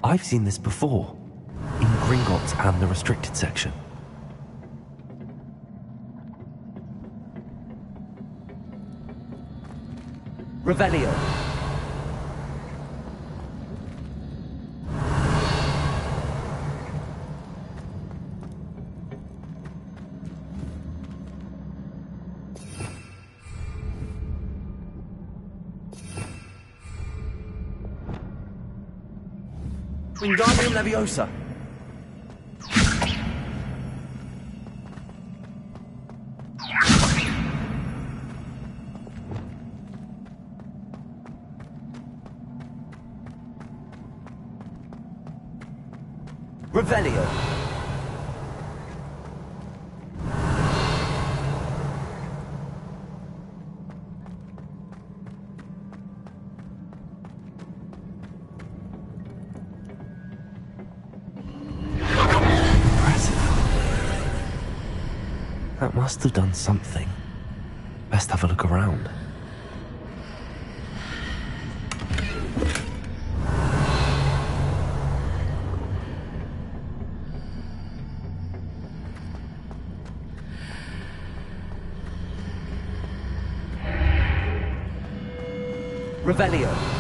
I've seen this before, in Gringotts and the restricted section. Revelio. Wingardium Leviosa. Revelio. That must have done something. Best have a look around. Revelio.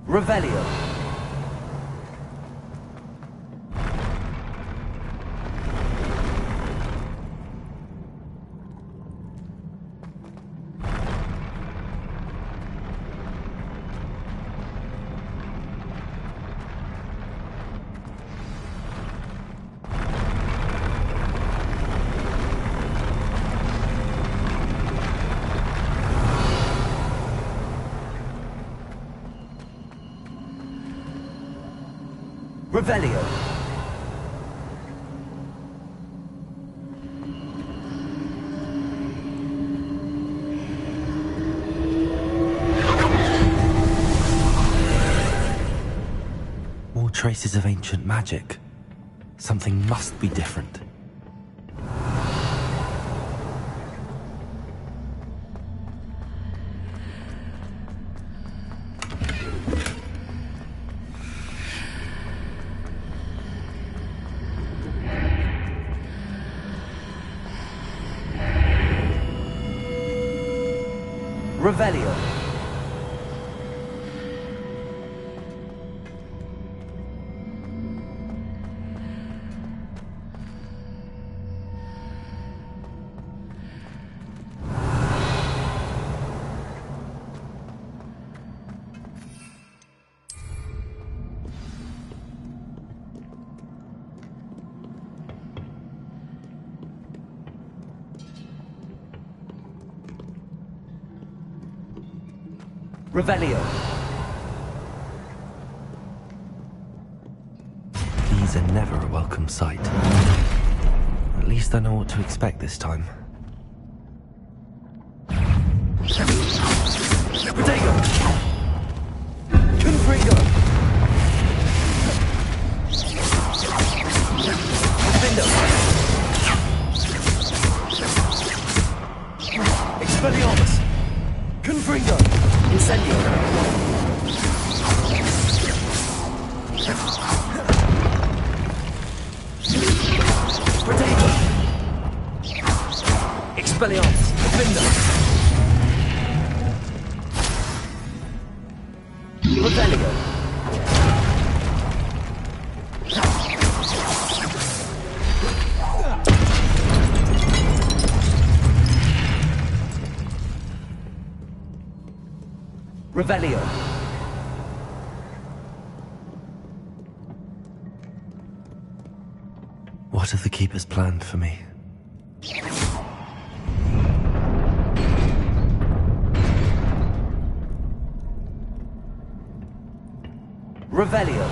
Revelio. Revelio. More traces of ancient magic. Something must be different. Revelio. Revelio. These are never a welcome sight. At least I know what to expect this time. Protego. Confringo. Defendo. Expelliarmus. Confringo. Incendio. Expelliarmus! Defender! Revelio! Revelio! What have the Keepers planned for me? Revelio!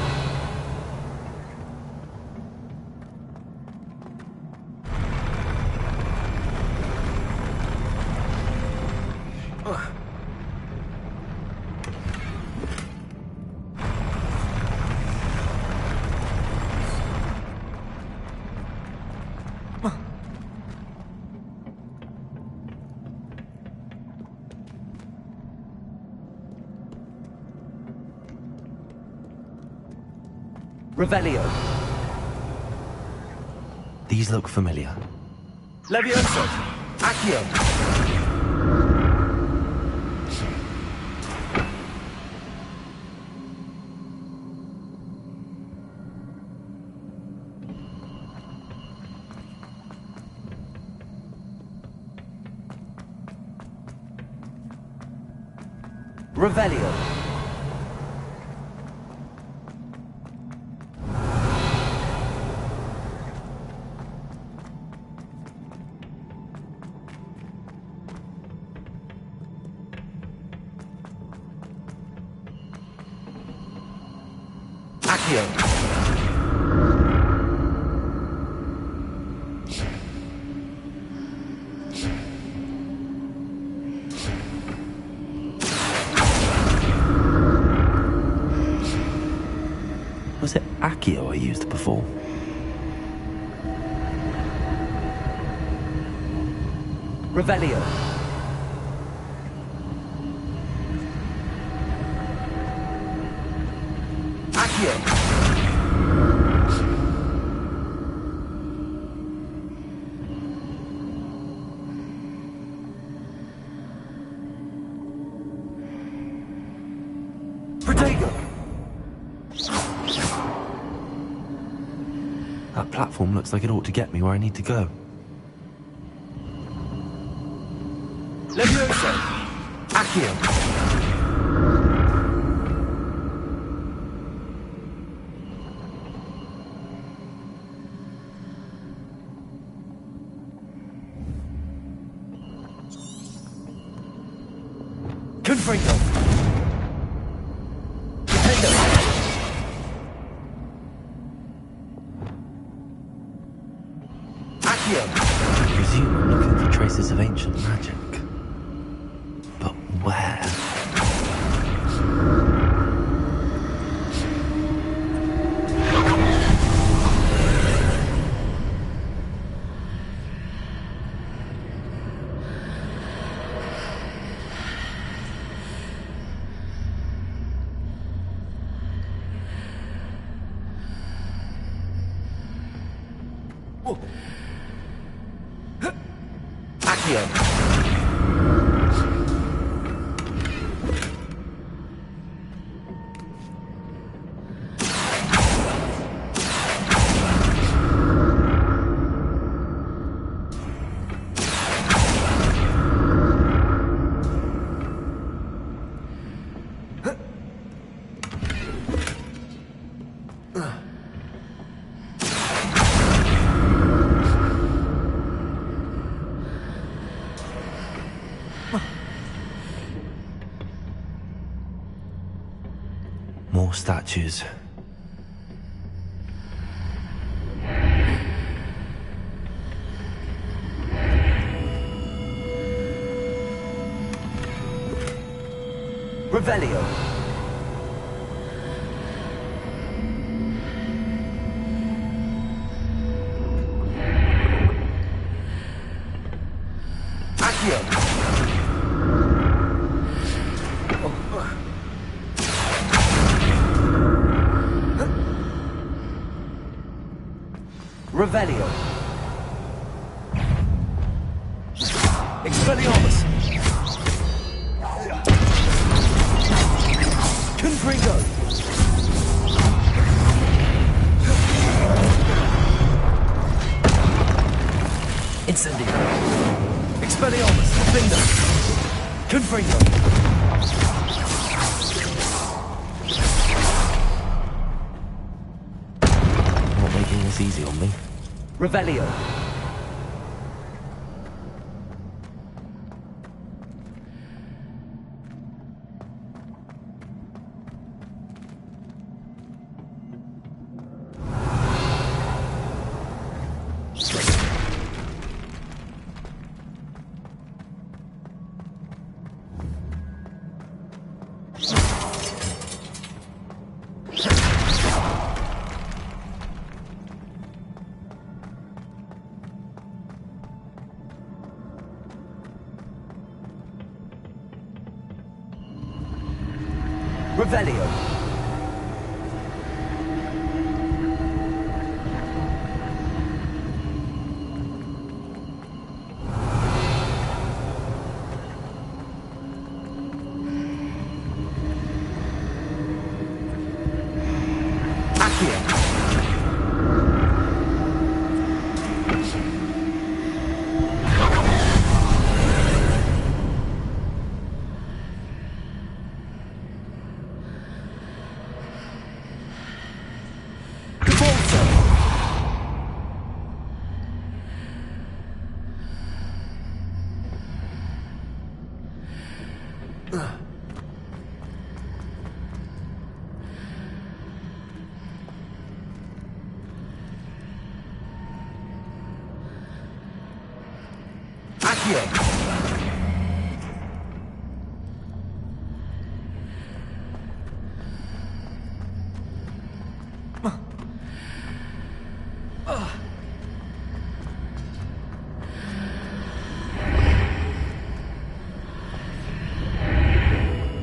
Revelio! These look familiar. Levioso! Accio! Revelio! Accio! Was it Accio I used before? Revelio! Accio! Protego! That platform looks like it ought to get me where I need to go. Levioso! Accio! Confringo! Defender! Accio! I presume I'm looking for traces of ancient magic. But where? Accio! More statues. Revelio! Accio! Revelio! Expelliarmus! Confringo! Incendio! Expelliarmus! Bindo! Confringo! Not making this easy on me. Revelio! Revelio!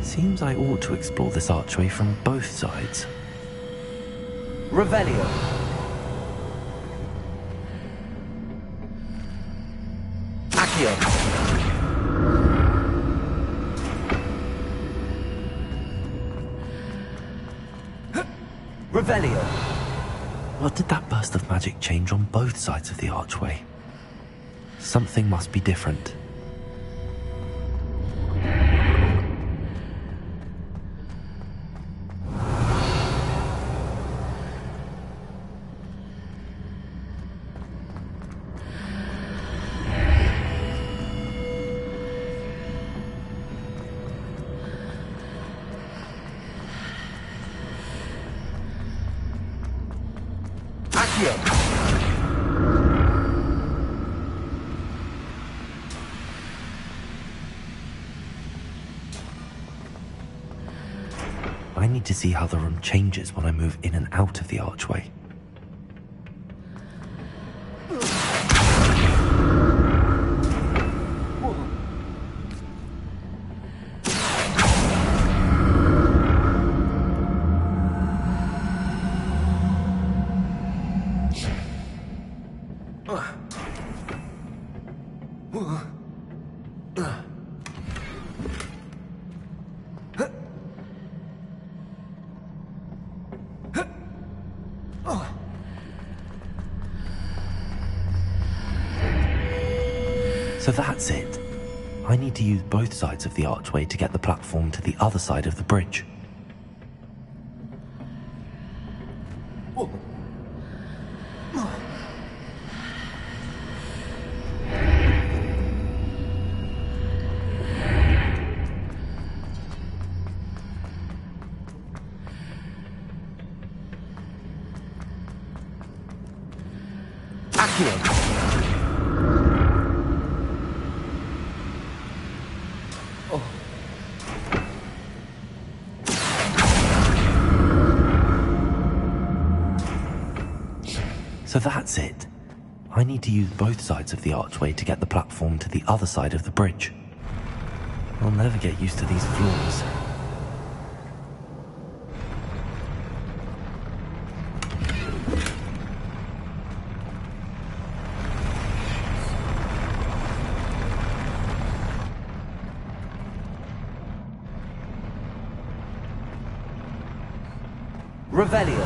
Seems I ought to explore this archway from both sides. Revelio! Accio! Revelio! What did that burst of magic change on both sides of the archway? Something must be different. I need to see how the room changes when I move in and out of the archway. So that's it. I need to use both sides of the archway to get the platform to the other side of the bridge. So that's it. I need to use both sides of the archway to get the platform to the other side of the bridge. I'll never get used to these floors. Revelio.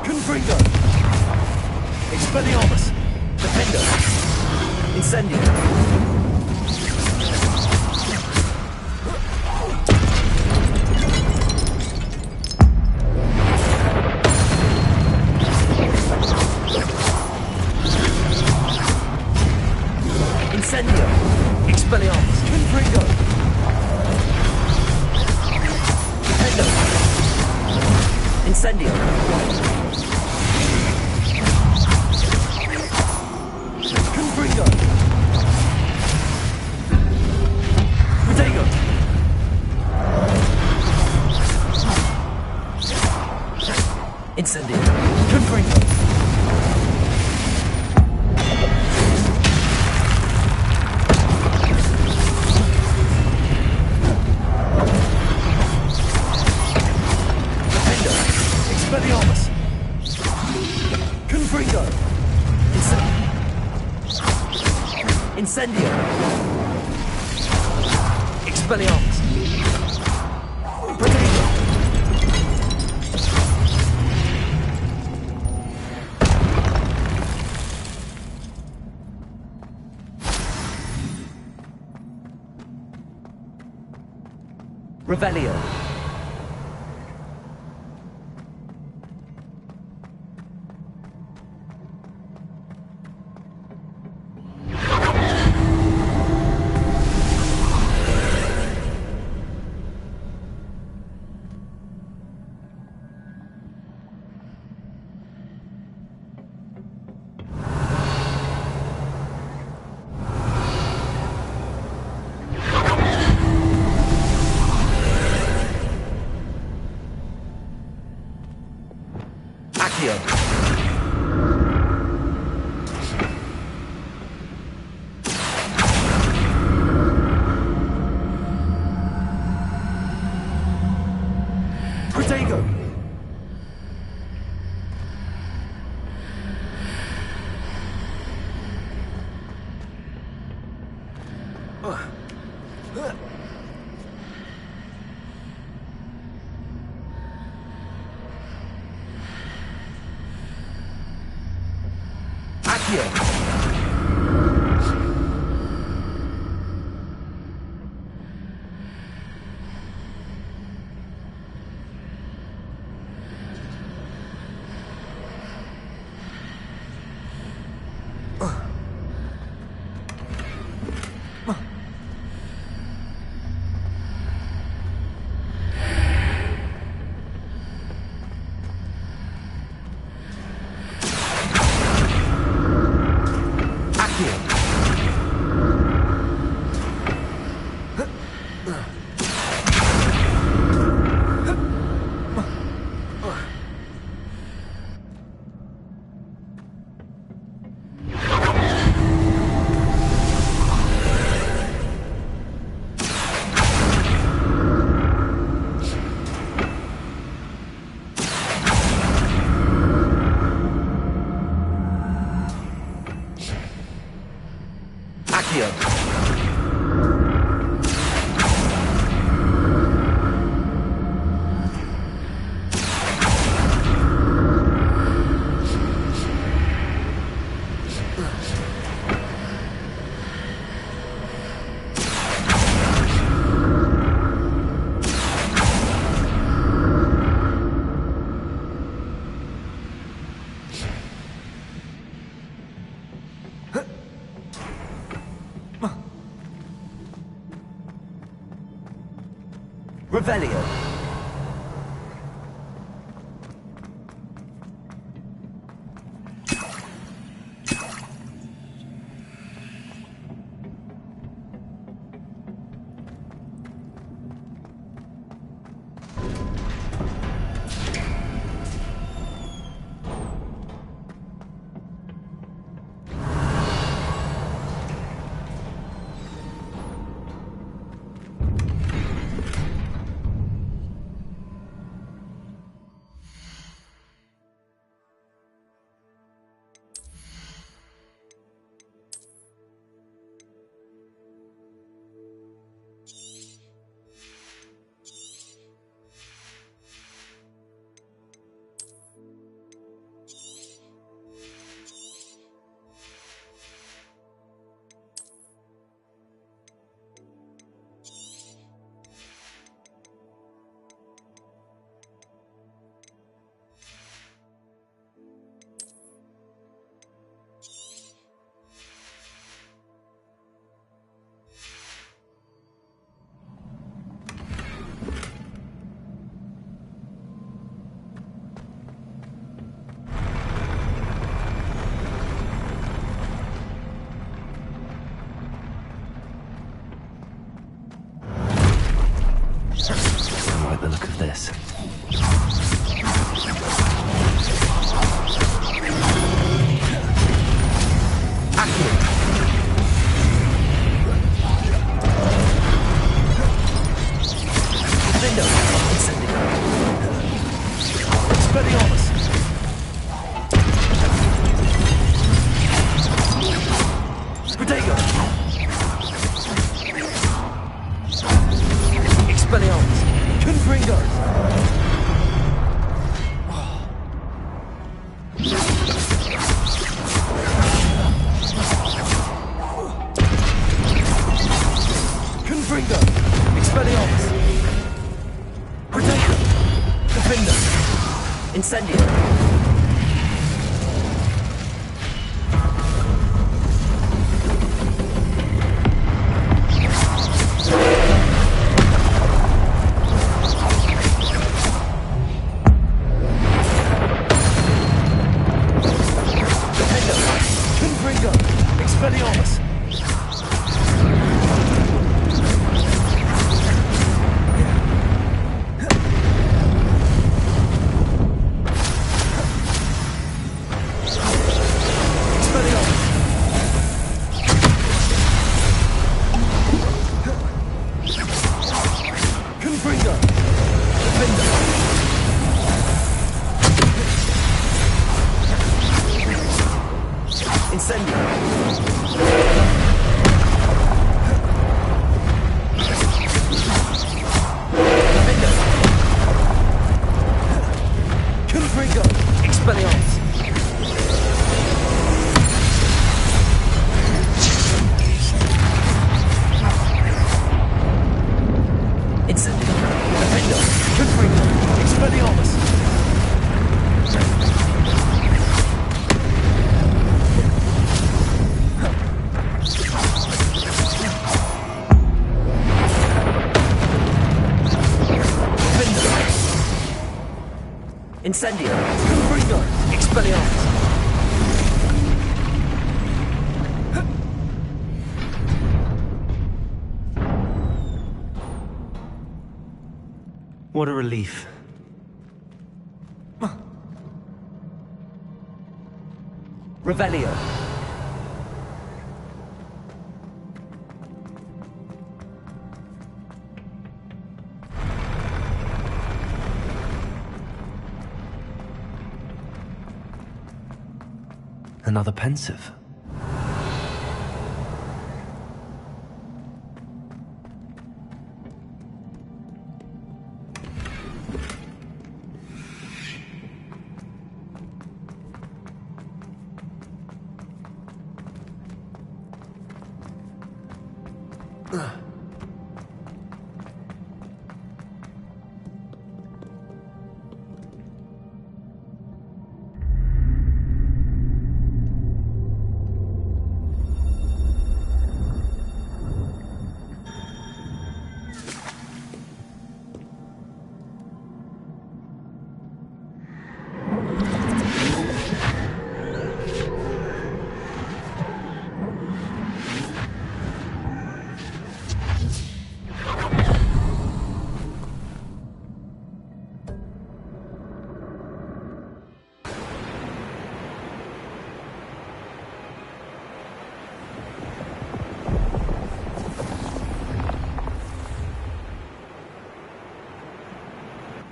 Confringo. Expelliarmus. Defendo. Incendio. Incendio. Expelliarmus. Confringo. Defendo. Incendio. Confringo. Protego. Incendio. Confringo. Defendo. Expelliarmus. Confringo. Incendio. Expelliarmus. Protego. Revelio. Accio. Protego. Accio. Revelio. of this. Incendio! Confringo! Expelliarmus! What a relief. Revelio! Another pensive.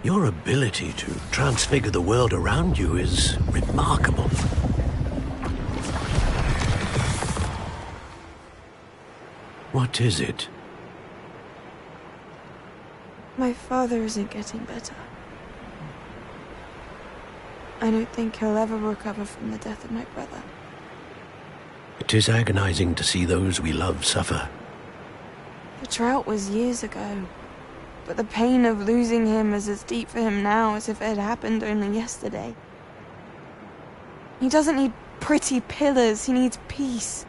Your ability to transfigure the world around you is remarkable. What is it? My father isn't getting better. I don't think he'll ever recover from the death of my brother. It is agonizing to see those we love suffer. The drought was years ago, but the pain of losing him is as deep for him now as if it had happened only yesterday. He doesn't need pretty pillars, he needs peace.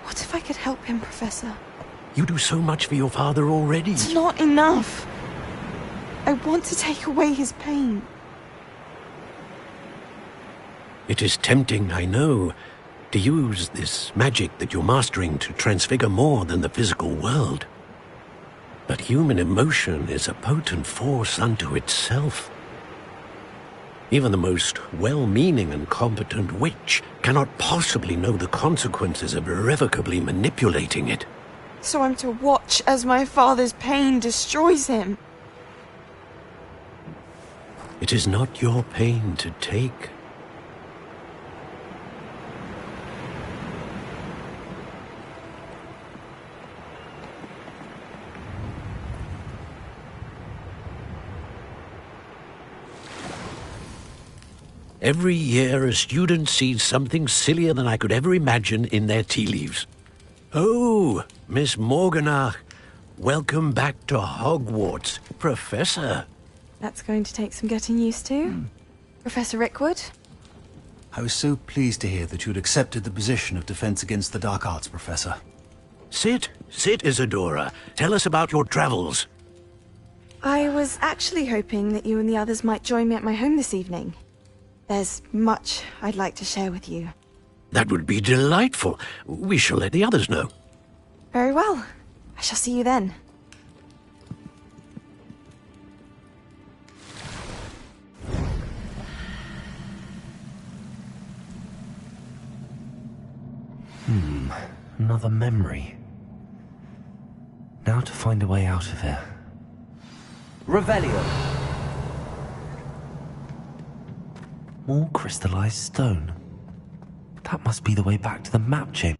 What if I could help him, Professor? You do so much for your father already. It's not enough. I want to take away his pain. It is tempting, I know, to use this magic that you're mastering to transfigure more than the physical world. But human emotion is a potent force unto itself. Even the most well-meaning and competent witch cannot possibly know the consequences of irrevocably manipulating it. So I'm to watch as my father's pain destroys him. It is not your pain to take. Every year, a student sees something sillier than I could ever imagine in their tea leaves. Oh, Miss Morganach, welcome back to Hogwarts, Professor. That's going to take some getting used to. Professor Rickwood? I was so pleased to hear that you'd accepted the position of Defense Against the Dark Arts, Professor. Sit, Isadora. Tell us about your travels. I was actually hoping that you and the others might join me at my home this evening. There's much I'd like to share with you. That would be delightful. We shall let the others know. Very well. I shall see you then. Another memory. Now to find a way out of here. Revelio. More crystallized stone. That must be the way back to the map chamber.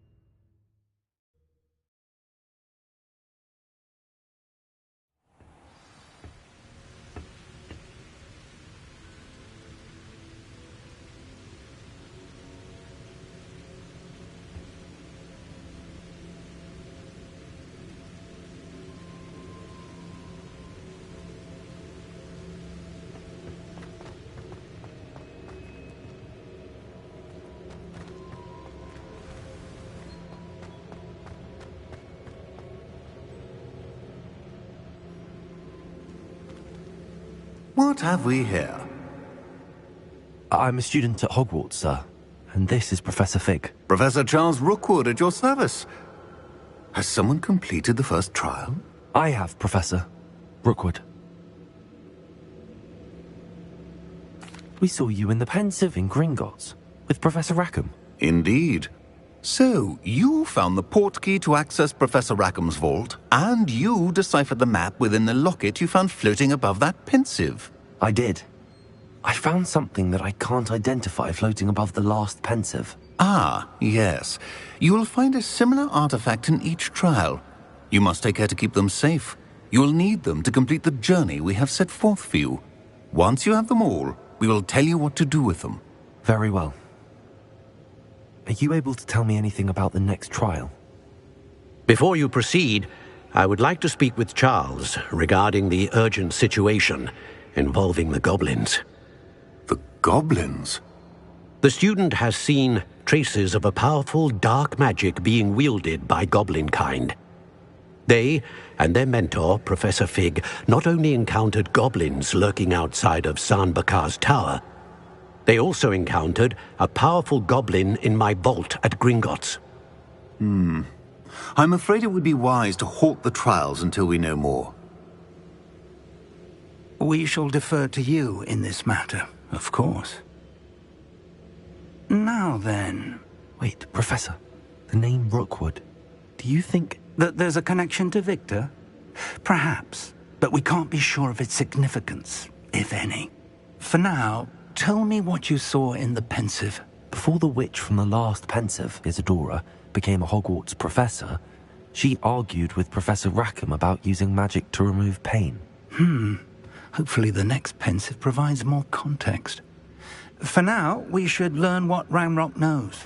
What have we here? I'm a student at Hogwarts, sir. And this is Professor Fig. Professor Charles Rookwood at your service. Has someone completed the first trial? I have, Professor Rookwood. We saw you in the Pensive in Gringotts with Professor Rackham. Indeed. So, you found the portkey to access Professor Rackham's vault, and you deciphered the map within the locket you found floating above that Pensive. I did. I found something that I can't identify floating above the last Pensive. Ah, yes. You will find a similar artifact in each trial. You must take care to keep them safe. You will need them to complete the journey we have set forth for you. Once you have them all, we will tell you what to do with them. Very well. Are you able to tell me anything about the next trial? Before you proceed, I would like to speak with Charles regarding the urgent situation involving the goblins. The goblins? The student has seen traces of a powerful dark magic being wielded by goblin kind. They and their mentor, Professor Fig, not only encountered goblins lurking outside of San Bakar's tower, they also encountered a powerful goblin in my vault at Gringotts. I'm afraid it would be wise to halt the trials until we know more. We shall defer to you in this matter, of course. Now then... Wait, Professor. The name Rookwood. Do you think... that there's a connection to Victor? Perhaps, but we can't be sure of its significance, if any. For now, tell me what you saw in the Pensive. Before the witch from the last Pensive, Isadora, became a Hogwarts professor, she argued with Professor Rackham about using magic to remove pain. Hopefully the next Pensive provides more context. For now, we should learn what Ramrock knows.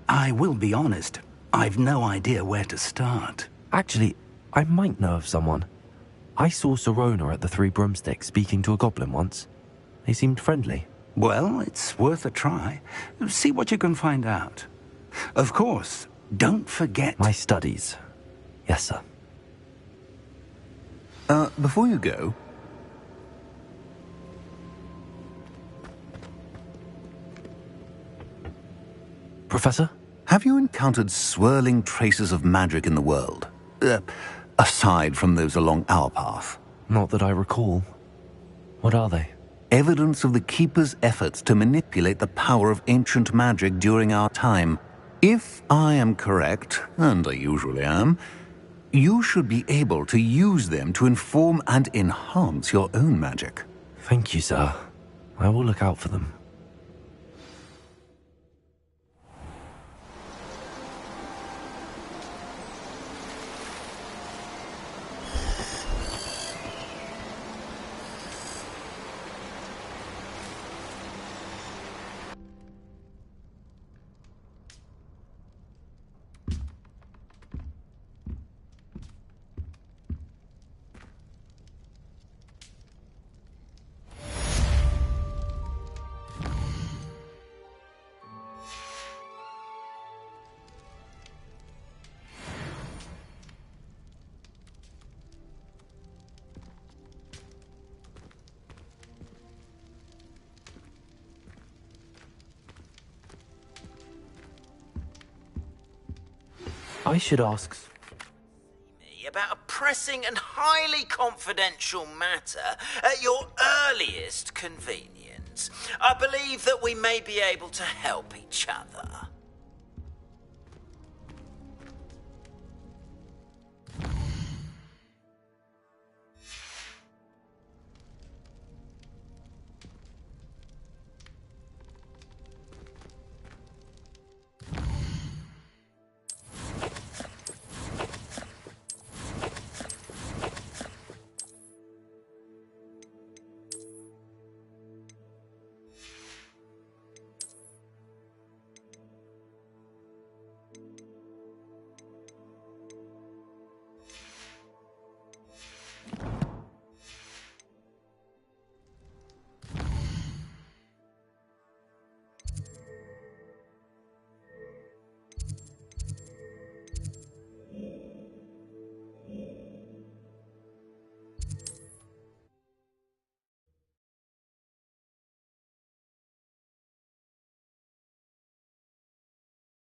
I will be honest, I've no idea where to start. Actually, I might know of someone. I saw Serona at the Three Broomsticks speaking to a goblin once. They seemed friendly. Well, it's worth a try. See what you can find out. Of course, don't forget... My studies. Yes, sir. Before you go... Professor? Have you encountered swirling traces of magic in the world? aside from those along our path. Not that I recall. What are they? Evidence of the Keeper's efforts to manipulate the power of ancient magic during our time. If I am correct, and I usually am, you should be able to use them to inform and enhance your own magic. Thank you, sir. I will look out for them. I should ask... About a pressing and highly confidential matter at your earliest convenience. I believe that we may be able to help each other.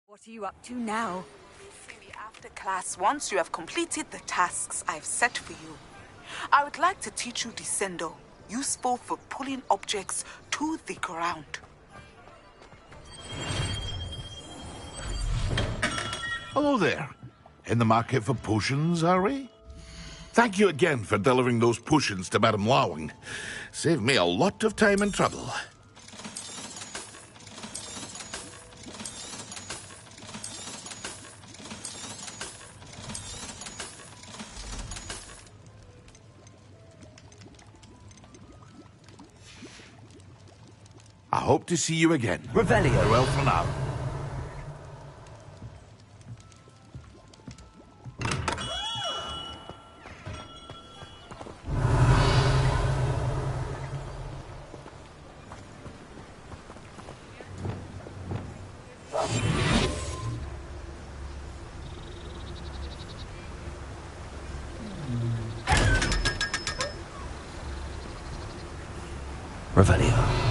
What are you up to now? Maybe after class, once you have completed the tasks I've set for you. I would like to teach you Descendo, useful for pulling objects to the ground. Hello there. In the market for potions, are we? Thank you again for delivering those potions to Madame Lawing. Saved me a lot of time and trouble. I hope to see you again. Revelio. Farewell for now. Revelio.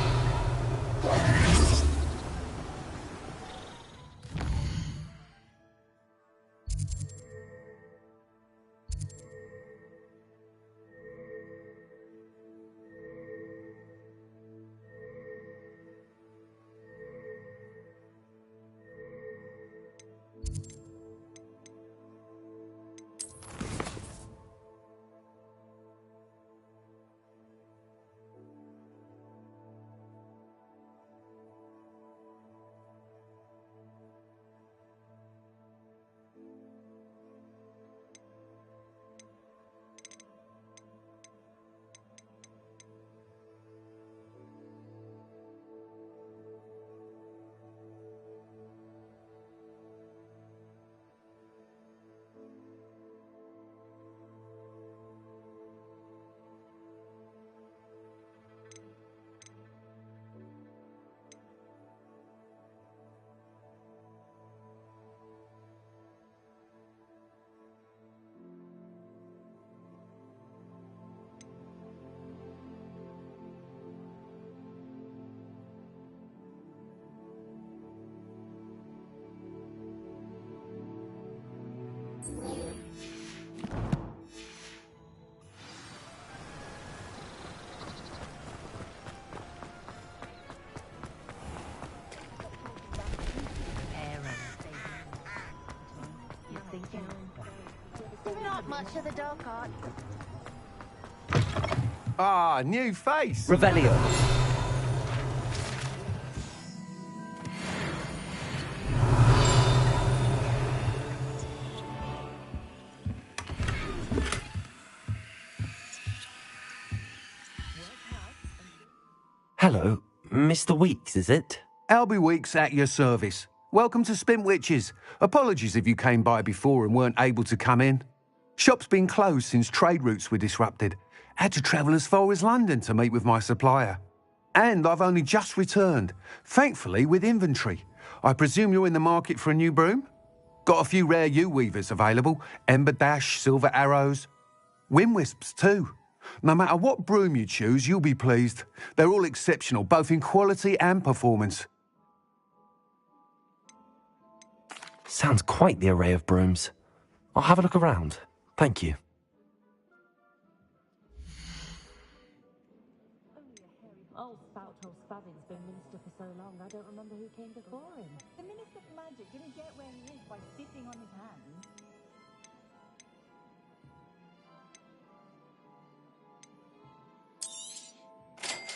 Not much of the dark art. Ah, new face. Revelio. Hello, Mr. Weeks, is it? Albie Weeks at your service. Welcome to Spintwitches. Apologies if you came by before and weren't able to come in. Shop's been closed since trade routes were disrupted. Had to travel as far as London to meet with my supplier. And I've only just returned, thankfully with inventory. I presume you're in the market for a new broom? Got a few rare U-weavers available. Ember Dash, Silver Arrows. Wind Wisps too. No matter what broom you choose, you'll be pleased. They're all exceptional, both in quality and performance. Sounds quite the array of brooms. I'll have a look around. Thank you. Old Spout-Hole Spavin's been minister for so long, I don't remember who came before him. The Minister for Magic didn't get where he is by sitting on his hands.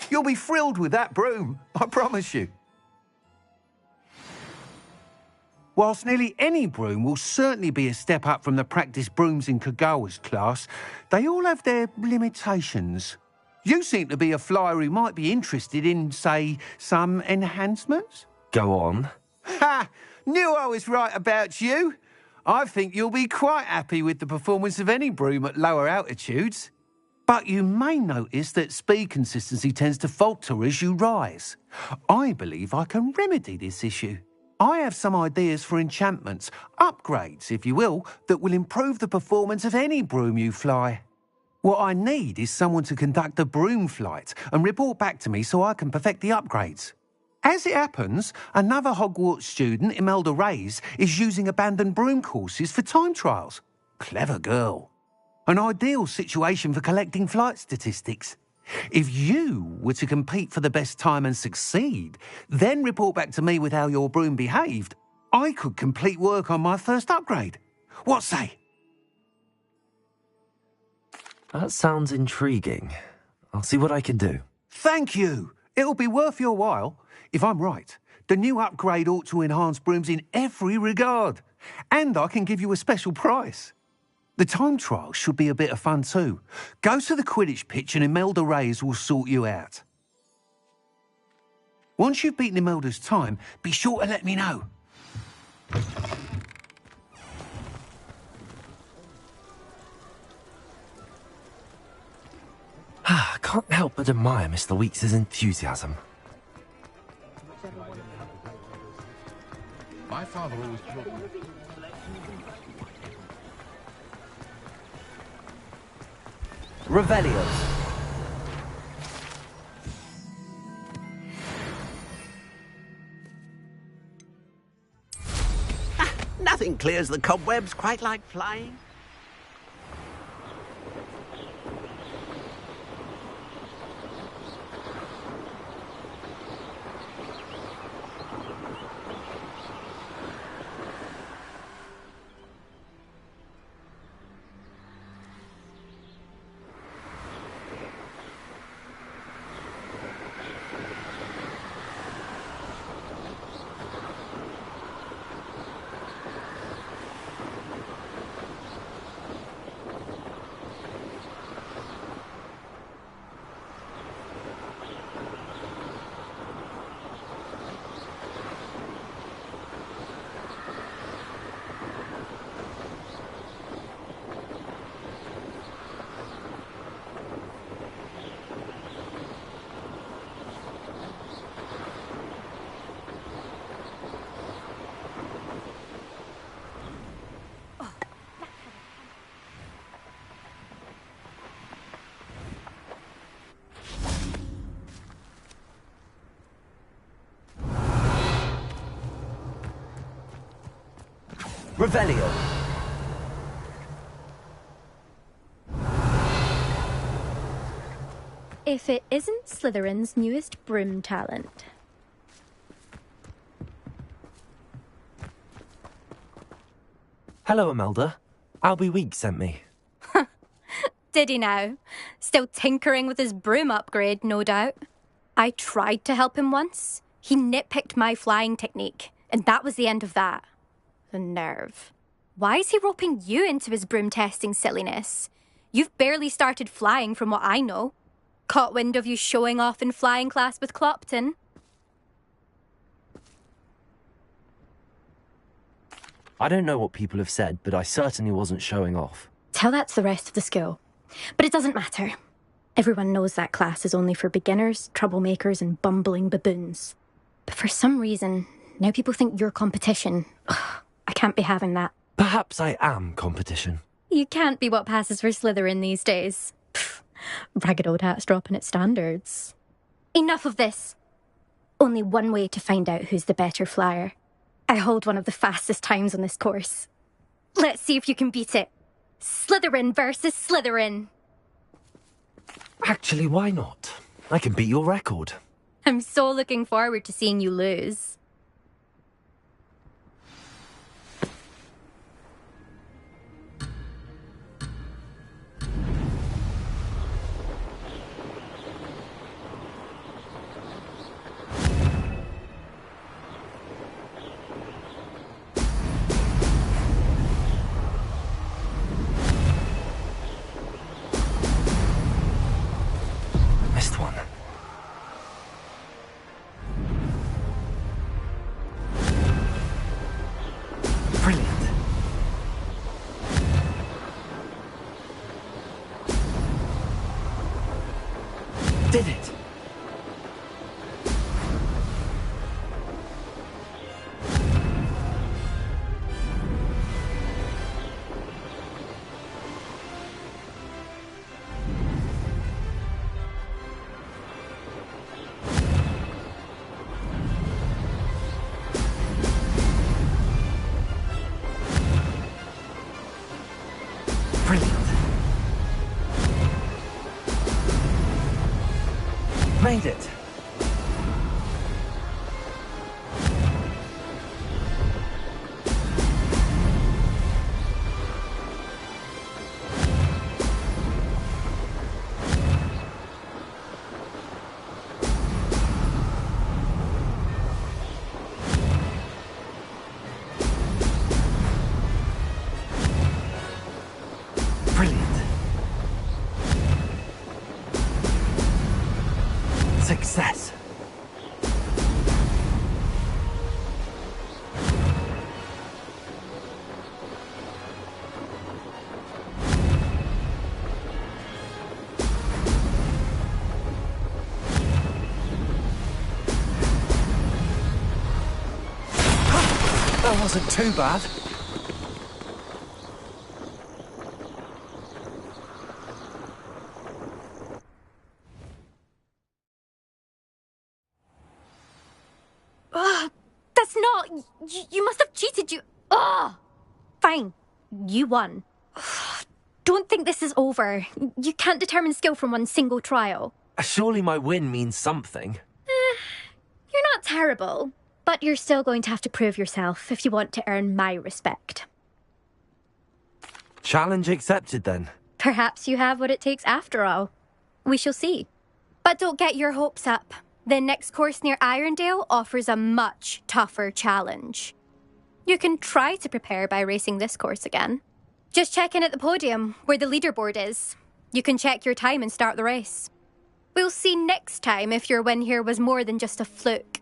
You'll be thrilled with that broom, I promise you. Whilst nearly any broom will certainly be a step up from the practice brooms in Kagawa's class, they all have their limitations. You seem to be a flyer who might be interested in, say, some enhancements? Go on. Ha! Knew I was right about you. I think you'll be quite happy with the performance of any broom at lower altitudes. But you may notice that speed consistency tends to falter as you rise. I believe I can remedy this issue. I have some ideas for enchantments, upgrades, if you will, that will improve the performance of any broom you fly. What I need is someone to conduct a broom flight and report back to me so I can perfect the upgrades. As it happens, another Hogwarts student, Imelda Reyes, is using abandoned broom courses for time trials. Clever girl. An ideal situation for collecting flight statistics. If you were to compete for the best time and succeed, then report back to me with how your broom behaved, I could complete work on my first upgrade. What say? That sounds intriguing. I'll see what I can do. Thank you. It'll be worth your while. If I'm right, the new upgrade ought to enhance brooms in every regard. And I can give you a special price. The time trial should be a bit of fun too. Go to the Quidditch pitch and Imelda Reyes will sort you out. Once you've beaten Imelda's time, be sure to let me know. I can't help but admire Mr. Weeks' enthusiasm. My father always told me. Revelio. Nothing clears the cobwebs quite like flying. Revelio. If it isn't Slytherin's newest broom talent. Hello, Imelda. Albie Weeks sent me. Did he now? Still tinkering with his broom upgrade, no doubt. I tried to help him once. He nitpicked my flying technique, and that was the end of that. The nerve. Why is he roping you into his broom testing silliness? You've barely started flying from what I know. Caught wind of you showing off in flying class with Clopton. I don't know what people have said, but I certainly wasn't showing off. Tell that to the rest of the school. But it doesn't matter. Everyone knows that class is only for beginners, troublemakers, and bumbling baboons. But for some reason, now people think you're competition. Ugh, I can't be having that. Perhaps I am competition. You can't be what passes for Slytherin these days. Pfft, ragged old hat's dropping its standards. Enough of this. Only one way to find out who's the better flyer. I hold one of the fastest times on this course. Let's see if you can beat it. Slytherin versus Slytherin. Actually, why not? I can beat your record. I'm so looking forward to seeing you lose. Missed one. Brilliant. Did it. Made it. Success. That wasn't too bad. That's not... You must have cheated, you... Ugh! Fine. You won. Don't think this is over. You can't determine skill from one single trial. Surely my win means something. You're not terrible, but you're still going to have to prove yourself if you want to earn my respect. Challenge accepted, then. Perhaps you have what it takes after all. We shall see. But don't get your hopes up. The next course near Irondale offers a much tougher challenge. You can try to prepare by racing this course again. Just check in at the podium, where the leaderboard is. You can check your time and start the race. We'll see next time if your win here was more than just a fluke.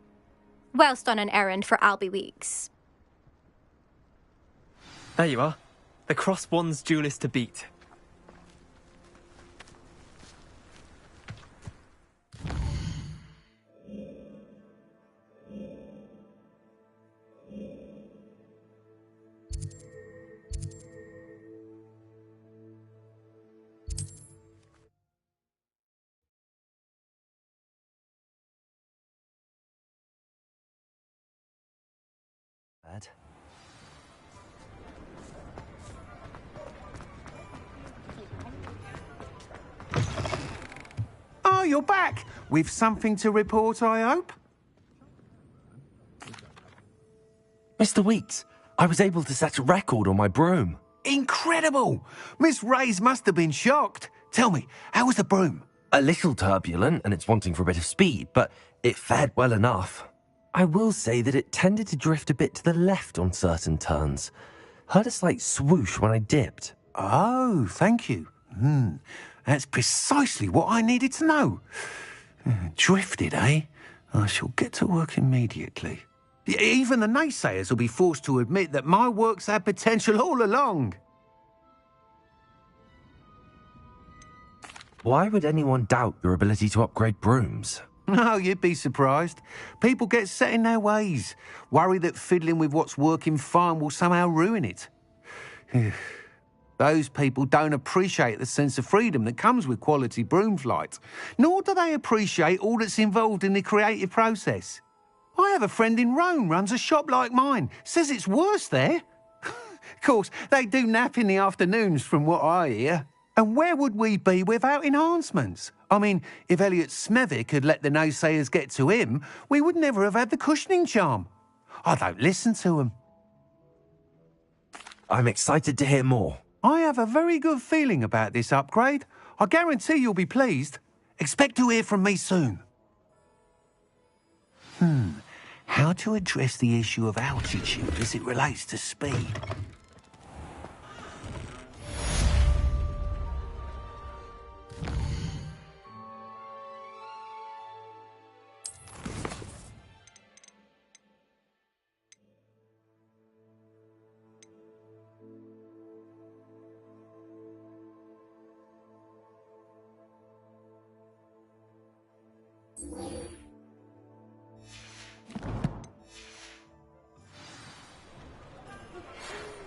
Whilst on an errand for Albie Weeks. There you are. The Cross Wands duelist to beat. Bad. Oh, you're back! With something to report, I hope? Mr. Weeks, I was able to set a record on my broom. Incredible! Miss Reyes must have been shocked. Tell me, how was the broom? A little turbulent, and it's wanting for a bit of speed, but it fared well enough. I will say that it tended to drift a bit to the left on certain turns. Heard a slight swoosh when I dipped. Oh, thank you. That's precisely what I needed to know. Drifted, eh? I shall get to work immediately. Even the naysayers will be forced to admit that my work's had potential all along. Why would anyone doubt your ability to upgrade brooms? No, you'd be surprised. People get set in their ways, worry that fiddling with what's working fine will somehow ruin it. Those people don't appreciate the sense of freedom that comes with quality broom flight, nor do they appreciate all that's involved in the creative process. I have a friend in Rome runs a shop like mine, says it's worse there. Of course, they do nap in the afternoons from what I hear. And where would we be without enhancements? I mean, if Elliot Smethwick had let the naysayers get to him, we would never have had the cushioning charm. I don't listen to them. I'm excited to hear more. I have a very good feeling about this upgrade. I guarantee you'll be pleased. Expect to hear from me soon. How to address the issue of altitude as it relates to speed?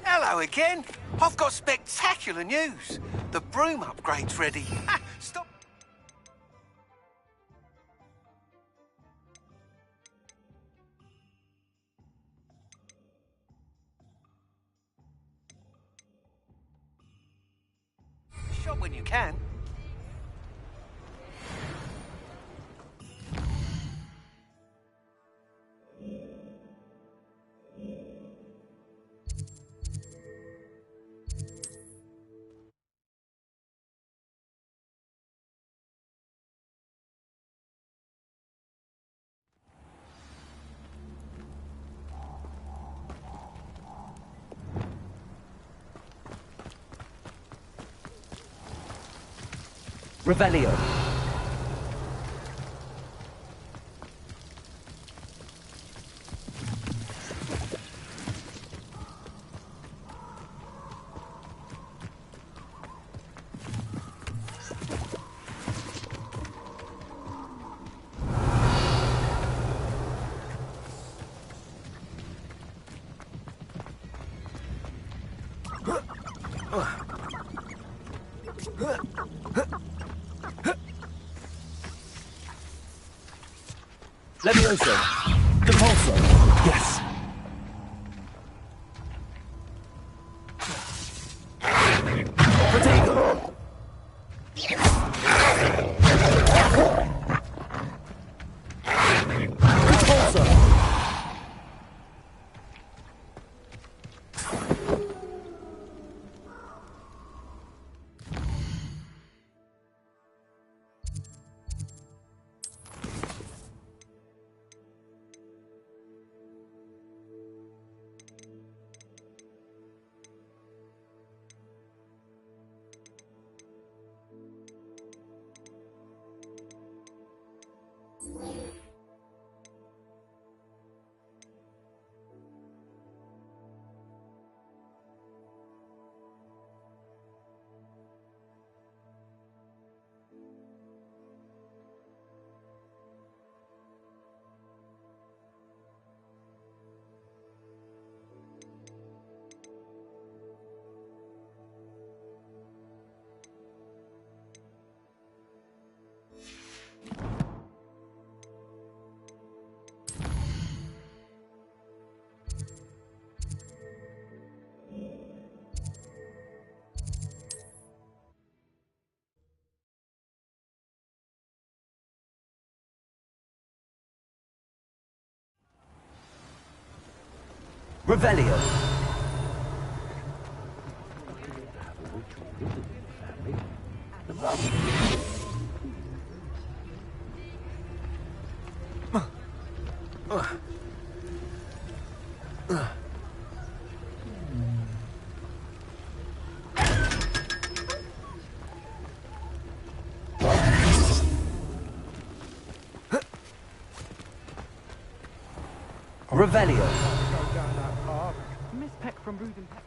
Hello again. I've got spectacular news. The broom upgrade's ready. Stop. Shop when you can. Revelio. Levioso. Compulso. Yes. Protego. Compulso. Revelio. Revelio. Miss Peck from Brood and Peck.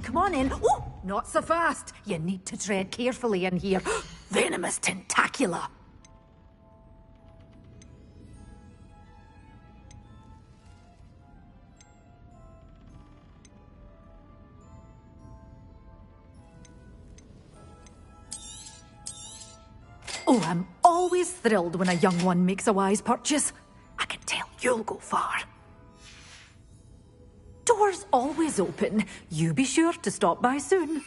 Come on in. Oh, not so fast. You need to tread carefully in here. Venomous tentacula. Oh, I'm always thrilled when a young one makes a wise purchase. I can tell you'll go far. Doors always open. You be sure to stop by soon.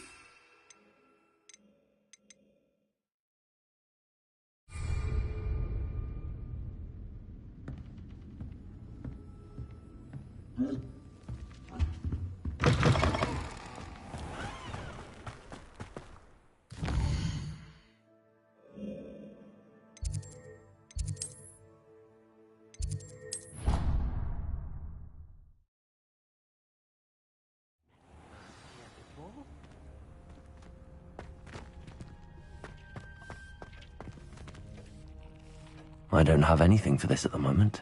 I don't have anything for this at the moment.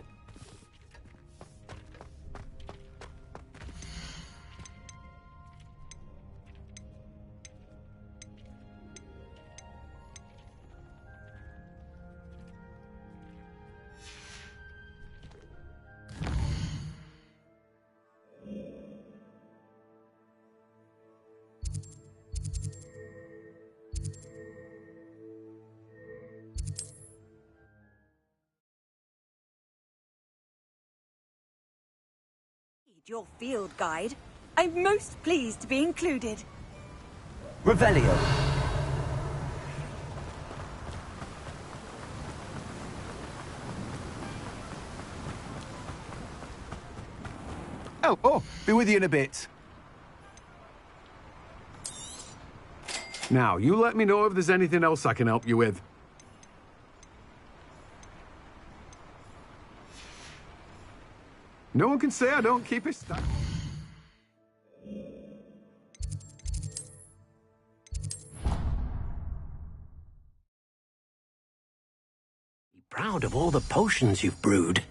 Your field guide. I'm most pleased to be included. Revelio. Oh, be with you in a bit. Now, you let me know if there's anything else I can help you with. No one can say I don't keep it stuck. Be proud of all the potions you've brewed.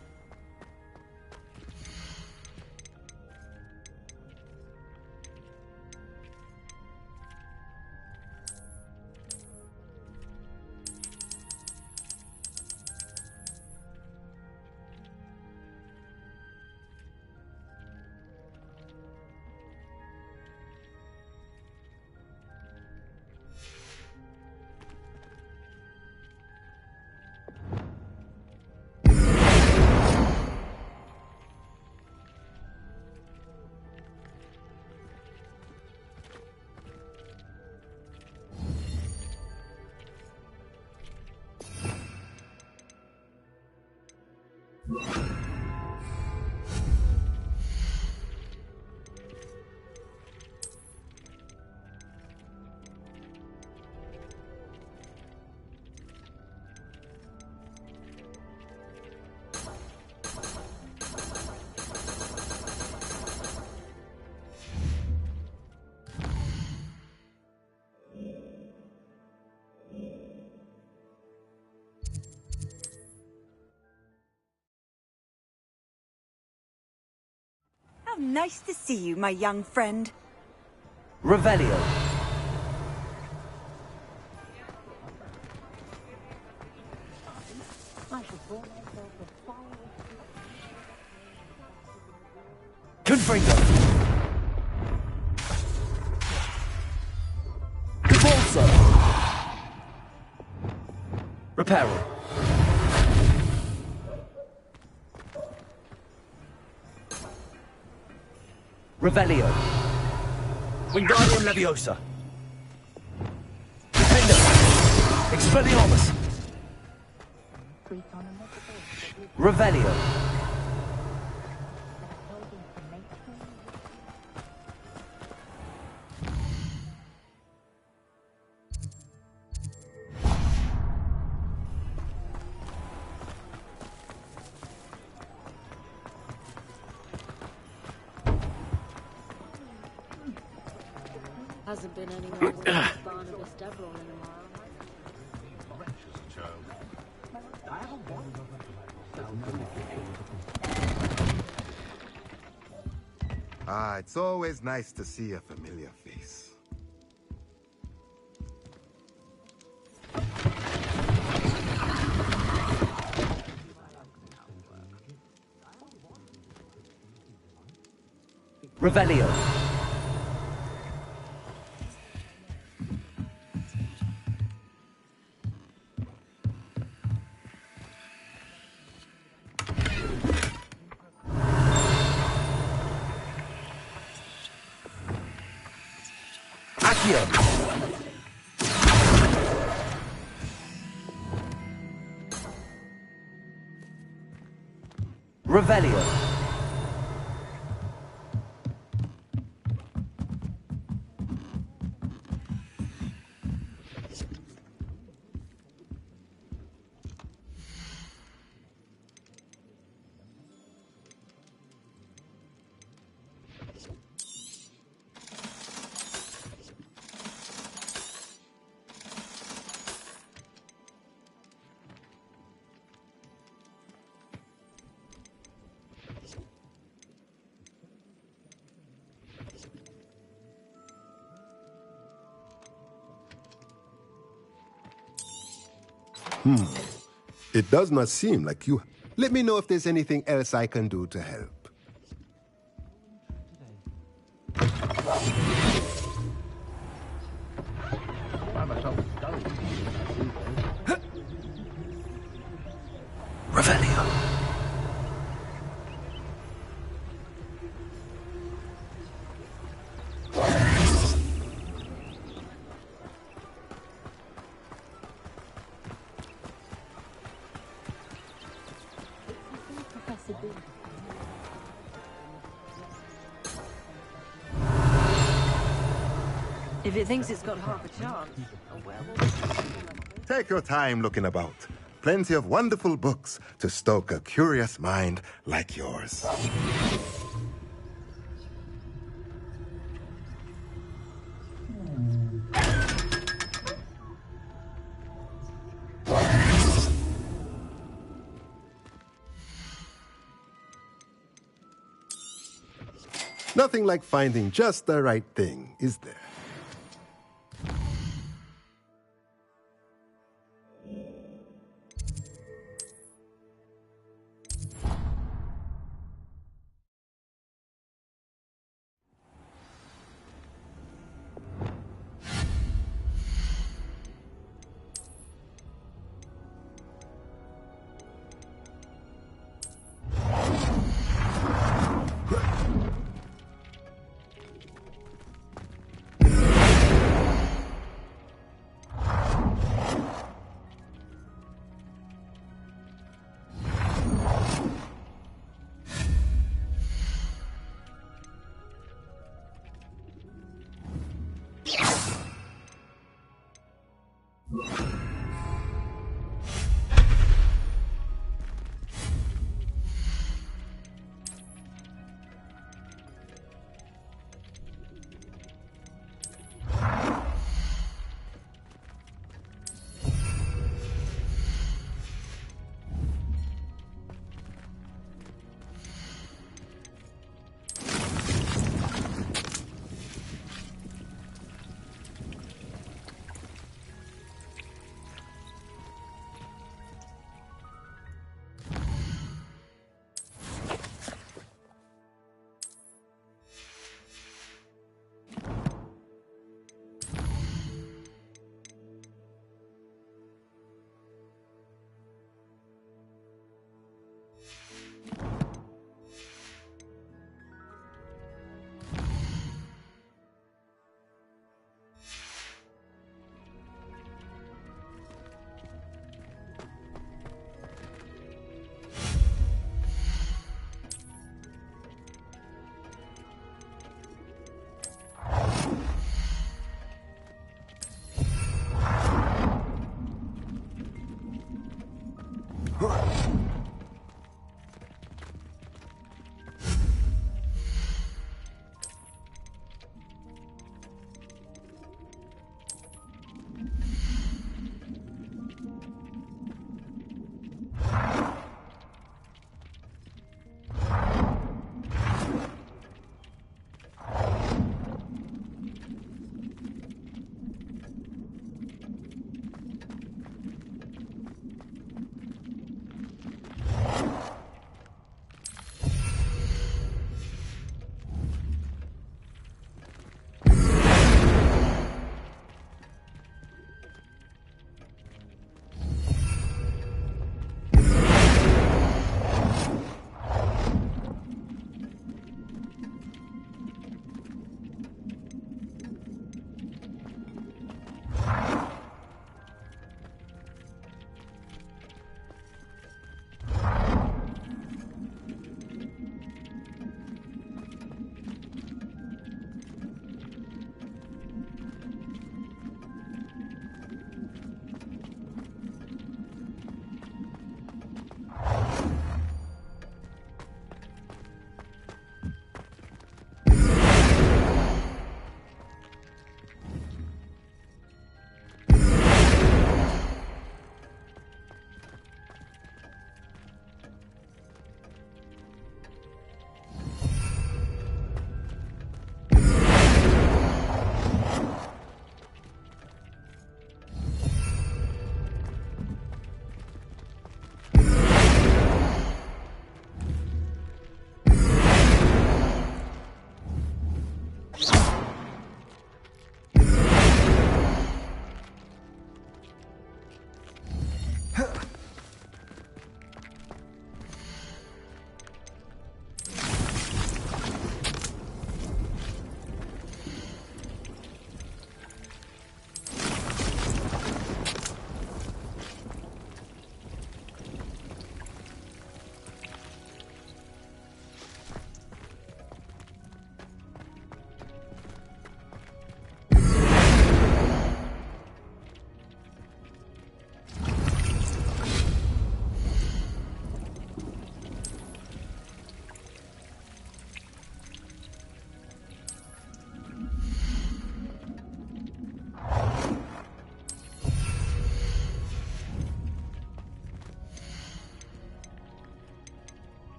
How nice to see you, my young friend. Revelio. Confringo. Convulso. Reparo. Revelio. Wingardium Leviosa. Defender. Expelliarmus! Revelio. Hasn't been anywhere since Barnabas Deverell in a while. Ah, it's always nice to see a familiar face. Revelio. Accio. Revelio. It does not seem like you... Let me know if there's anything else I can do to help. Revelio. If it thinks it's got half a chance, a werewolf. Take your time looking about. Plenty of wonderful books to stoke a curious mind like yours. Nothing like finding just the right thing, is there?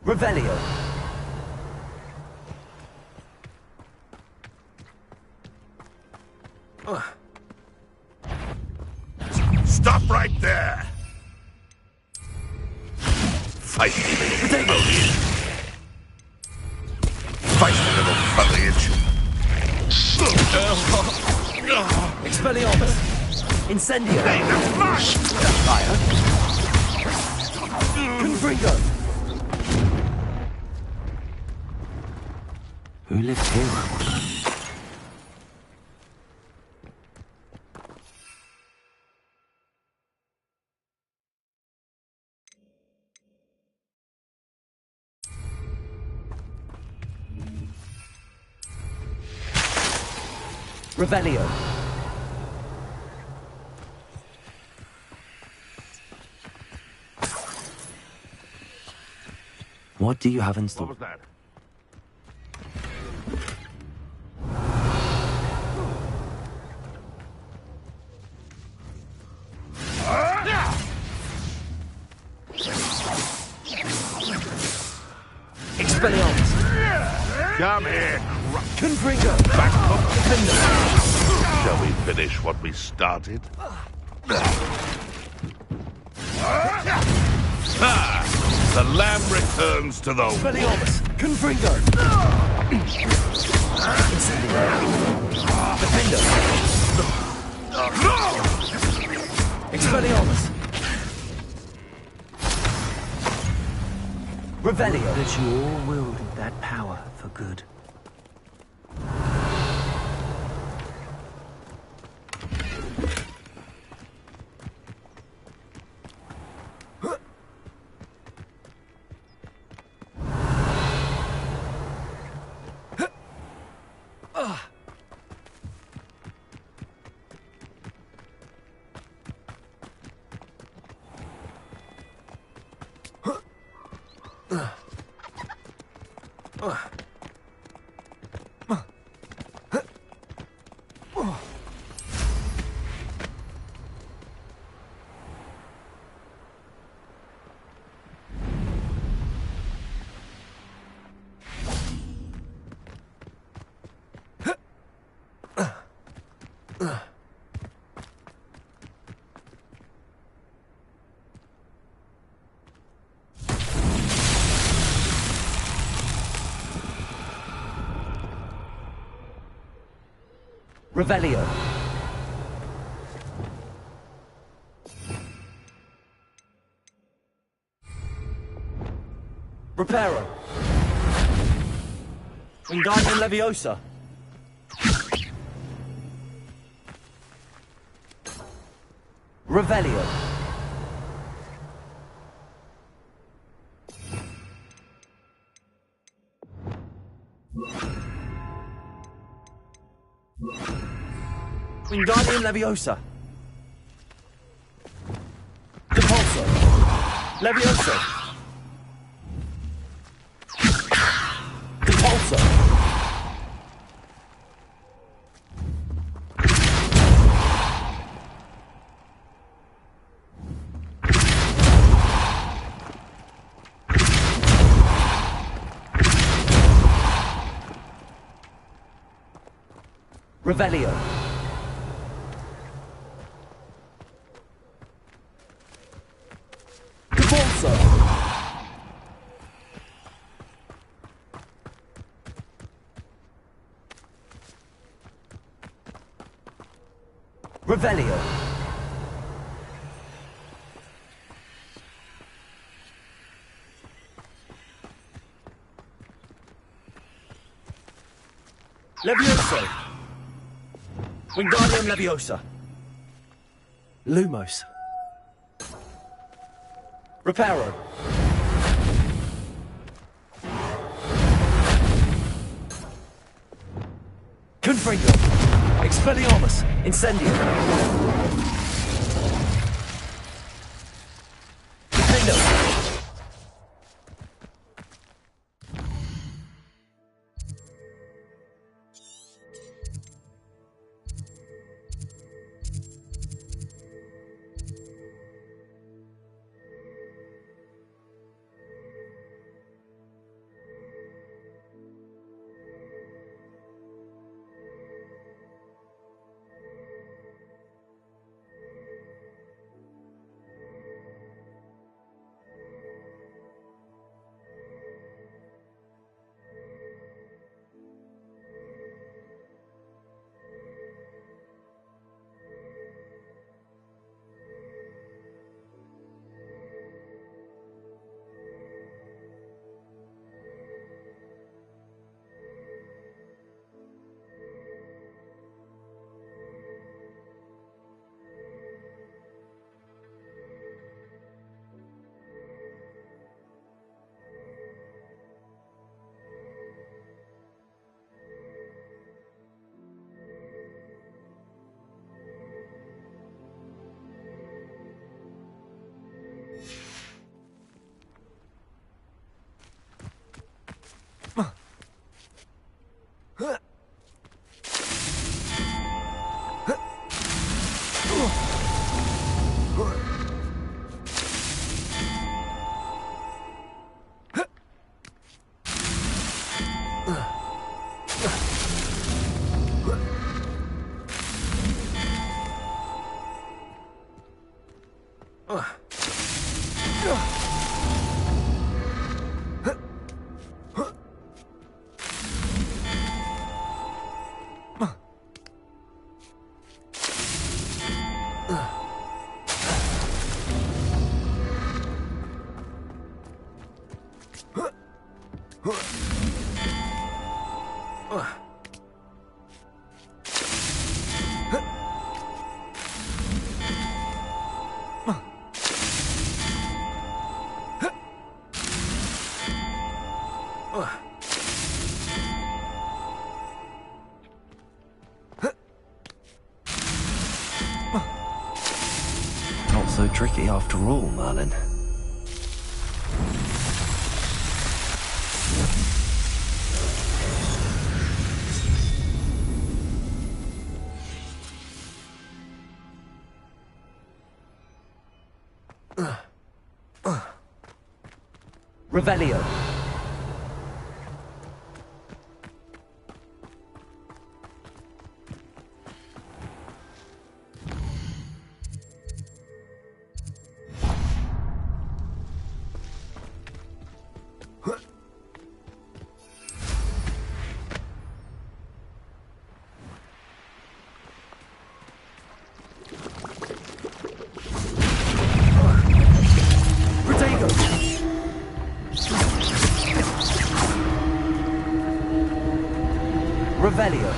Revelio. Stop right there! Feisty little foliage. Feisty little foliage. Expelliarmus. Incendio. Hey, that's mine! Fire. Confringo. Who lived here, I wonder? Revelio. What do you have in store? What was that? Expelliarmus. Come here, Confringo. back up. Defender. Shall we finish what we started? The lamb returns to the Expelliarmus. Confringo. Incendio. Defender. Expelliarmus. Revelio. That you all wielded that power for good. Revelio. Reparo. Wingardium Leviosa. Revelio. Wingardium Leviosa. Depulso. Levioso. Depulso. Revelio. Depulso. Revelio. Levioso. Wingardium Leviosa. Lumos. Reparo. Confringo. Expelliarmus. Incendio. Defendo. Not so tricky after all, Merlin. Revelio. Revelio.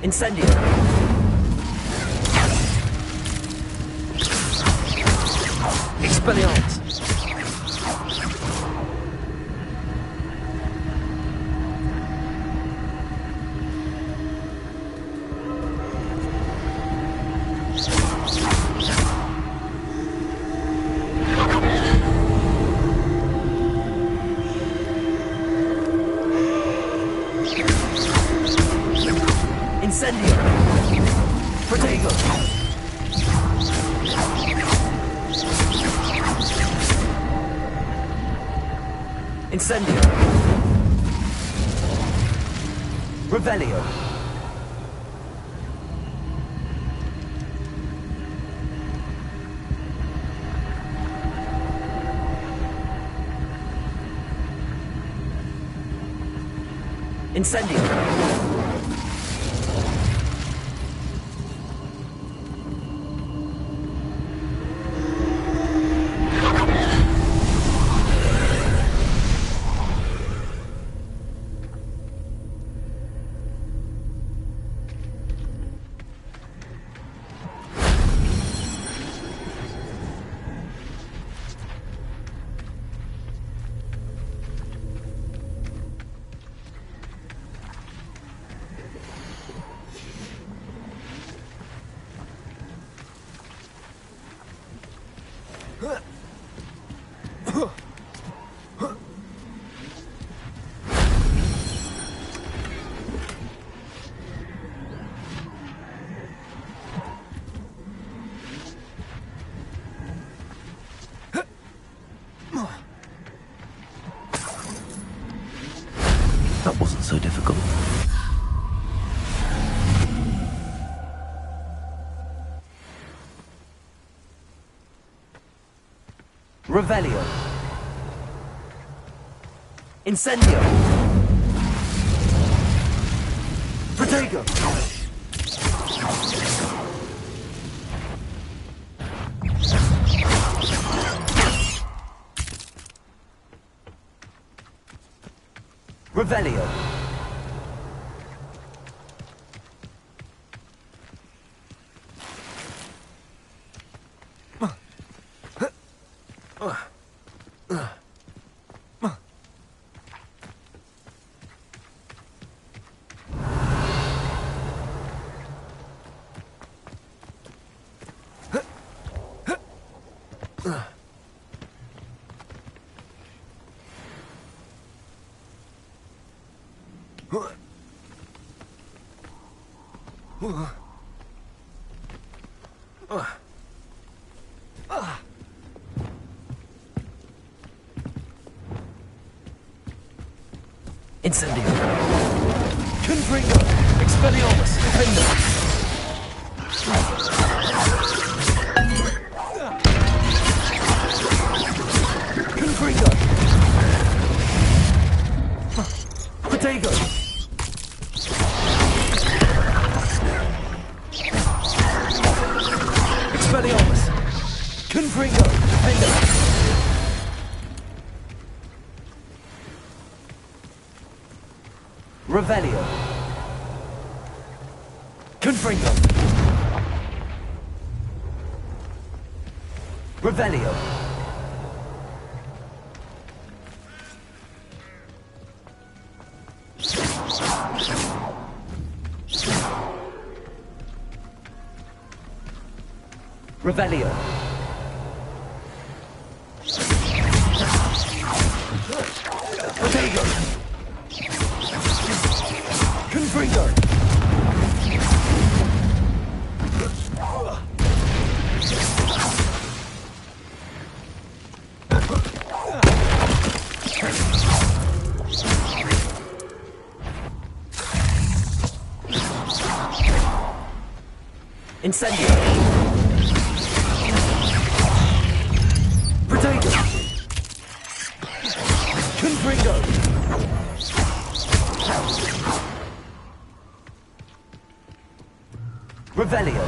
Incendio. Expelliarmus. Incendio. Protego. Incendio. Revelio. Incendio. That wasn't so difficult. Revelio. Incendio. Protego. Revelio. Incendio. Incendio. Confringo. Expelliarmus. Defender. Confringo. Protego. Expelliarmus. Confringo. Defender. Revelio. Confringo. Revelio. Revelio. Protego. Confringo. Incendio. Protego. Confringo. Revelio.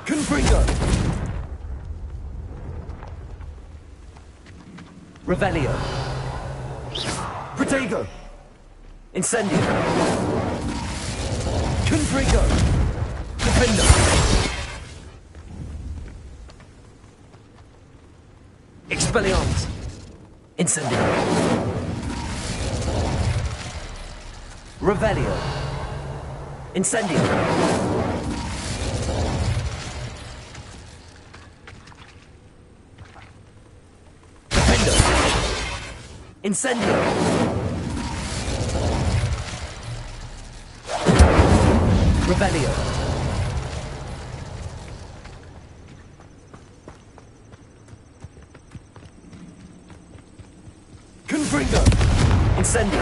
Confringo. Revelio. Protego. Incendio. Confringo. Defender. Expelliarmus. Incendio. Revelio. Incendio. Incendio. Revelio. Confringo. Incendio.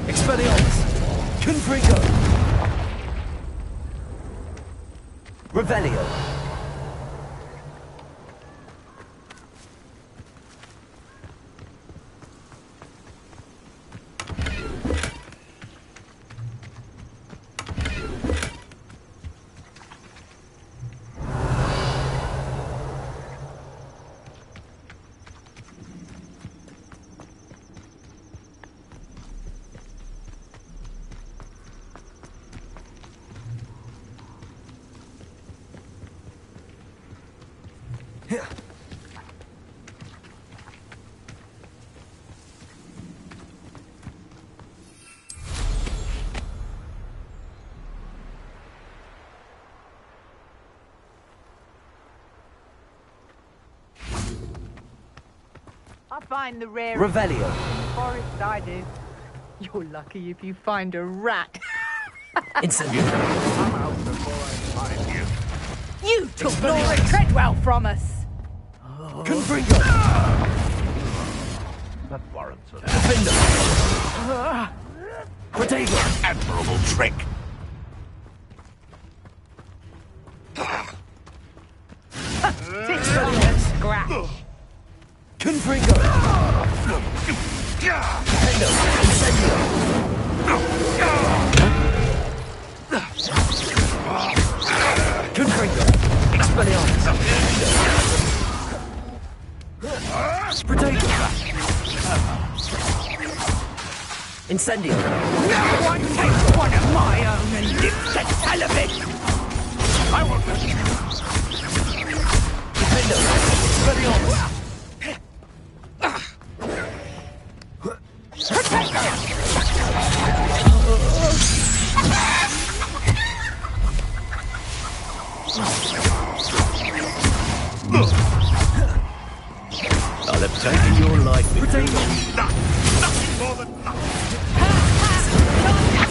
Expelliarmus. Confringo. Revelio. I find the rare Revelio. forest, I do. You're lucky if you find a rat. Incendio. I'm out before I find you. You took Laura Treadwell from us. Confringo. That warrants a Defender. Protego. admirable trick. Scrap. Confringo. Defender. Incendio. Confringo. Expelliarmus. Protego. Incendio. No one takes one of my own and lives to tell of it. I will. Defender. Expelliarmus. I'll have taken your life. Nothing more than nothing.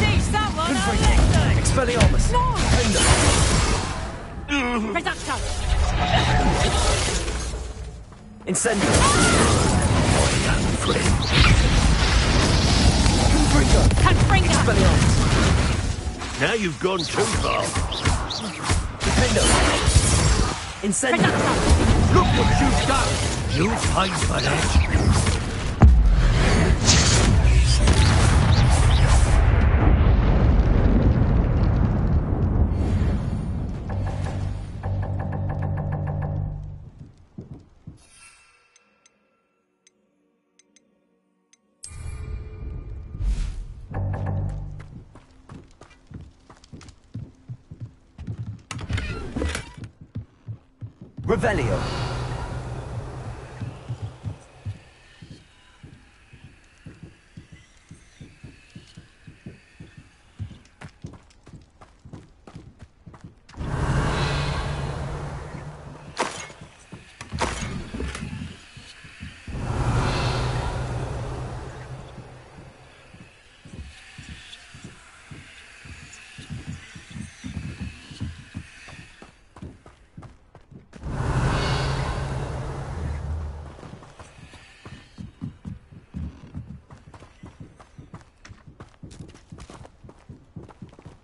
Teach someone a lesson! Expelliarmus! No! Defender! Reducto! Incendio! Confringo! Expelliarmus! Now you've gone too far. Defender! Incendio! Look what you've done! You paid for that. Revelio!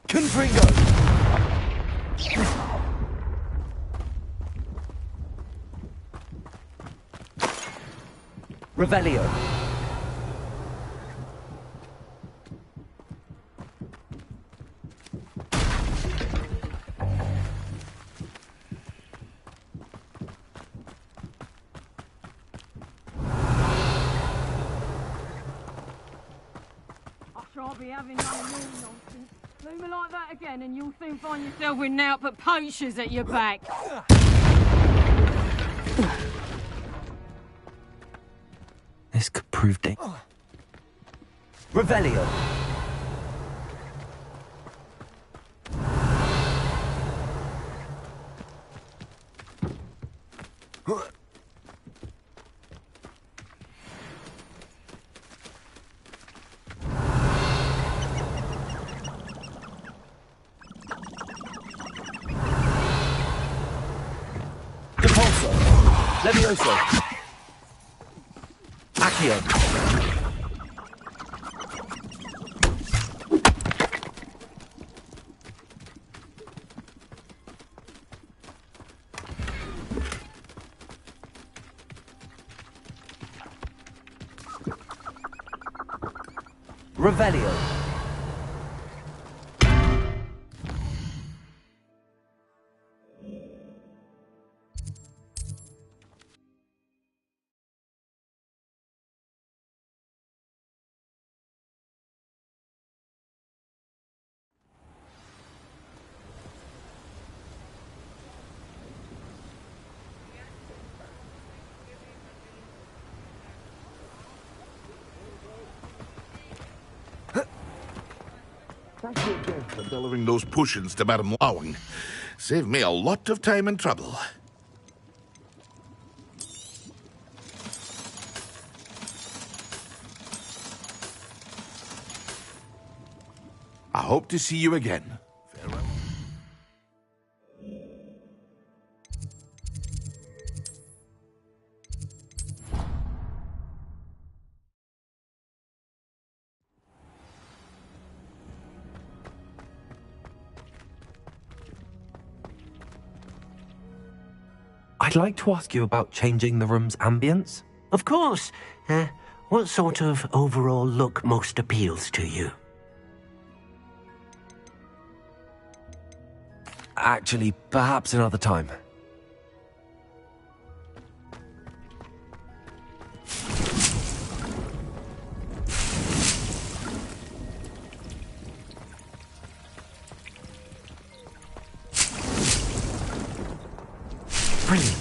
Confringo! Revelio! I shan't be having none of your nonsense. Do me like that again and you'll soon find yourself with naught but poachers at your back. This could prove dangerous. Revelio! Depulso! Levioso! Accio! Revelio! Thank you again for delivering those potions to Madame Lowing. Saved me a lot of time and trouble. I hope to see you again. Farewell. I'd like to ask you about changing the room's ambience. Of course. What sort of overall look most appeals to you? Actually, perhaps another time. Brilliant.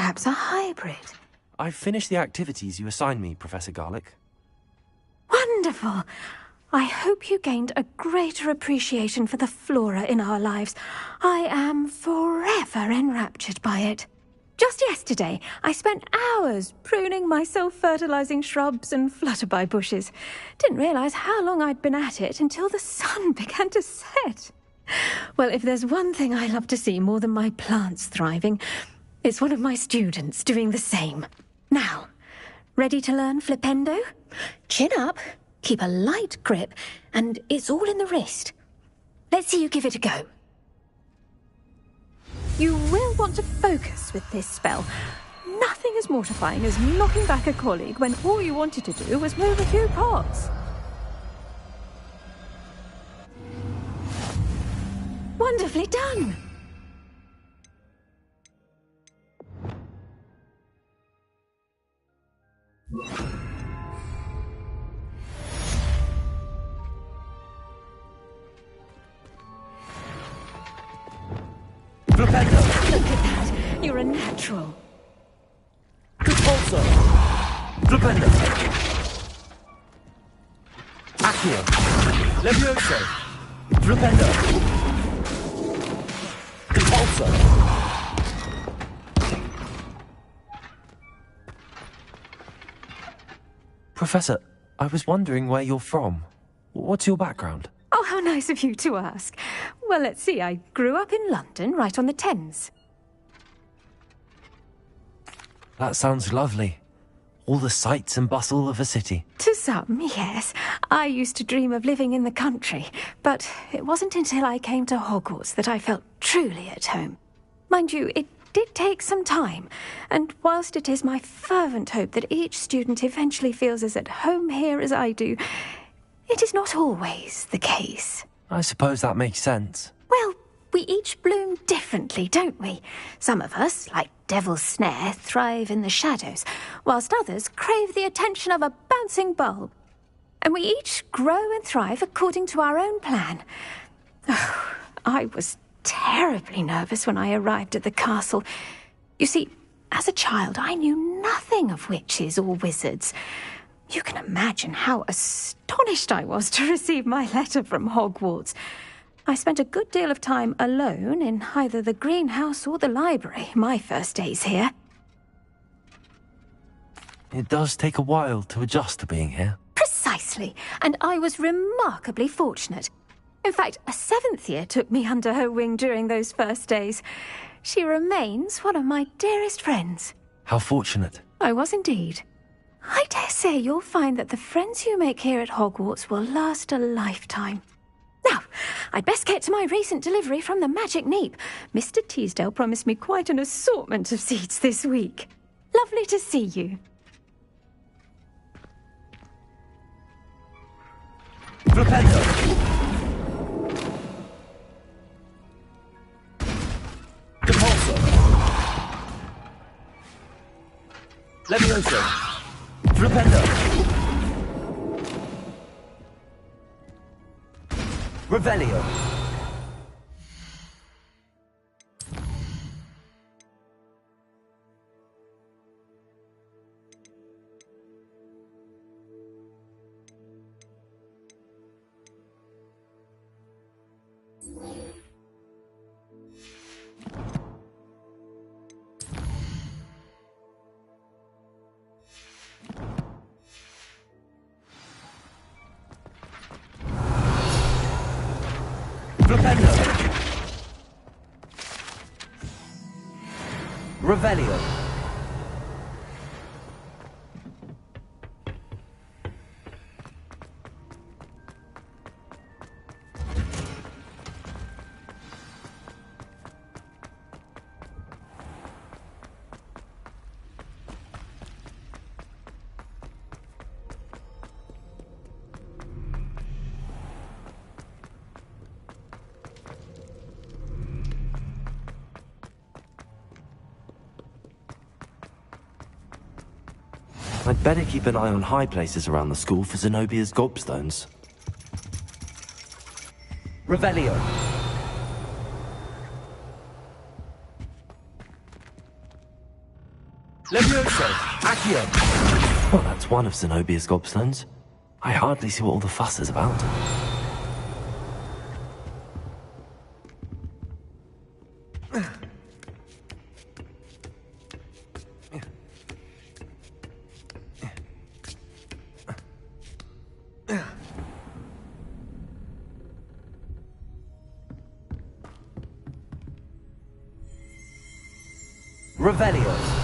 perhaps a hybrid. I've finished the activities you assigned me, Professor Garlick. Wonderful! I hope you gained a greater appreciation for the flora in our lives. I am forever enraptured by it. Just yesterday, I spent hours pruning my self-fertilizing shrubs and flutterby bushes. Didn't realize how long I'd been at it until the sun began to set. Well, if there's one thing I love to see more than my plants thriving, it's one of my students doing the same. Now, ready to learn flipendo? Chin up, keep a light grip, and it's all in the wrist. Let's see you give it a go. You will want to focus with this spell. Nothing as mortifying as knocking back a colleague when all you wanted to do was move a few parts. Wonderfully done! Flipendo! Look at that! You're a natural. Repulsor! Flipendo! Accio! Levioso! Flipendo! Repulsor! Professor, I was wondering where you're from. What's your background? Oh, how nice of you to ask. Well, let's see. I grew up in London, right on the Thames. That sounds lovely. All the sights and bustle of a city. To some, yes. I used to dream of living in the country, but it wasn't until I came to Hogwarts that I felt truly at home. Mind you, it did take some time, and whilst it is my fervent hope that each student eventually feels as at home here as I do, it is not always the case. I suppose that makes sense. Well, we each bloom differently, don't we? Some of us, like Devil's Snare, thrive in the shadows, whilst others crave the attention of a bouncing bulb. And we each grow and thrive according to our own plan. Oh, I was terribly nervous when I arrived at the castle. You see, as a child, I knew nothing of witches or wizards. You can imagine how astonished I was to receive my letter from Hogwarts. I spent a good deal of time alone in either the greenhouse or the library my first days here. It does take a while to adjust to being here. Precisely, and I was remarkably fortunate. In fact, a 7th year took me under her wing during those first days. She remains one of my dearest friends. How fortunate. I was indeed. I dare say you'll find that the friends you make here at Hogwarts will last a lifetime. Now, I'd best get to my recent delivery from the Magic Neep. Mr. Teasdale promised me quite an assortment of seeds this week. Lovely to see you. Flipendo! Repulsor! Levioso! Flipendo! Revelio! Flipendo! Revelio! I'd better keep an eye on high places around the school for Zenobia's gobstones. Revelio! Levioso! Accio! Well, that's one of Zenobia's gobstones. I hardly see what all the fuss is about. Revelio.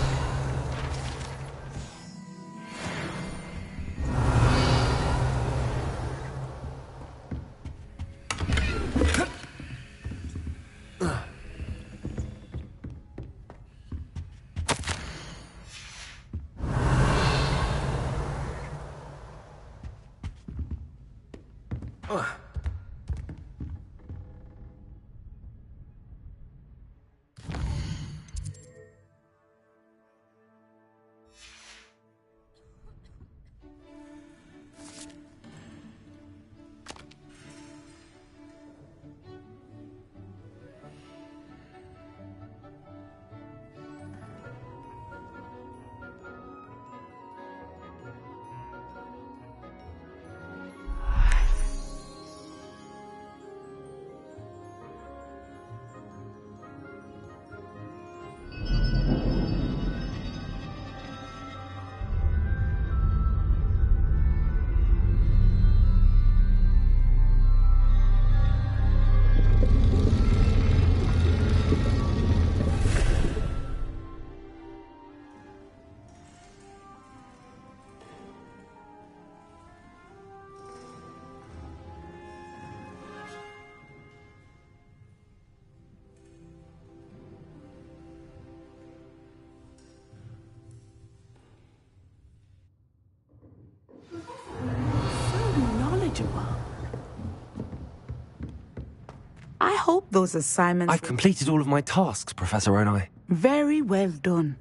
I hope those assignments... I've completed all of my tasks, Professor Onai. Very well done.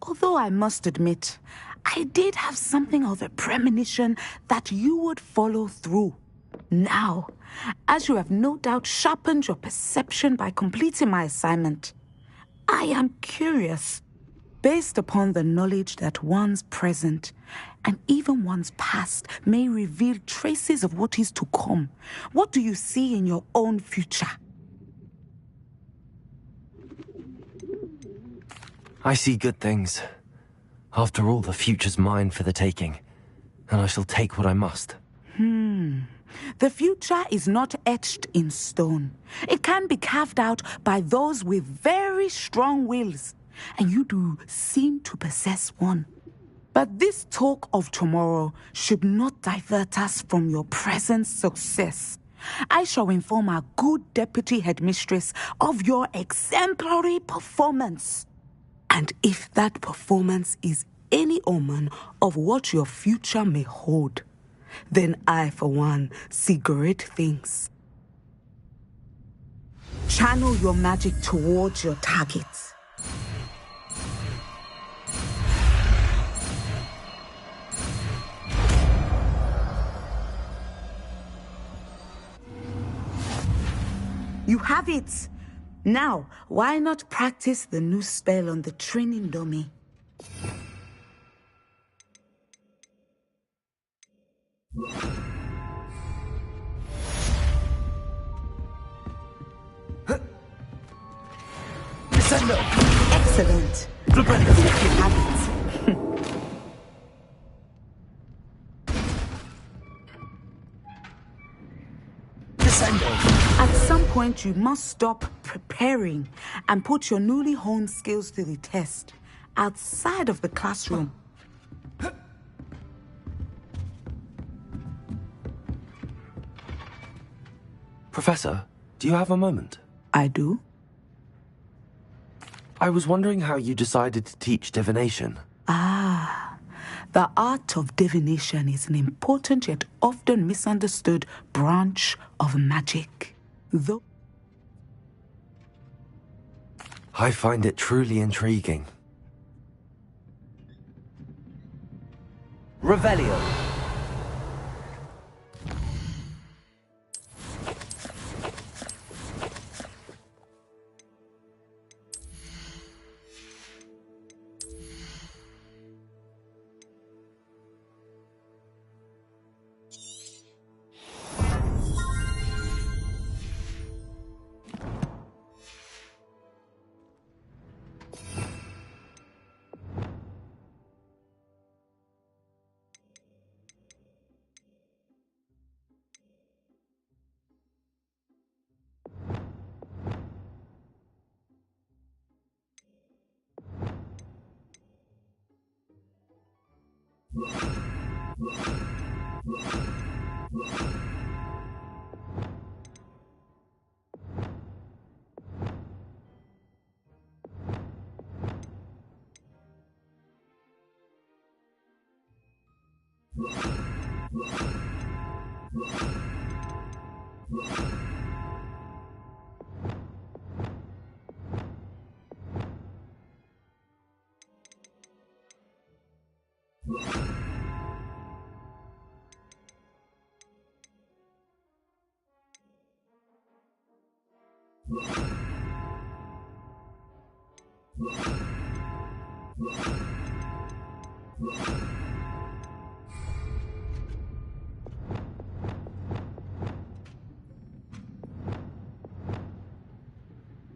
Although I must admit, I did have something of a premonition that you would follow through. Now, as you have no doubt sharpened your perception by completing my assignment, I am curious, based upon the knowledge that one's present and even one's past may reveal traces of what is to come. What do you see in your own future? I see good things. After all, the future's mine for the taking, and I shall take what I must. The future is not etched in stone. It can be carved out by those with very strong wills, and you do seem to possess one. But this talk of tomorrow should not divert us from your present success. I shall inform our good deputy headmistress of your exemplary performance. And if that performance is any omen of what your future may hold, then I, for one, see great things. Channel your magic towards your targets. You have it! Now, why not practice the new spell on the training dummy? Descendo! Excellent! You have it. Descendo! At some point, you must stop preparing and put your newly honed skills to the test outside of the classroom. Professor, do you have a moment? I do. I was wondering how you decided to teach divination. The art of divination is an important yet often misunderstood branch of magic. Though I find it truly intriguing. Revelio.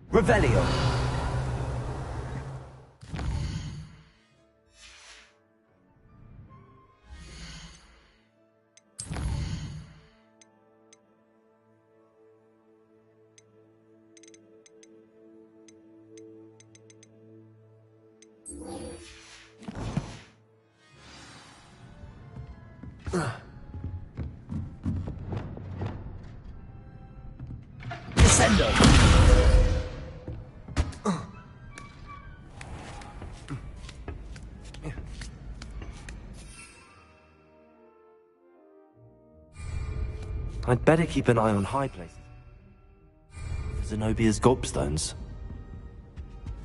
Revelio. Descendo. I'd better keep an eye on high places. Zenobia's gobstones.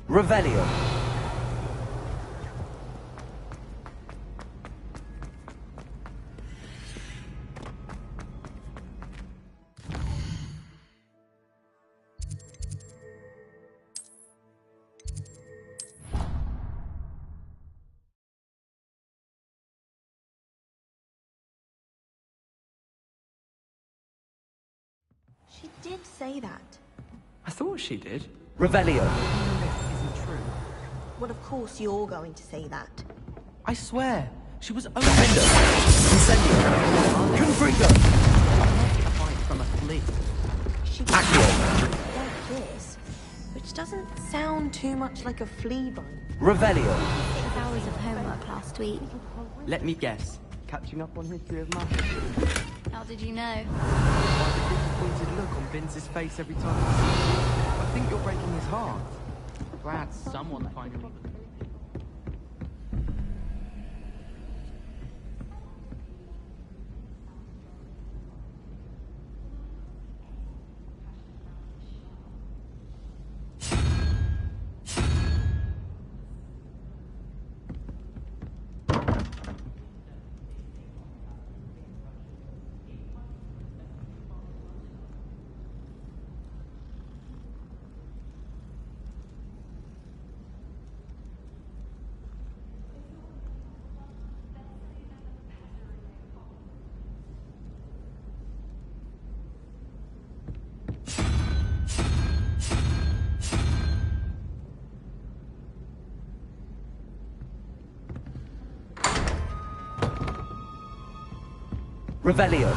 Revelio. She did say that. I thought she did. Revelio. Isn't true. Well, of course you're going to say that. I swear, she was only... Incendio. Confringo. Fight from a flea. She was like this, which doesn't sound too much like a flea bite. Revelio. 6 hours of homework last week. Let me guess. Catching up on history of magic. How did you know? Why the disappointed look on Vince's face every time I see you? I think you're breaking his heart. Glad someone finally... Revelio.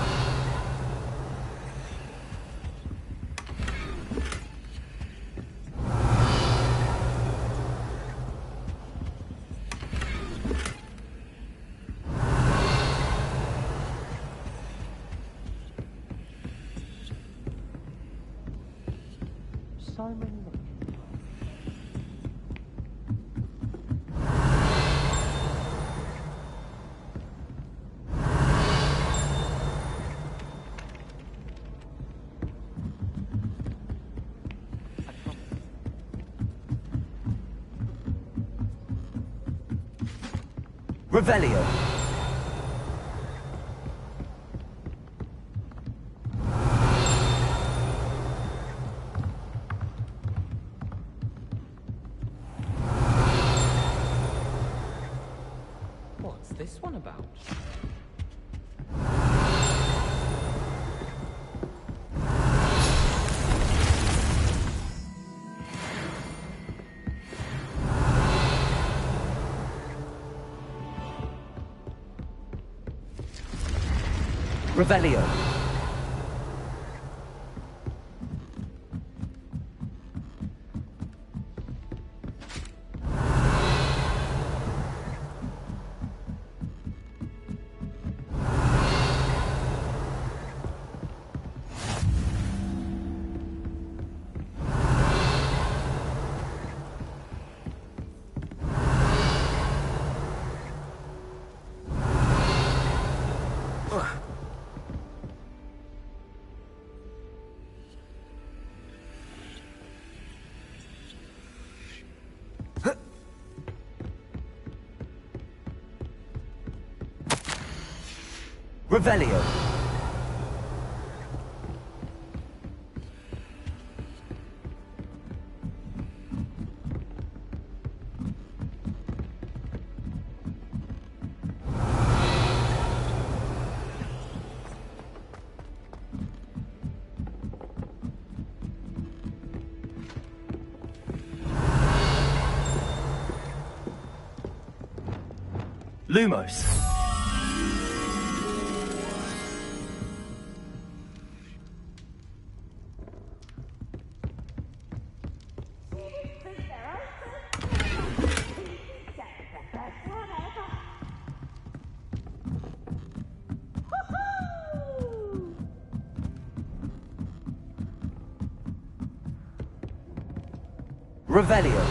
So many... Revelio. What's this one about? Revelio. Revelio. Lumos. Revelio.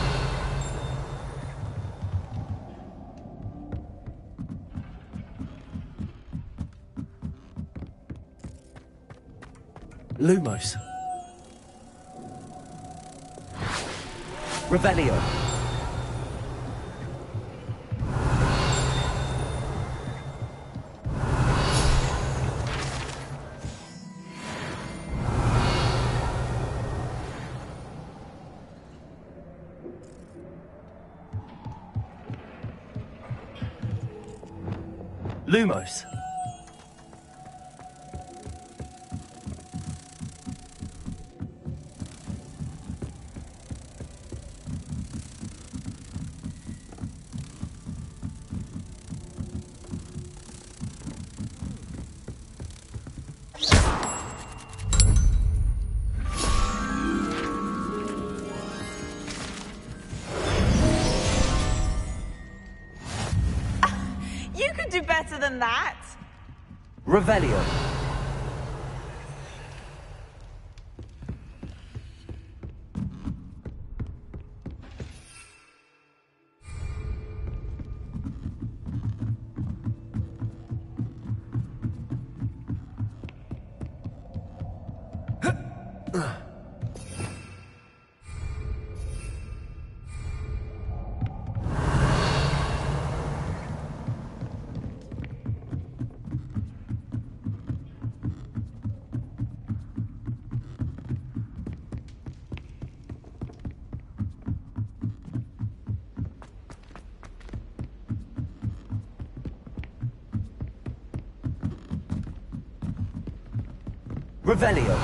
Lumos. Revelio. Lumos. You can do better than that. Revelio. Revelio.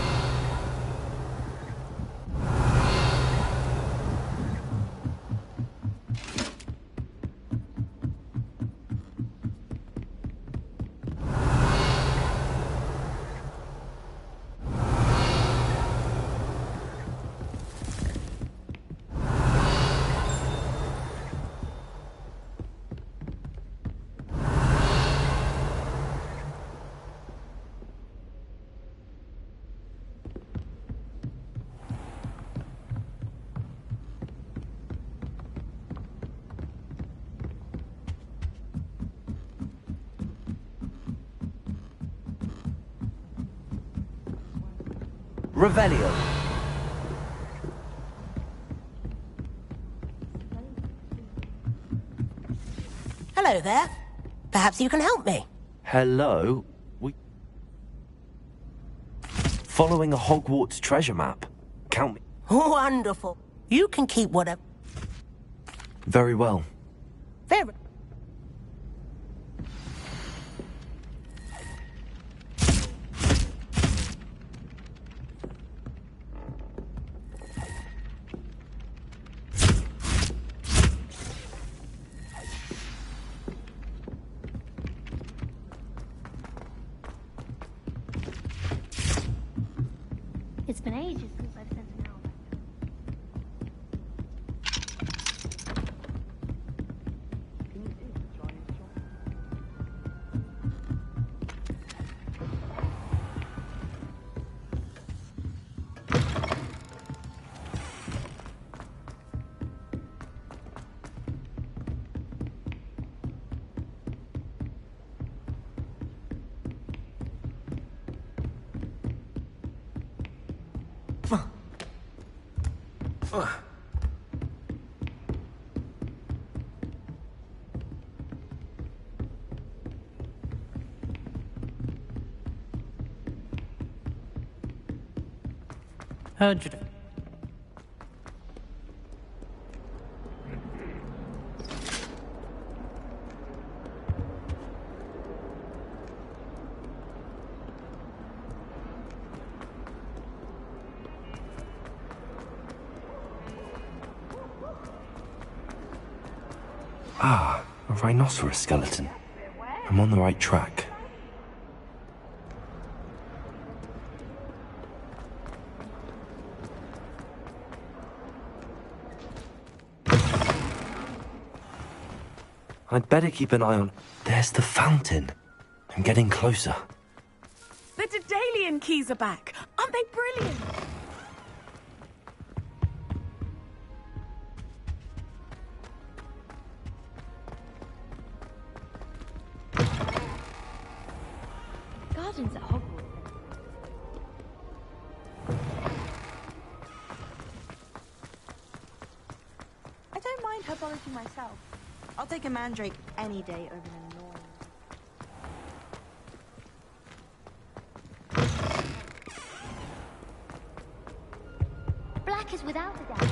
Revelio. Hello there. Perhaps you can help me. Hello? Following a Hogwarts treasure map. Count me. Wonderful. You can keep whatever. Very well. Very. It's been ages since I've sent an album. Heard you. Ah, a rhinoceros skeleton. I'm on the right track. I'd better keep an eye on... There's the fountain. I'm getting closer. The Daedalian keys are back. Aren't they brilliant? Gardens at Hogwarts. I don't mind herbology myself. I'll take a mandrake any day over an annoying. Black is without a doubt.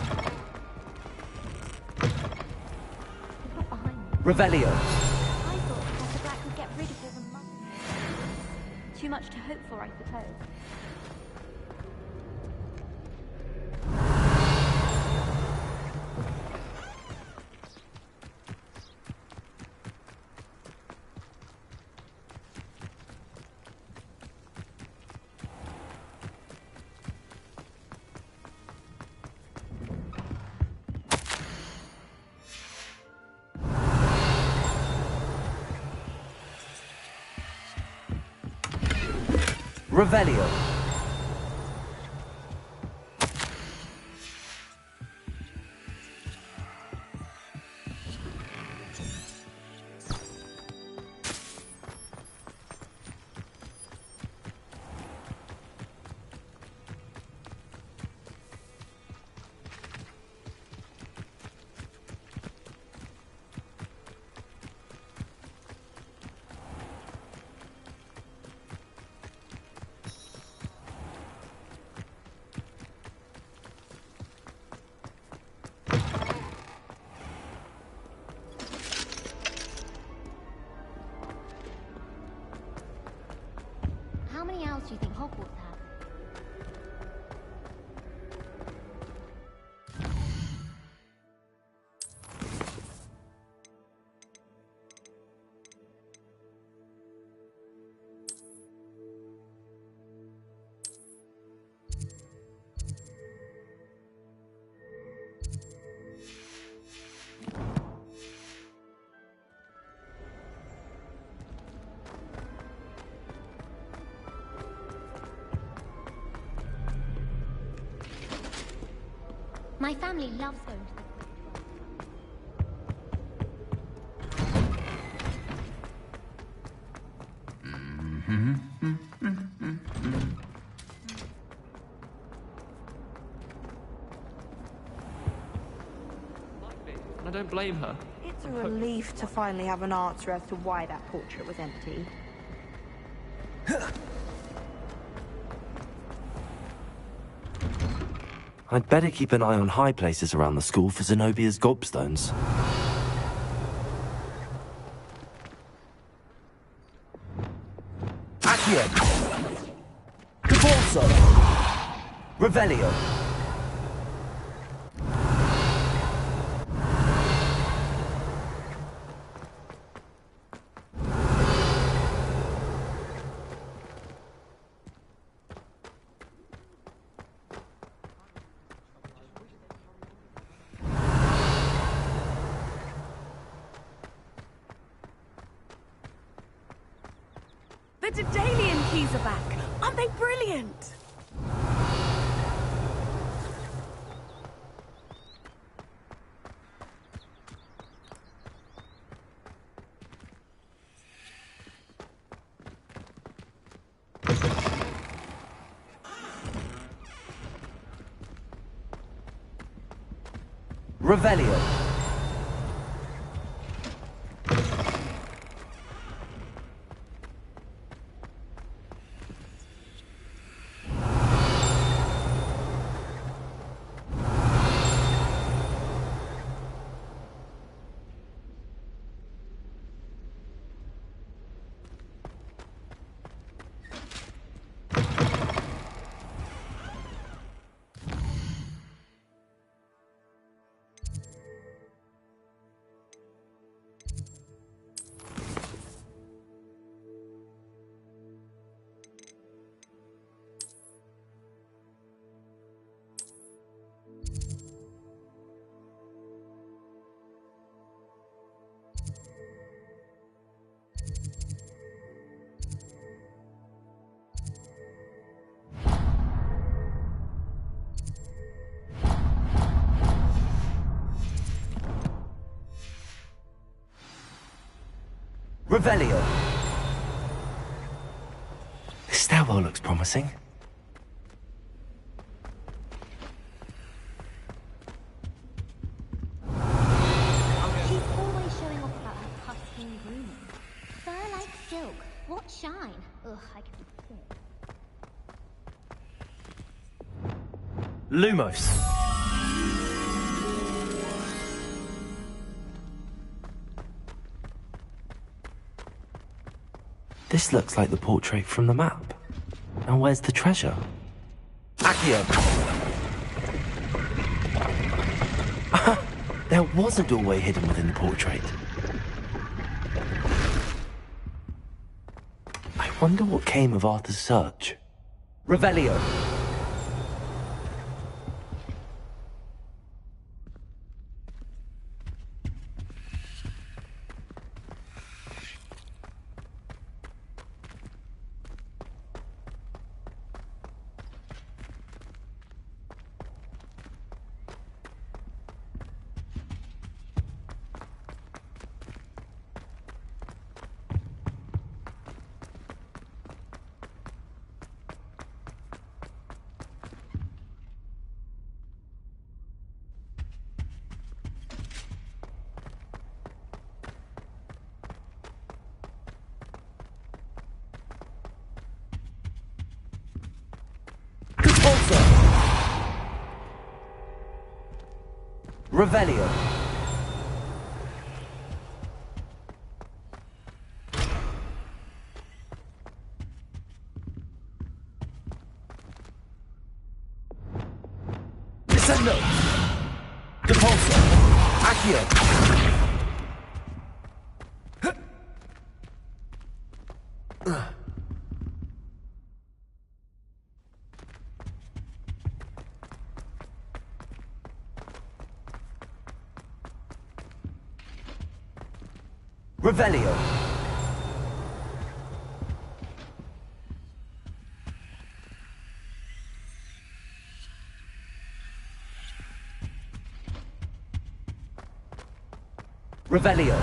It's not behind me. Revelio. I thought Professor Black would get rid of all the money. Too much to hope for, I suppose. Revelio. How many owls do you think Hogwarts has? My family loves going to I don't blame her. It's a relief to finally have an answer as to why that portrait was empty. I'd better keep an eye on high places around the school for Zenobia's gobstones. Accio. Caborso. Revelio. The Daedalian keys are back. Aren't they brilliant? Revelio. Revelio. This stairwell looks promising. She's always showing off about her husking grooming. Fur like silk. What shine? Ugh, I can see it. Lumos. This looks like the portrait from the map. Now where's the treasure? Accio. There was a doorway hidden within the portrait. I wonder what came of Arthur's search. Revelio. Revelio. Descendo. Depulso. Accio. Revelio. Revelio.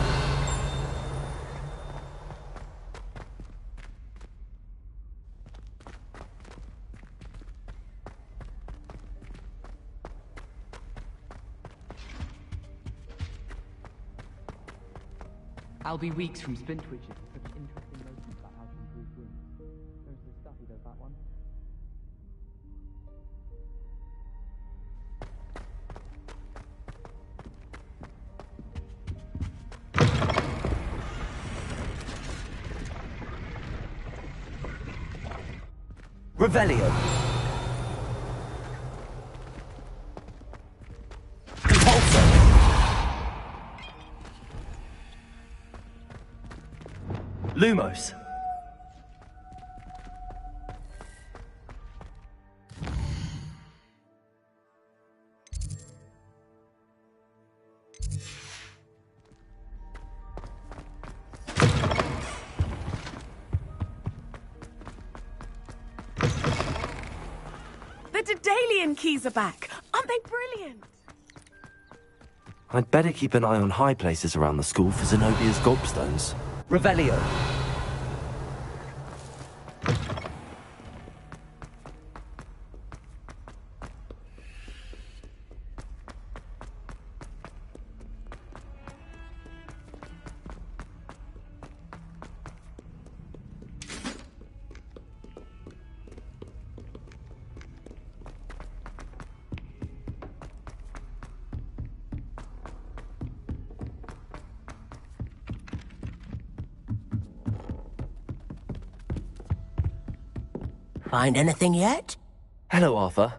I'll be weeks from spin twitches with such interesting notions about how to improve wounds. Knows his stuff, he does that one. Revelio. Lumos. The Daedalian keys are back. Aren't they brilliant? I'd better keep an eye on high places around the school for Zenobia's gobstones. Revelio. Find anything yet? Hello, Arthur.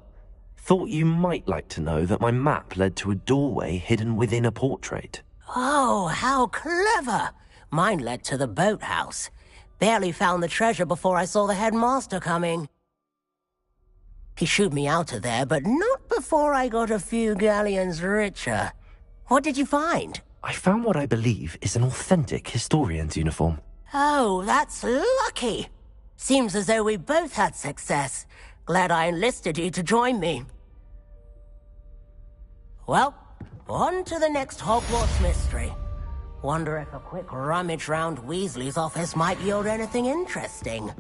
Thought you might like to know that my map led to a doorway hidden within a portrait. Oh, how clever! Mine led to the boathouse. Barely found the treasure before I saw the headmaster coming. He shooed me out of there, but not before I got a few galleons richer. What did you find? I found what I believe is an authentic historian's uniform. Oh, that's lucky. Seems as though we both had success. Glad I enlisted you to join me. Well, on to the next Hogwarts mystery. Wonder if a quick rummage round Weasley's office might yield anything interesting.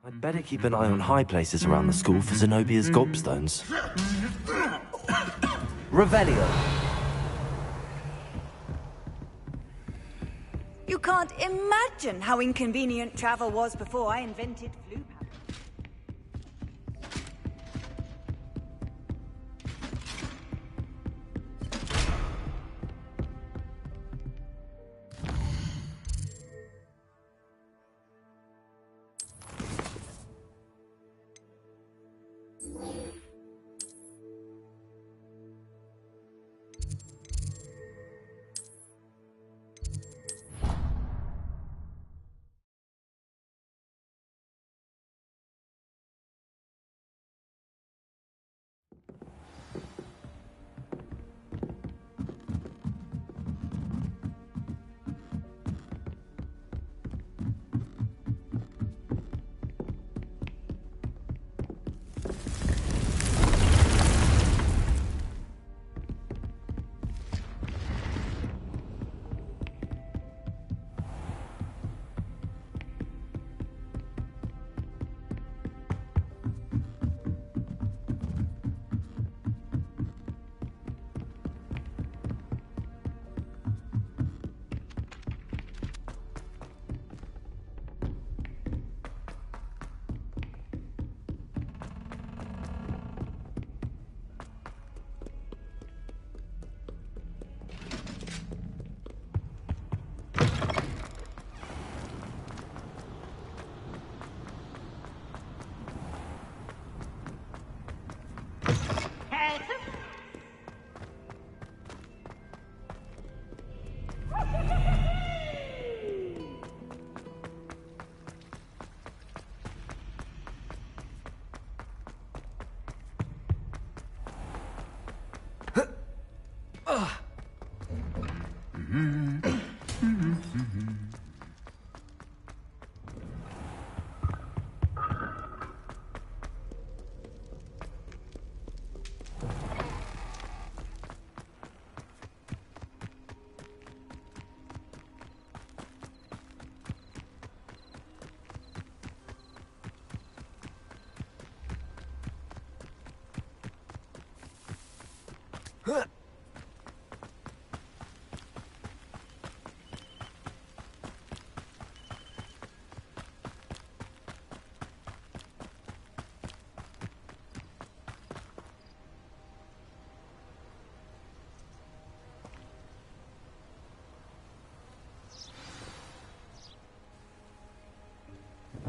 I'd better keep an eye on high places around the school for Zenobia's gobstones. Revelio. You can't imagine how inconvenient travel was before I invented flu powder.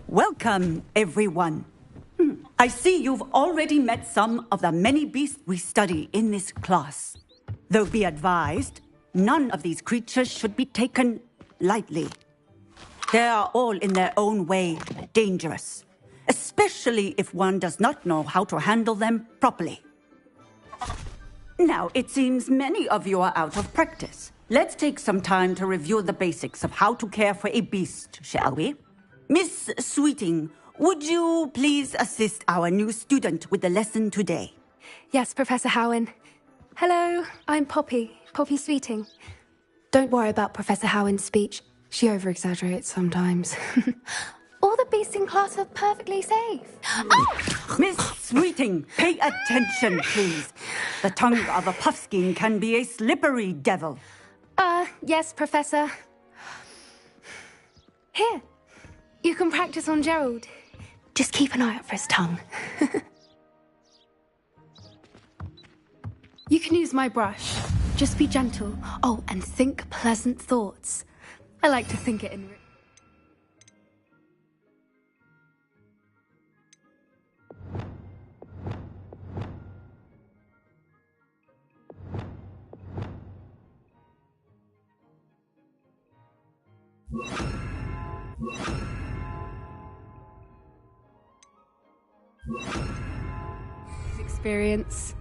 Welcome, everyone. I see you've already met some of the many beasts we study in this class. Though be advised, none of these creatures should be taken lightly. They are all in their own way dangerous, especially if one does not know how to handle them properly. Now, it seems many of you are out of practice. Let's take some time to review the basics of how to care for a beast, shall we? Miss Sweeting, would you please assist our new student with the lesson today? Yes, Professor Howen. Hello, I'm Poppy Sweeting. Don't worry about Professor Howen's speech. She over-exaggerates sometimes. All the beasts in class are perfectly safe. Oh! Miss Sweeting, pay attention, please. The tongue of a puffskein can be a slippery devil. Yes, Professor. Here, you can practice on Gerald. Just keep an eye out for his tongue. You can use my brush. Just be gentle. Oh, and think pleasant thoughts. I like to think it in... Experience.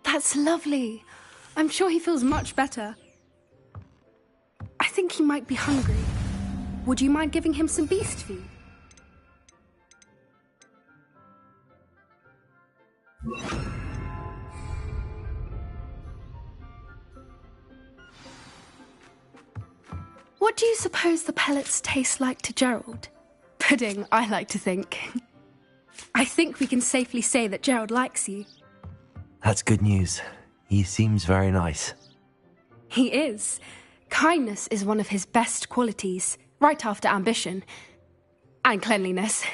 That's lovely. I'm sure he feels much better. I think he might be hungry. Would you mind giving him some beast feed? What do you suppose the pellets taste like to Gerald? Pudding, I like to think. I think we can safely say that Gerald likes you. That's good news. He seems very nice. He is. Kindness is one of his best qualities, right after ambition. And cleanliness.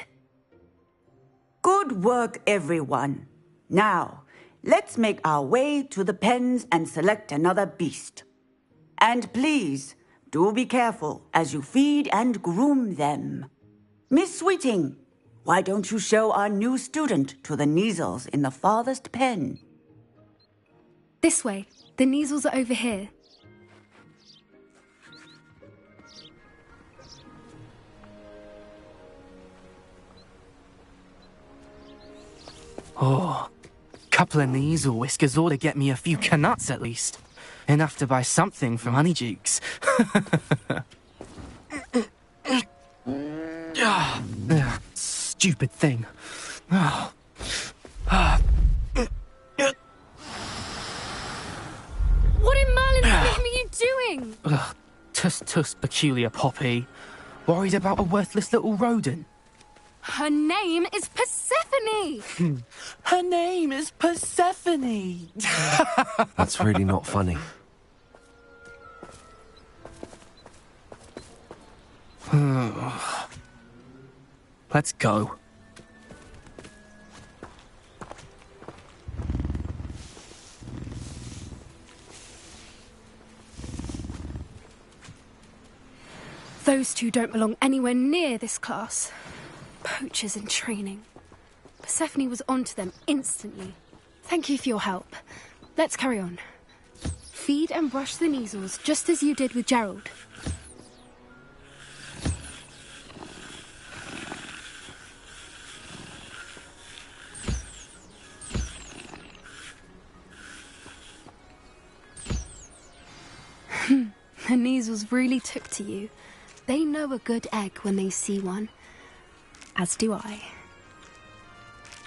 Good work, everyone. Now, let's make our way to the pens and select another beast. And please, do be careful as you feed and groom them. Miss Sweeting, why don't you show our new student to the Kneazles in the farthest pen? This way. The Kneazles are over here. Oh, couple of Kneazle whiskers ought to get me a few canuts at least. Enough to buy something from Honeydukes. Stupid thing. What in Merlin's name are you doing? Tuss, peculiar Poppy. Worried about a worthless little rodent. Her name is Persephone! Her name is Persephone! That's really not funny. Let's go. Those two don't belong anywhere near this class. Poachers in training. Persephone was onto them instantly. Thank you for your help. Let's carry on. Feed and brush the Kneazles just as you did with Gerald. The Kneazles really took to you. They know a good egg when they see one. As do I.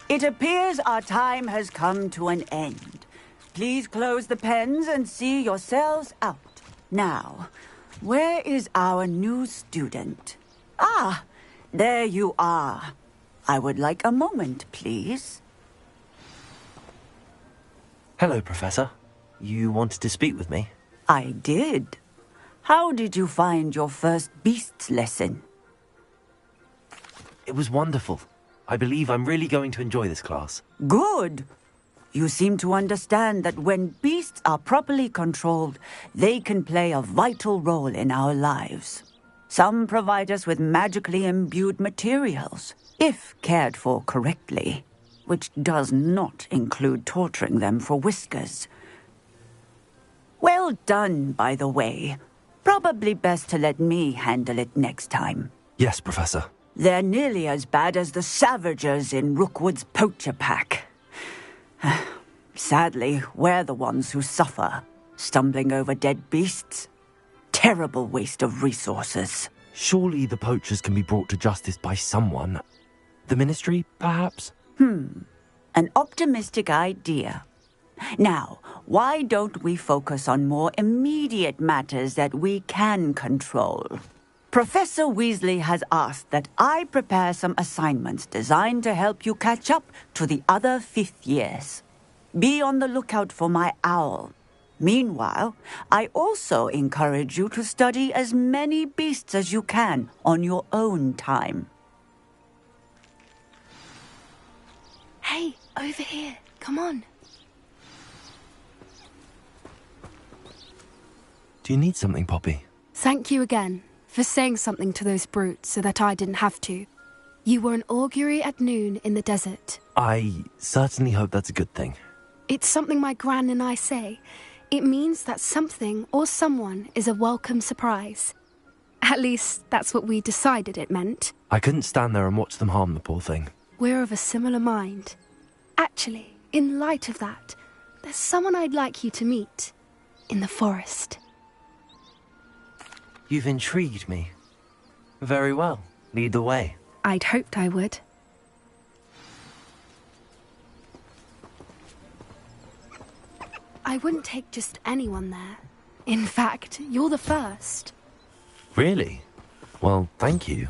It appears our time has come to an end. Please close the pens and see yourselves out. Now, where is our new student? Ah, there you are. I would like a moment, please. Hello, Professor. You wanted to speak with me? I did. How did you find your first beasts lesson? It was wonderful. I believe I'm really going to enjoy this class. Good. You seem to understand that when beasts are properly controlled, they can play a vital role in our lives. Some provide us with magically imbued materials, if cared for correctly, which does not include torturing them for whiskers. Well done, by the way. Probably best to let me handle it next time. Yes, Professor. They're nearly as bad as the Savagers in Rookwood's poacher pack. Sadly, we're the ones who suffer, stumbling over dead beasts. Terrible waste of resources. Surely the poachers can be brought to justice by someone. The Ministry, perhaps? An optimistic idea. Now, why don't we focus on more immediate matters that we can control? Professor Weasley has asked that I prepare some assignments designed to help you catch up to the other fifth years. Be on the lookout for my owl. Meanwhile, I also encourage you to study as many beasts as you can on your own time. Hey, over here. Come on. Do you need something, Poppy? Thank you again for saying something to those brutes so that I didn't have to. You were an augury at noon in the desert. I certainly hope that's a good thing. It's something my gran and I say. It means that something or someone is a welcome surprise. At least, that's what we decided it meant. I couldn't stand there and watch them harm the poor thing. We're of a similar mind. Actually, in light of that, there's someone I'd like you to meet. In the forest. You've intrigued me. Very well. Lead the way. I'd hoped I would. I wouldn't take just anyone there. In fact, you're the first. Really? Well, thank you,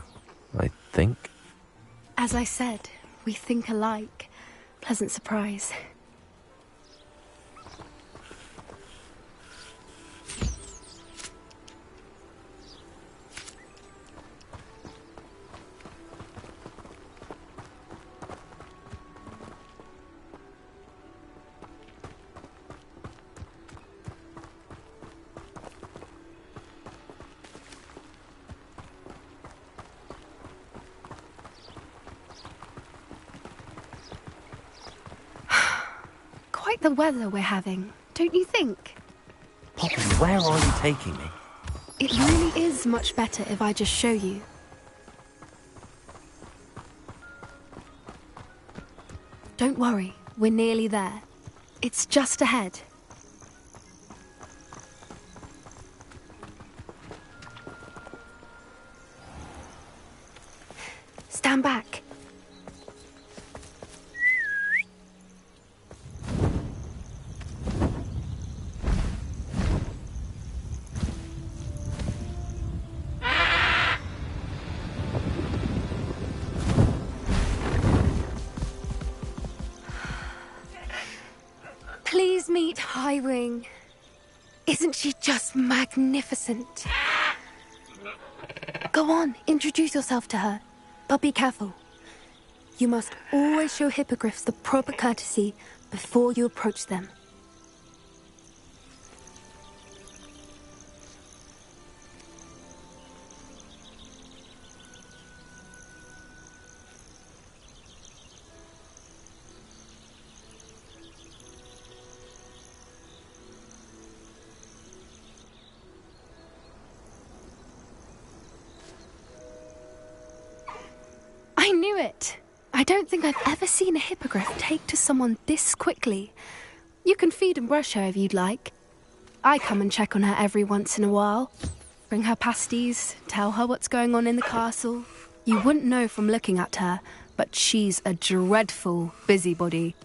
I think. As I said, we think alike. Pleasant surprise. Quite the weather we're having, don't you think? Poppy, where are you taking me? It really is much better if I just show you. Don't worry, we're nearly there. It's just ahead. Stand back. Please meet Highwing. Isn't she just magnificent? Go on, introduce yourself to her. But be careful. You must always show hippogriffs the proper courtesy before you approach them. I knew it! I don't think I've ever seen a hippogriff take to someone this quickly. You can feed and brush her if you'd like. I come and check on her every once in a while. Bring her pasties, tell her what's going on in the castle. You wouldn't know from looking at her, but she's a dreadful busybody.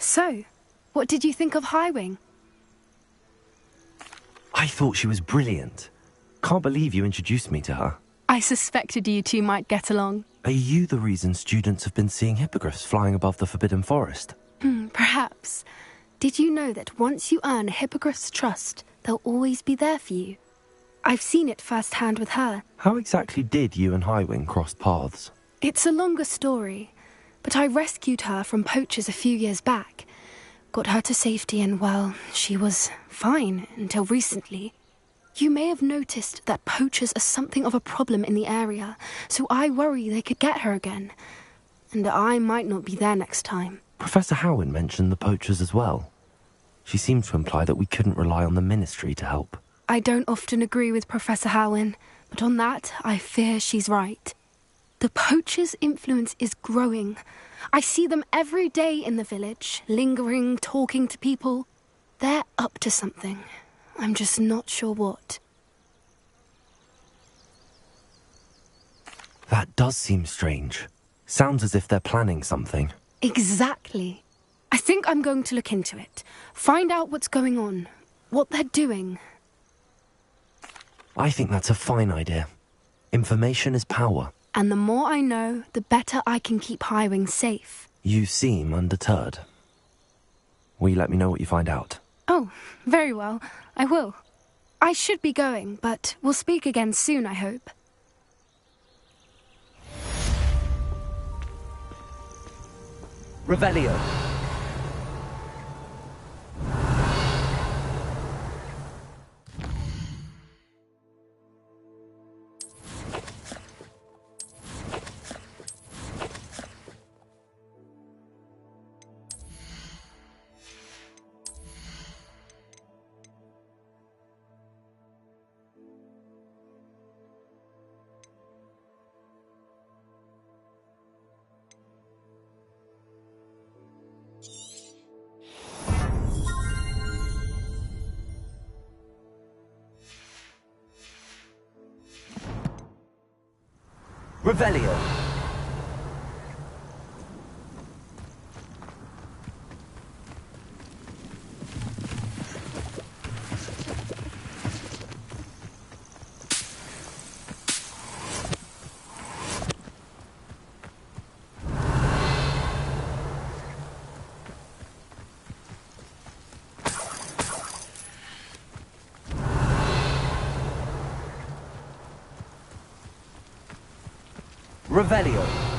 So, what did you think of Highwing? I thought she was brilliant. Can't believe you introduced me to her. I suspected you two might get along. Are you the reason students have been seeing hippogriffs flying above the Forbidden Forest? Perhaps. Did you know that once you earn a hippogriff's trust, they'll always be there for you? I've seen it firsthand with her. How exactly did you and Highwing cross paths? It's a longer story, but I rescued her from poachers a few years back. Got her to safety and, well, she was fine until recently. You may have noticed that poachers are something of a problem in the area, so I worry they could get her again. And I might not be there next time. Professor Howin mentioned the poachers as well. She seemed to imply that we couldn't rely on the Ministry to help. I don't often agree with Professor Howin, but on that, I fear she's right. The poachers' influence is growing. I see them every day in the village, lingering, talking to people. They're up to something. I'm just not sure what. That does seem strange. Sounds as if they're planning something. Exactly. I think I'm going to look into it. Find out what's going on, what they're doing. I think that's a fine idea. Information is power. And the more I know, the better I can keep Highwing safe. You seem undeterred. Will you let me know what you find out? Oh, very well. I will. I should be going, but we'll speak again soon, I hope. Revelio. Revelio. Revelio.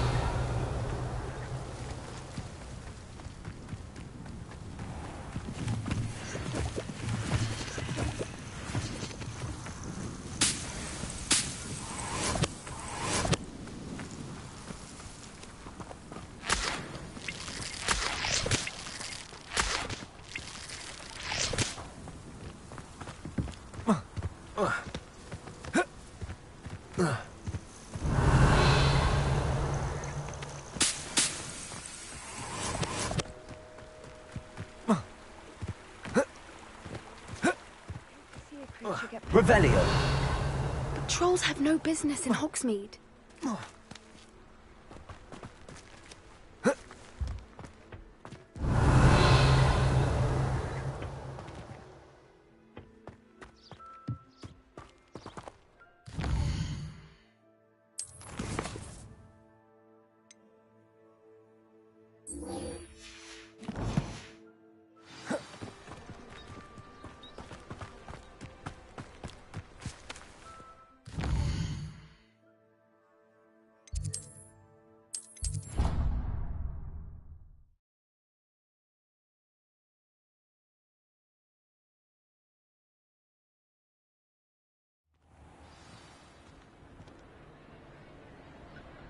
Revelio. But trolls have no business in Hogsmeade.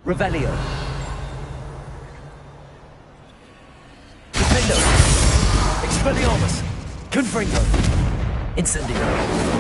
Revelio. Defendo. Expelliarmus. Confringo. Incendio.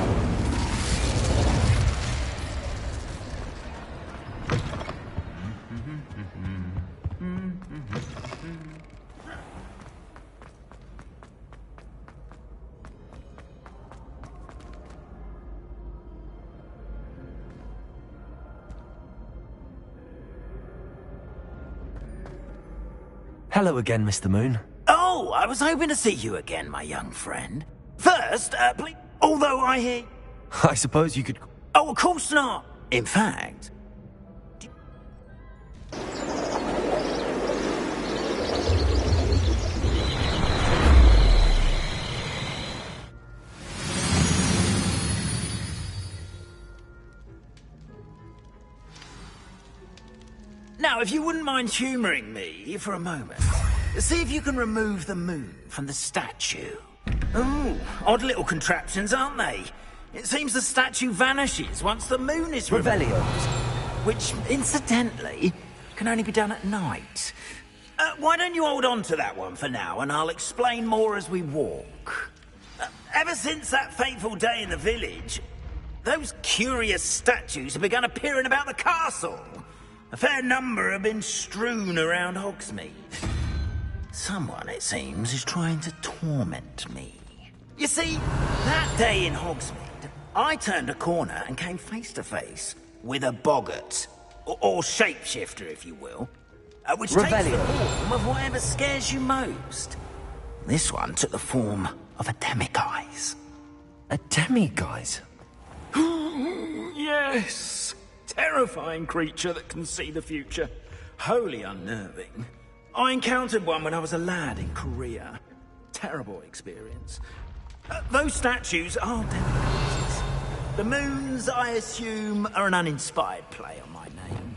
Hello again, Mr. Moon. Oh, I was hoping to see you again, my young friend. First, please... Although I hear... I suppose you could... Oh, of course not. In fact... Now, if you wouldn't mind humouring me for a moment, see if you can remove the moon from the statue. Oh, odd little contraptions, aren't they? It seems the statue vanishes once the moon is removed. Revelio. Which, incidentally, can only be done at night. Why don't you hold on to that one for now, and I'll explain more as we walk. Ever since that fateful day in the village, those curious statues have begun appearing about the castle. A fair number have been strewn around Hogsmeade. Someone, it seems, is trying to torment me. You see, that day in Hogsmeade, I turned a corner and came face to face with a boggart, or shapeshifter, if you will, which takes the form of whatever scares you most. This one took the form of a demiguise. A demiguise? Yes. Terrifying creature that can see the future. Wholly unnerving. I encountered one when I was a lad in Korea. Terrible experience. Those statues are delicacies. The moons, I assume, are an uninspired play on my name.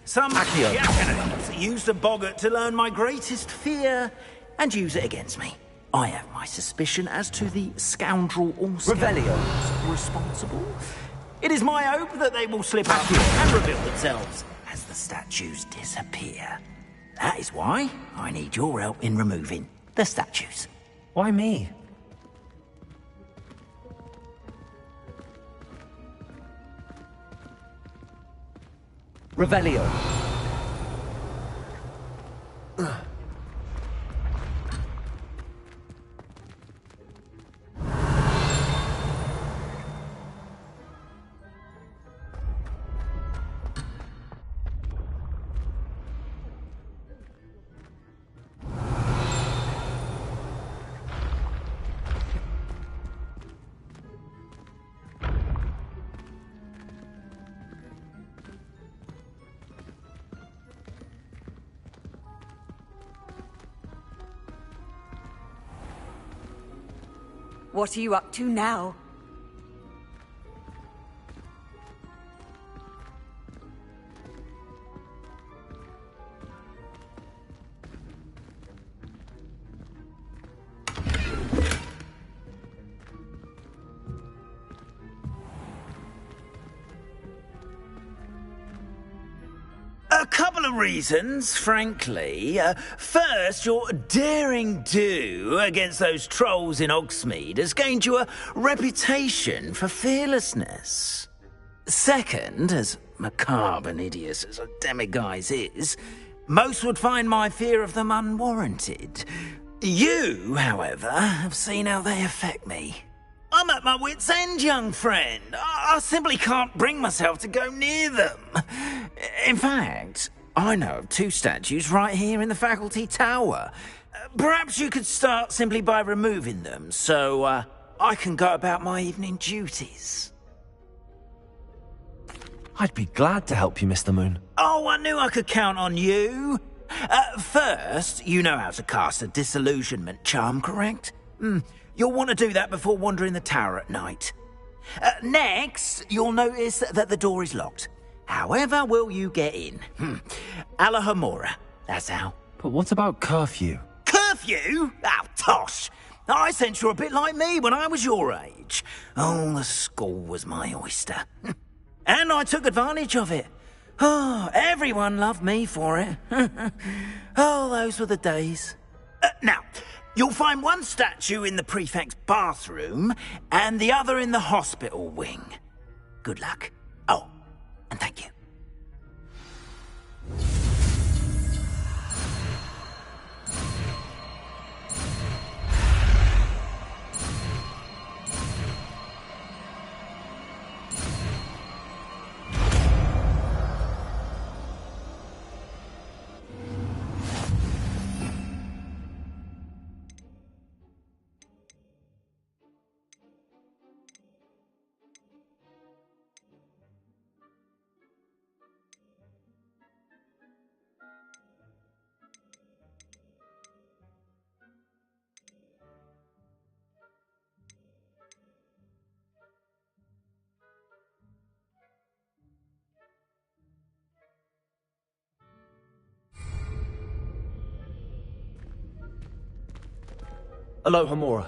Some jackanapes used a boggart to learn my greatest fear and use it against me. I have my suspicion as to the scoundrel or scoundrels responsible. It is my hope that they will slip up and reveal themselves as the statues disappear. That is why I need your help in removing the statues. Why me? Revelio. What are you up to now? A couple of reasons, frankly. First, your daring do against those trolls in Hogsmeade has gained you a reputation for fearlessness. Second, as macabre and hideous as a demiguise is, most would find my fear of them unwarranted. You, however, have seen how they affect me. I'm at my wit's end, young friend. I simply can't bring myself to go near them. In fact, I know of 2 statues right here in the faculty tower. Perhaps you could start simply by removing them, so I can go about my evening duties. I'd be glad to help you, Mr. Moon. Oh, I knew I could count on you. First, you know how to cast a disillusionment charm, correct? You'll want to do that before wandering the tower at night. Next, you'll notice that the door is locked. However will you get in? Alahomora, that's how. But what about curfew? Curfew? Oh, tosh. I sense you're a bit like me when I was your age. Oh, the school was my oyster. And I took advantage of it. Oh, everyone loved me for it. Oh, those were the days. Now, you'll find one statue in the prefect's bathroom and the other in the hospital wing. Good luck. Oh, and thank you. Alohomora.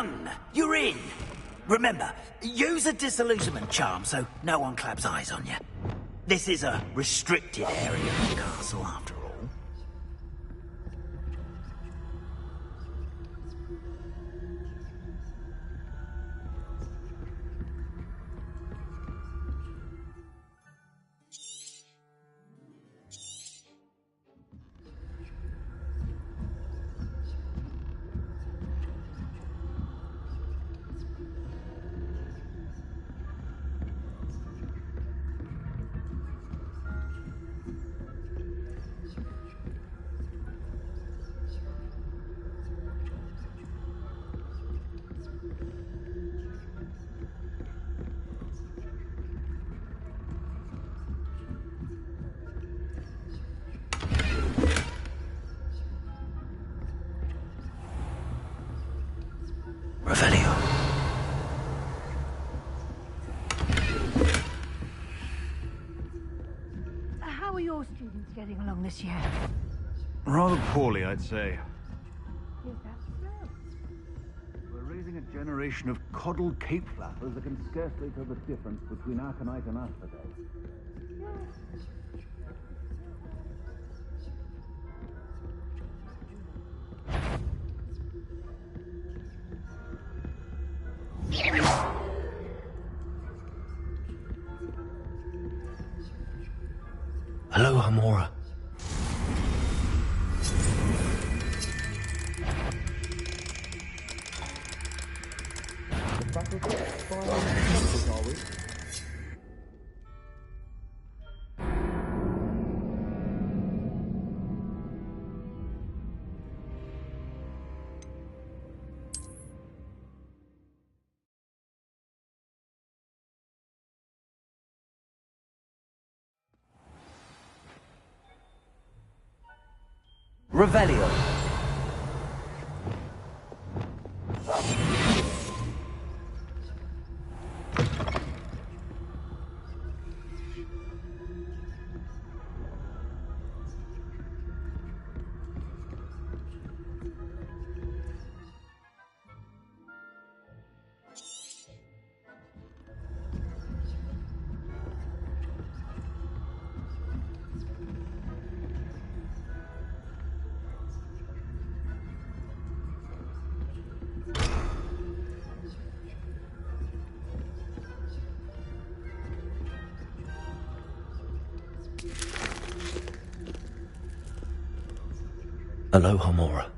done! You're in! Remember, use a disillusionment charm so no one claps eyes on you. This is a restricted area of the castle, after all. Revelio. How are your students getting along this year? Rather poorly, I'd say. Is that so? We're raising a generation of coddled cape flappers that can scarcely tell the difference between aconite and asphodel. Hello, Hamora. Revelio. Hello, Hamora.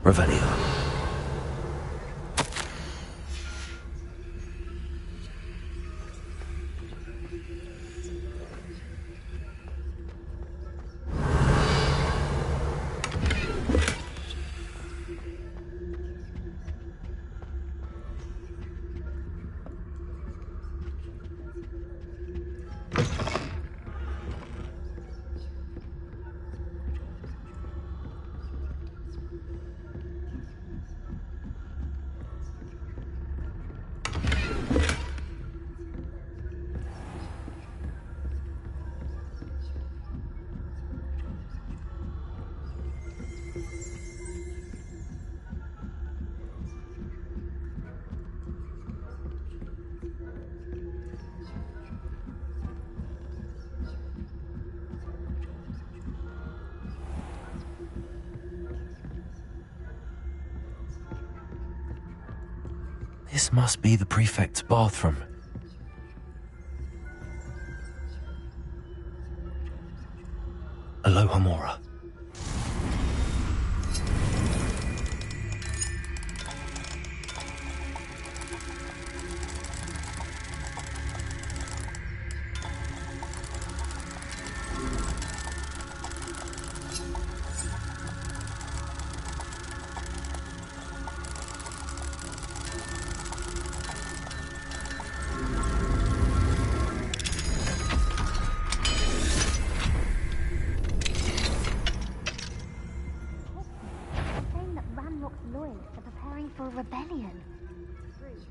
Revelio. This must be the prefect's bathroom. Hello, Hamora. preparing for a rebellion. Rude.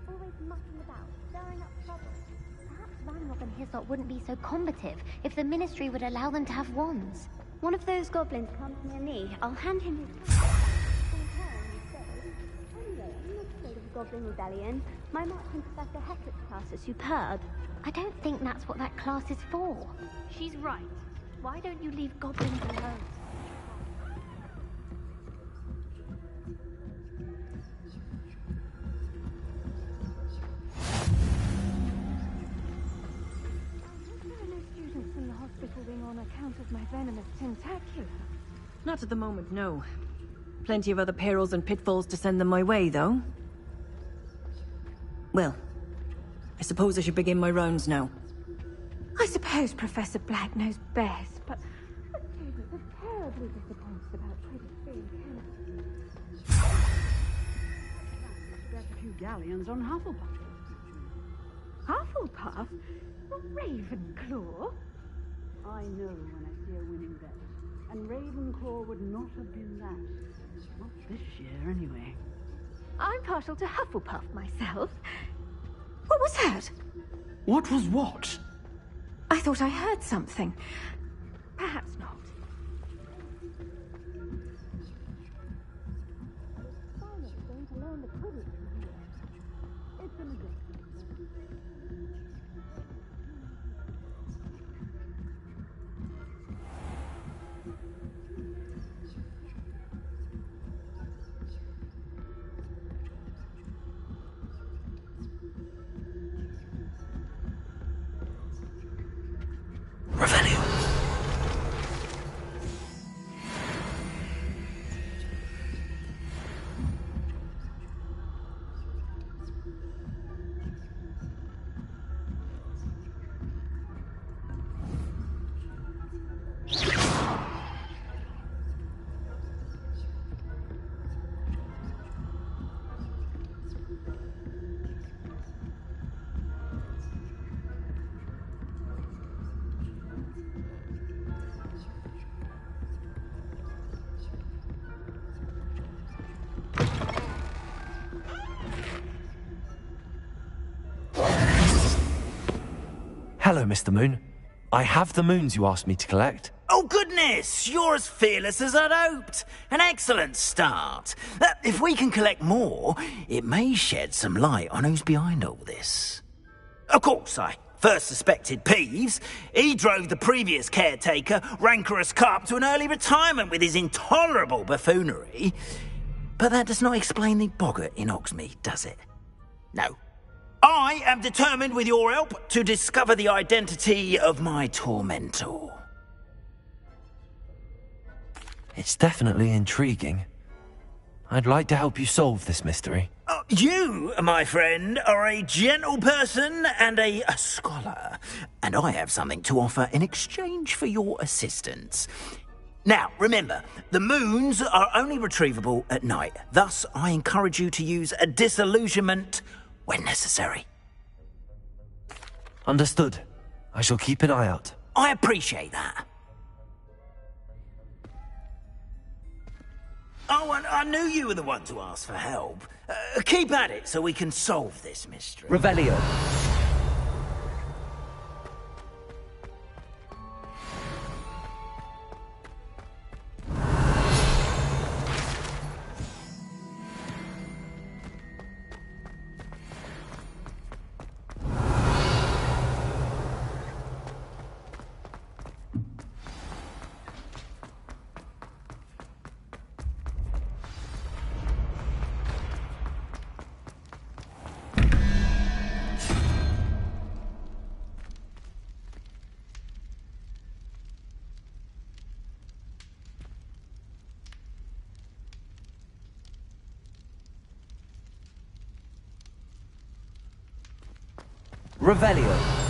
Always mucking about, stirring up trouble. Perhaps Ranrock and his lot wouldn't be so combative if the Ministry would allow them to have wands. One of those goblins comes near me, I'll hand him his... Anyway, I'm not afraid of Goblin Rebellion. My Marching Professor Hector's class is superb. I don't think that's what that class is for. She's right. Why don't you leave goblins alone? Students in the hospital wing on account of my venomous tentacular. Not at the moment, no. Plenty of other perils and pitfalls to send them my way, though. Well, I suppose I should begin my rounds now. I suppose Professor Black knows best, but students are terribly disappointed about credits being cancelled. There's a few galleons on Hufflepuff. Hufflepuff? Ravenclaw? I know when I see a winning bet. And Ravenclaw would not have been that. Not this year, anyway. I'm partial to Hufflepuff myself. What was that? What was what? I thought I heard something. Perhaps not. Going to learn the Quidditch from here. It's an addiction. Hello, Mr. Moon. I have the moons you asked me to collect. Oh, goodness! You're as fearless as I'd hoped. An excellent start. If we can collect more, it may shed some light on who's behind all this. Of course, I first suspected Peeves. He drove the previous caretaker, Rancorous Carp, to an early retirement with his intolerable buffoonery. But that does not explain the boggart in Hogsmeade, does it? No. I am determined, with your help, to discover the identity of my tormentor. It's definitely intriguing. I'd like to help you solve this mystery. You, my friend, are a gentle person and a scholar, and I have something to offer in exchange for your assistance. Now, remember, the moons are only retrievable at night. Thus, I encourage you to use a disillusionment when necessary. Understood. I shall keep an eye out. I appreciate that. Oh, and I knew you were the one to ask for help. Keep at it so we can solve this mystery. Revelio. Revelio.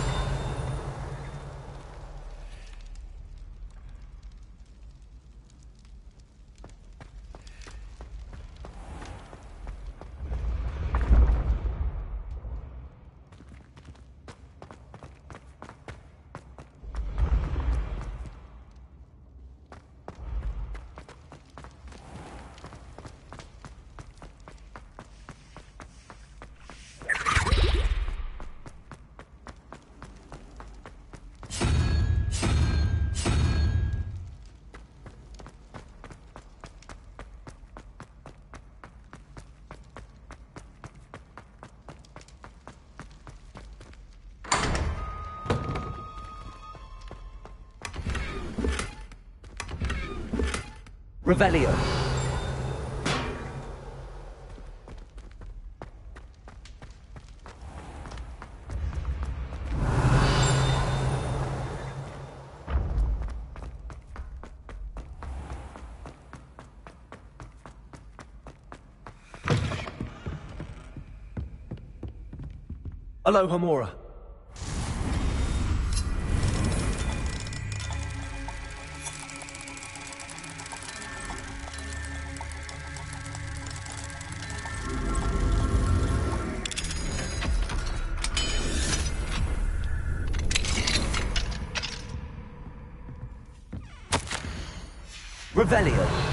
Revelio. Aloha Mora. Revelio.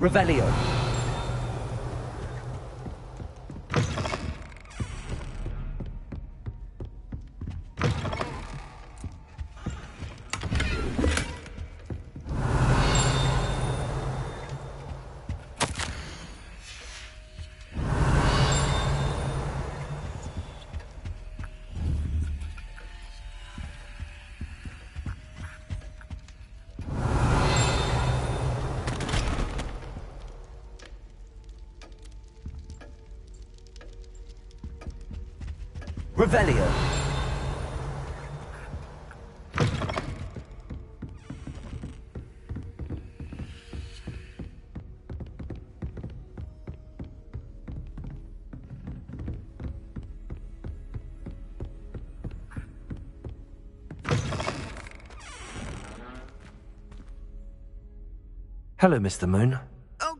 Revelio. Revelio. Hello, Mr. Moon. Oh.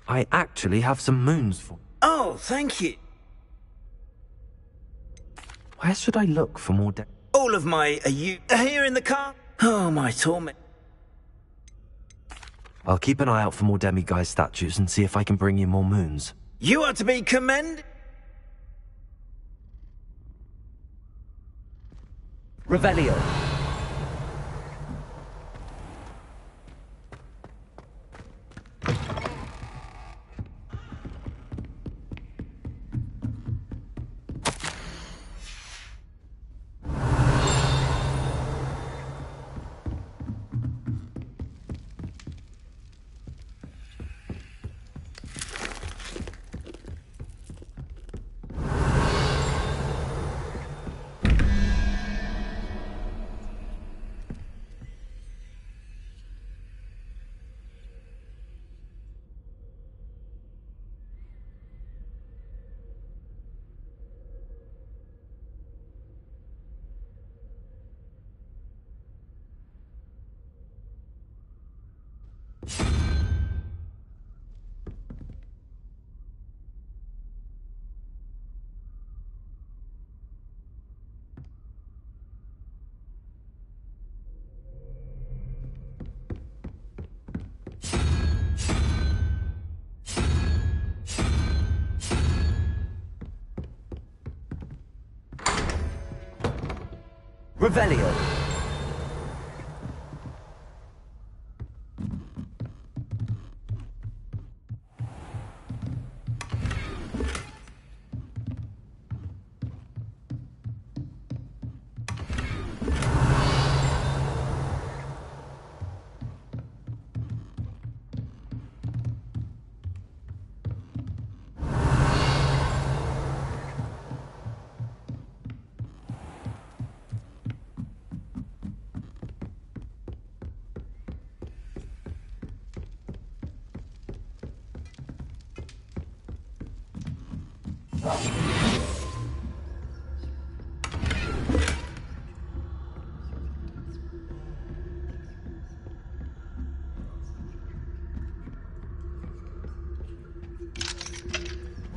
I actually have some moons for... Oh, thank you. Where should I look for more All of my... Are you here in the car? Oh, my torment. I'll keep an eye out for more demiguise statues and see if I can bring you more moons. You are to be commended. Revelio. Revelio.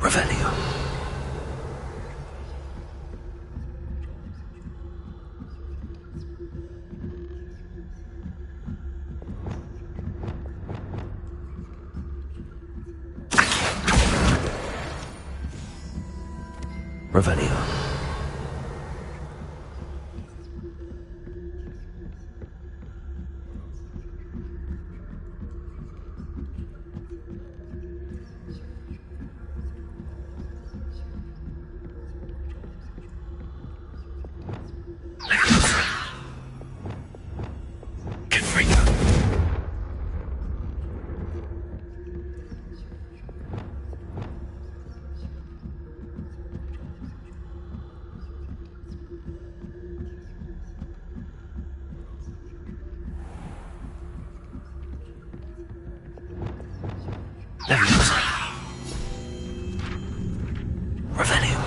Revelio. Revelio. Revelio.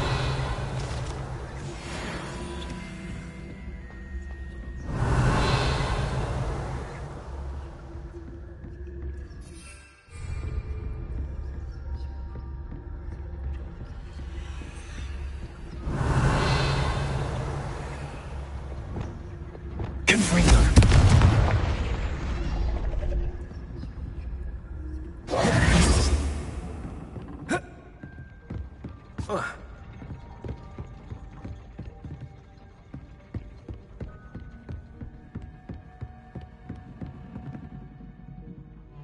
Confringo.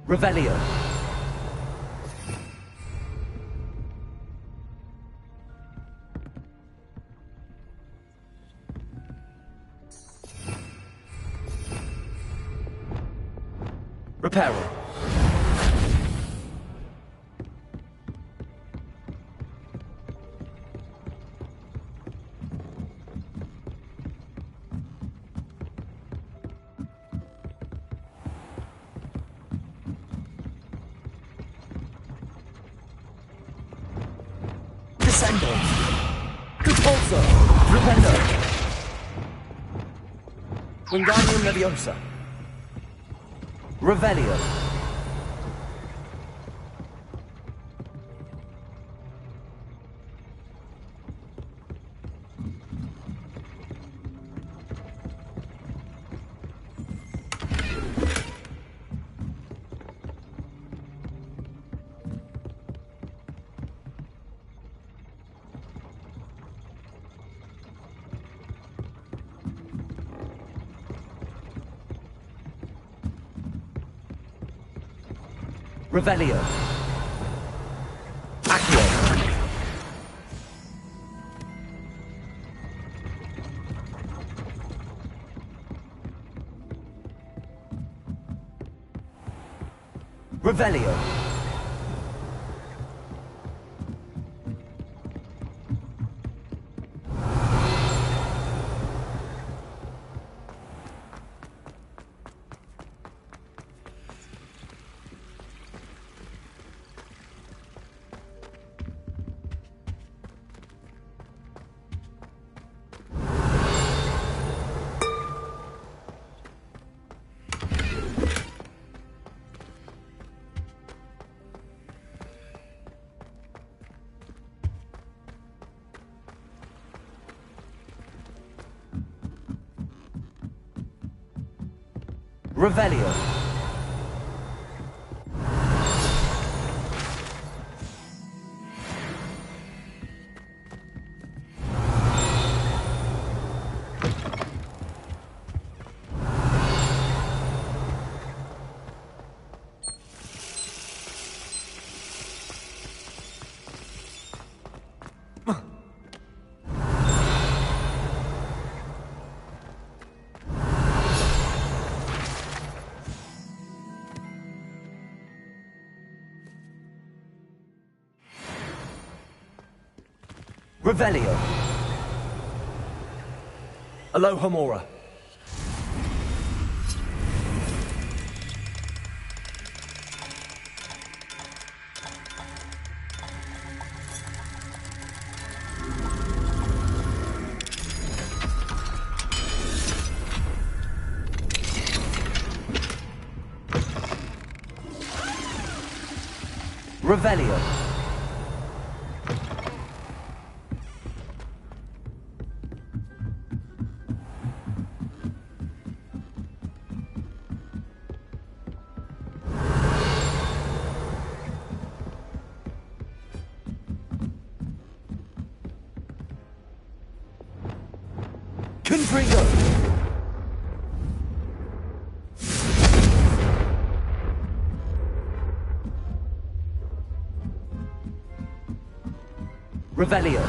Revelio. Reparo. Descendo. Repulso. Rependo. Wingardium Leviosa. Revelio. Revelio. Accio. Revelio. Revelio. Revelio. Alohomora. Revelio. Confringo! Revelio.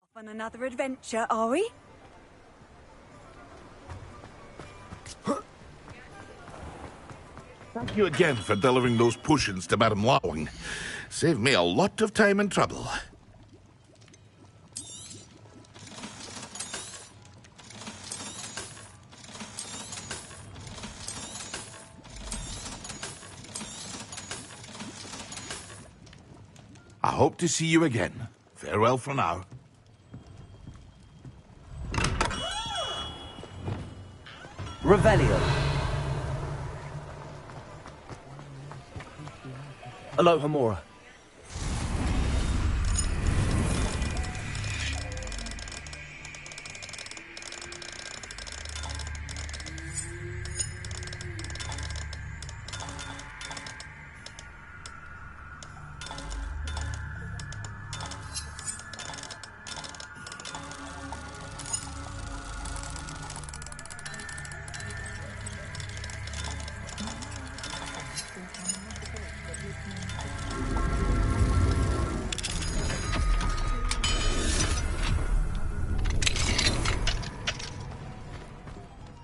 Off on another adventure, are we? Thank you again for delivering those potions to Madame Lawing. Saved me a lot of time and trouble. I hope to see you again. Farewell for now. Revelio. Alohomora.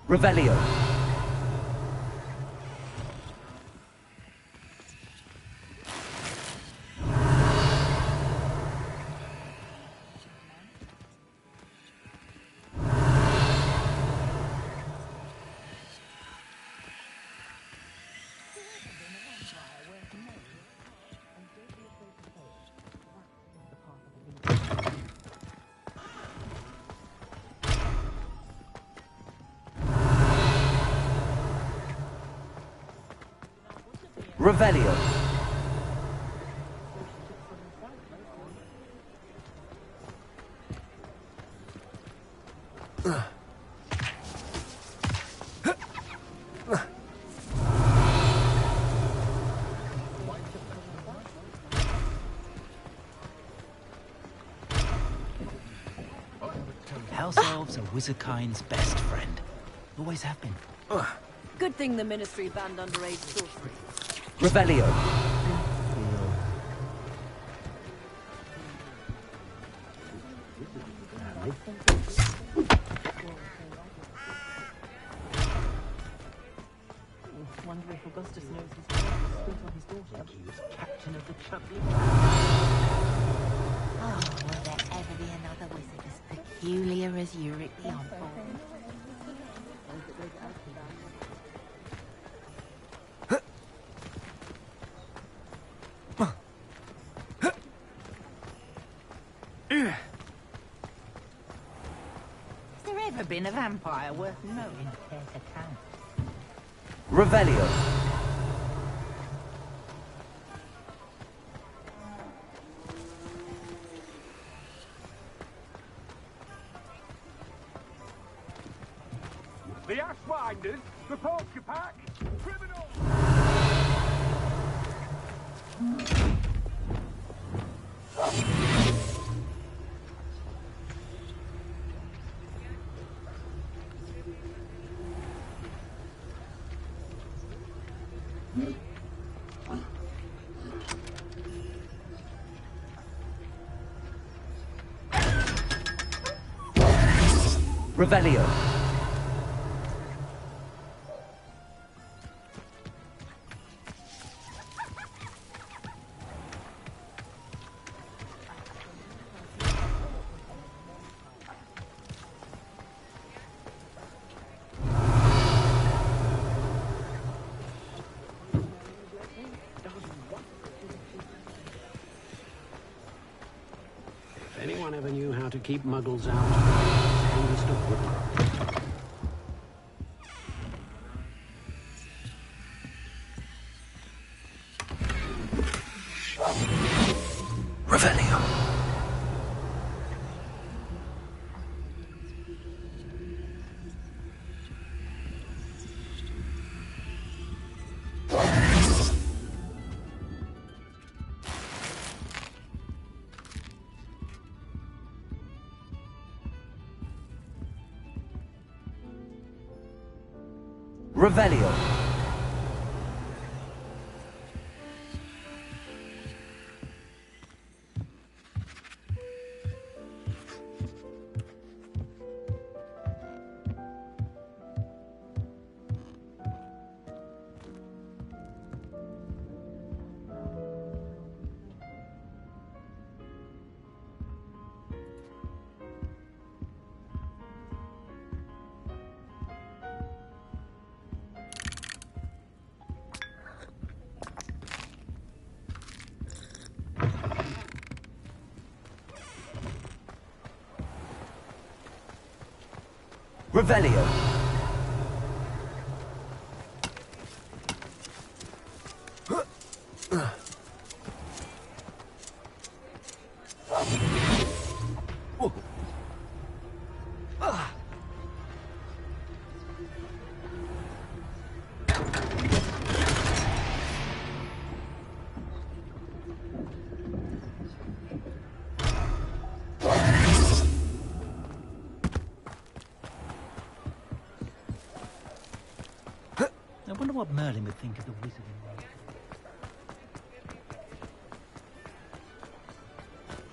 Revelio. Revelio. House elves are Wizardkind's best friend. Always have been. Good thing the Ministry banned underage sorcery. Revelio. Wonder if Augustus knows his father spit on his daughter. He was captain of the Chudley. Oh, will there ever be another wizard as peculiar as Uric the Unborn? Has there ever been a vampire worth knowing? Care to count? Revelio. The Ashwinders, report your pack. Criminal! Revelio. If anyone ever knew how to keep muggles out, strongest of woodcraft. Revelio. Revelio. Revelio. I wonder what Merlin would think of the wizarding world.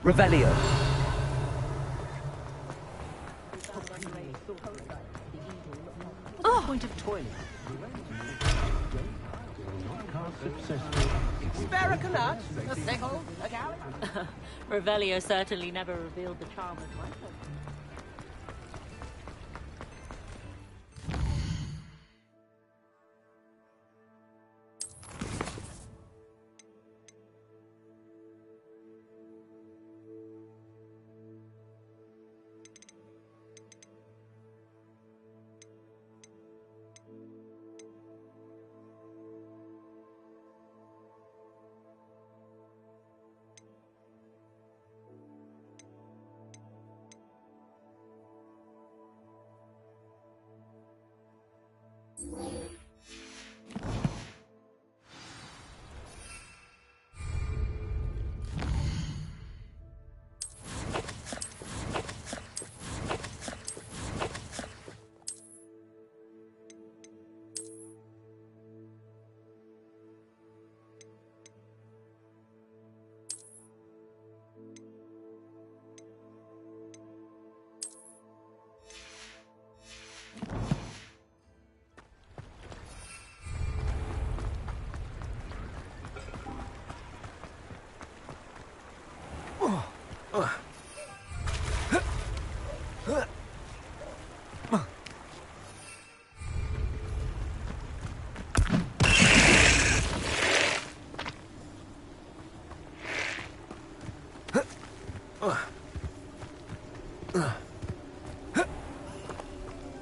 Revelio. Oh! Point of toilet. Spare a collapse, a sickle, a galley. Revelio certainly never revealed the charm of my person.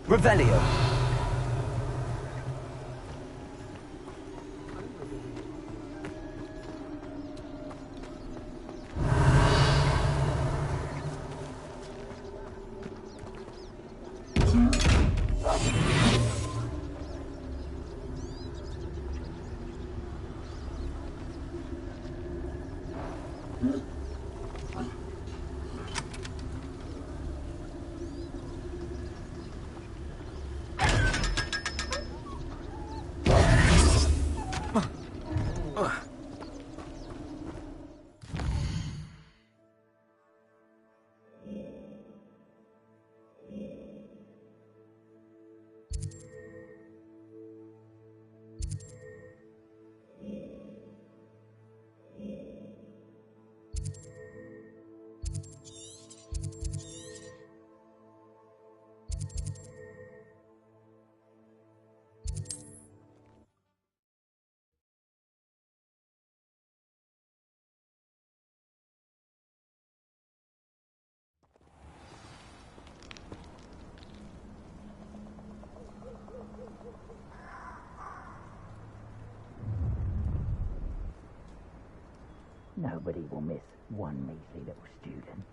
Revelio. Nobody will miss one measly little student.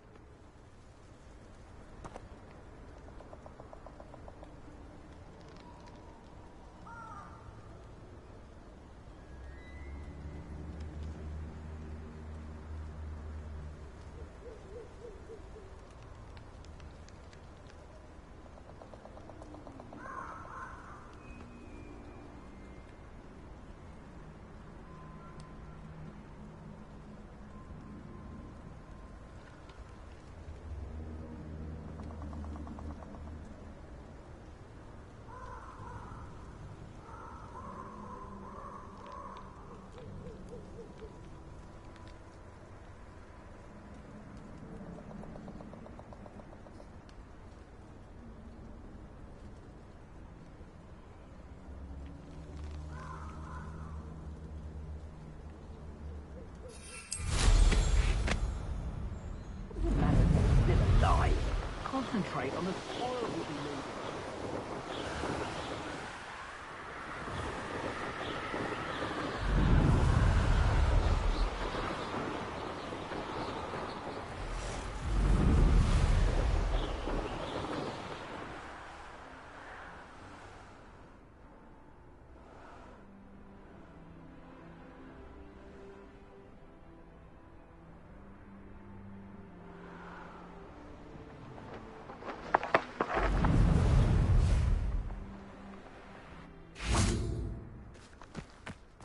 concentrate on the spoil we'll be leaving.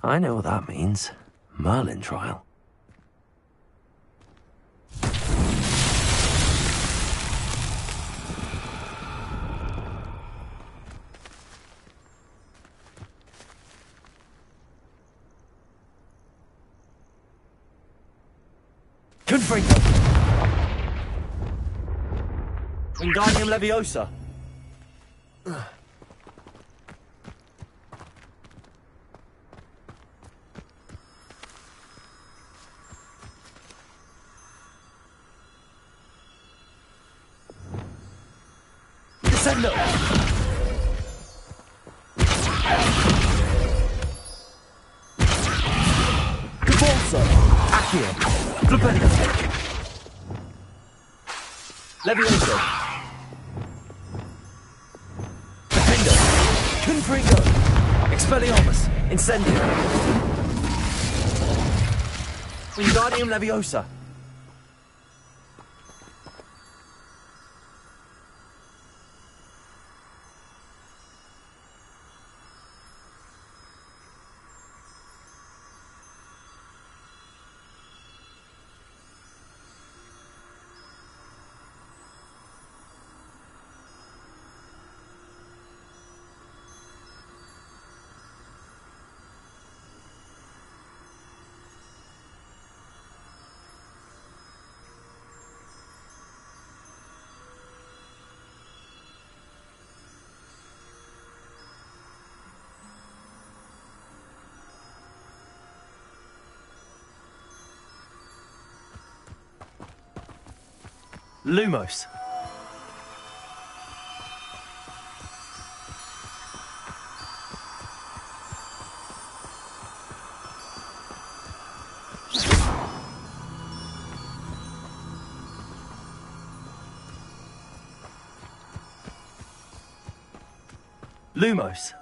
I know what that means. Merlin trial. Confringo! Wingardium Leviosa! Descendo! Cabalso! Accio! Flipendo! Levioso! Defendo! Confringo! Expelliarmus! Incendio! Wingardium Leviosa! Lumos. Lumos.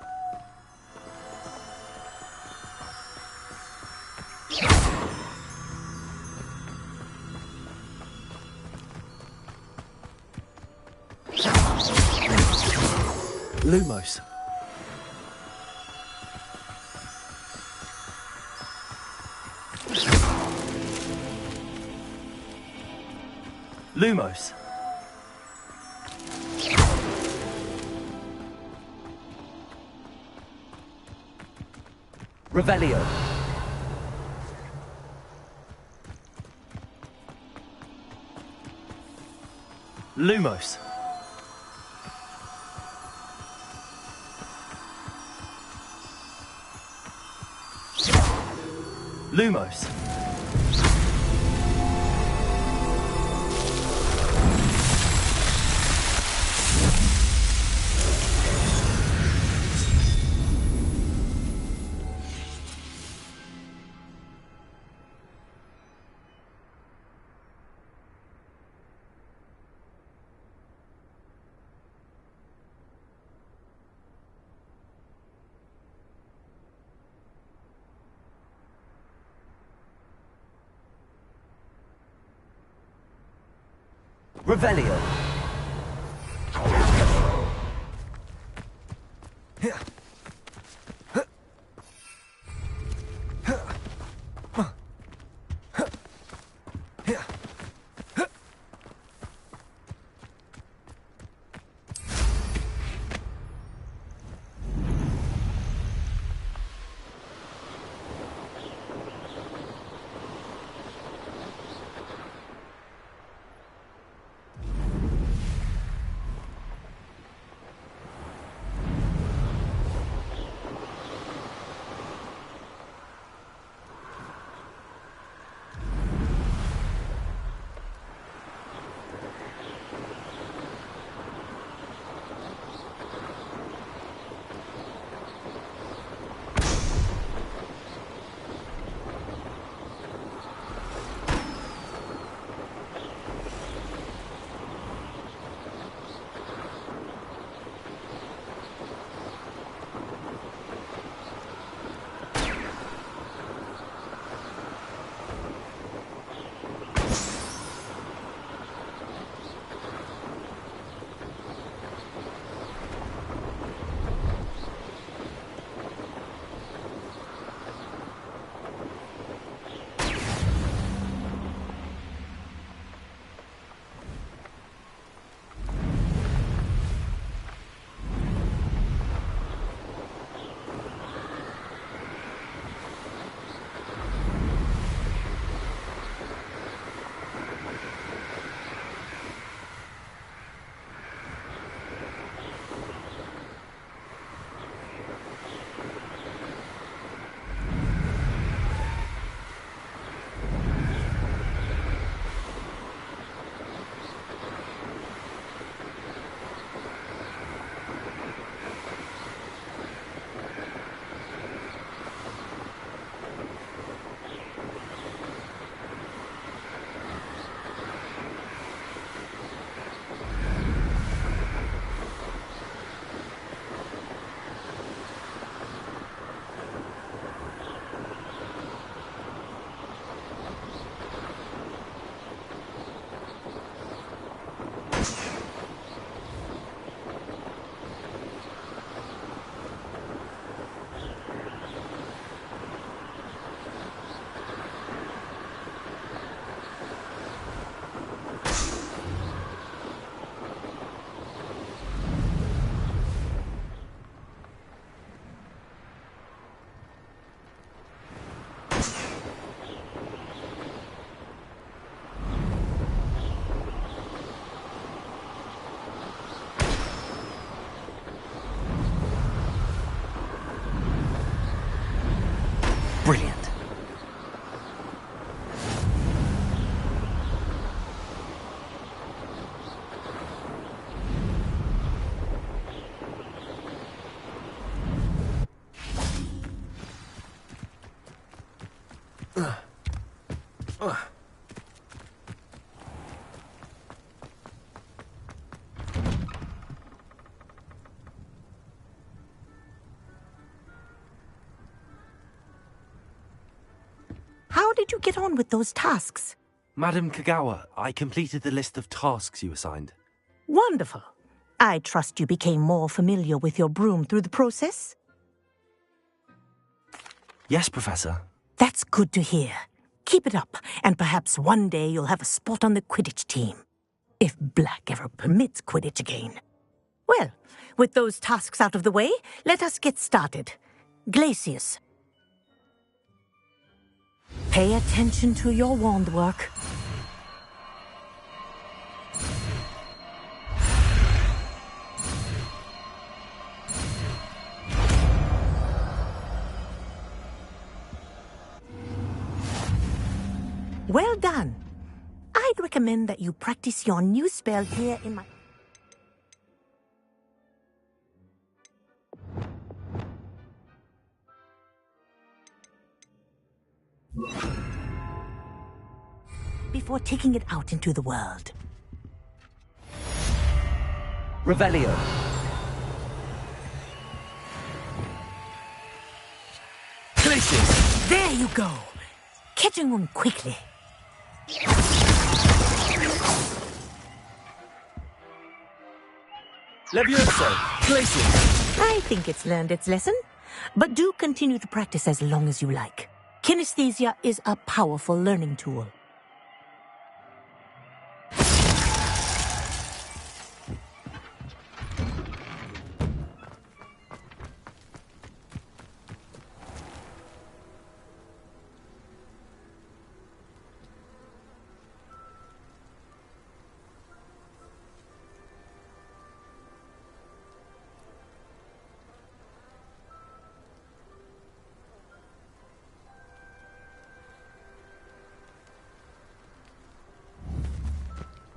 Lumos. Lumos. Revelio. Lumos. Lumos. Revelio. How did you get on with those tasks? Madam Kagawa, I completed the list of tasks you assigned. Wonderful. I trust you became more familiar with your broom through the process? Yes, Professor. That's good to hear. Keep it up, and perhaps one day you'll have a spot on the Quidditch team. If Black ever permits Quidditch again. Well, with those tasks out of the way, let us get started. Glacius. Pay attention to your wand work. Well done. I'd recommend that you practice your new spell here in my... before taking it out into the world. Revelio. Places! There you go. Catching them quickly. Levioso! Places! I think it's learned its lesson, but do continue to practice as long as you like. Kinesthesia is a powerful learning tool.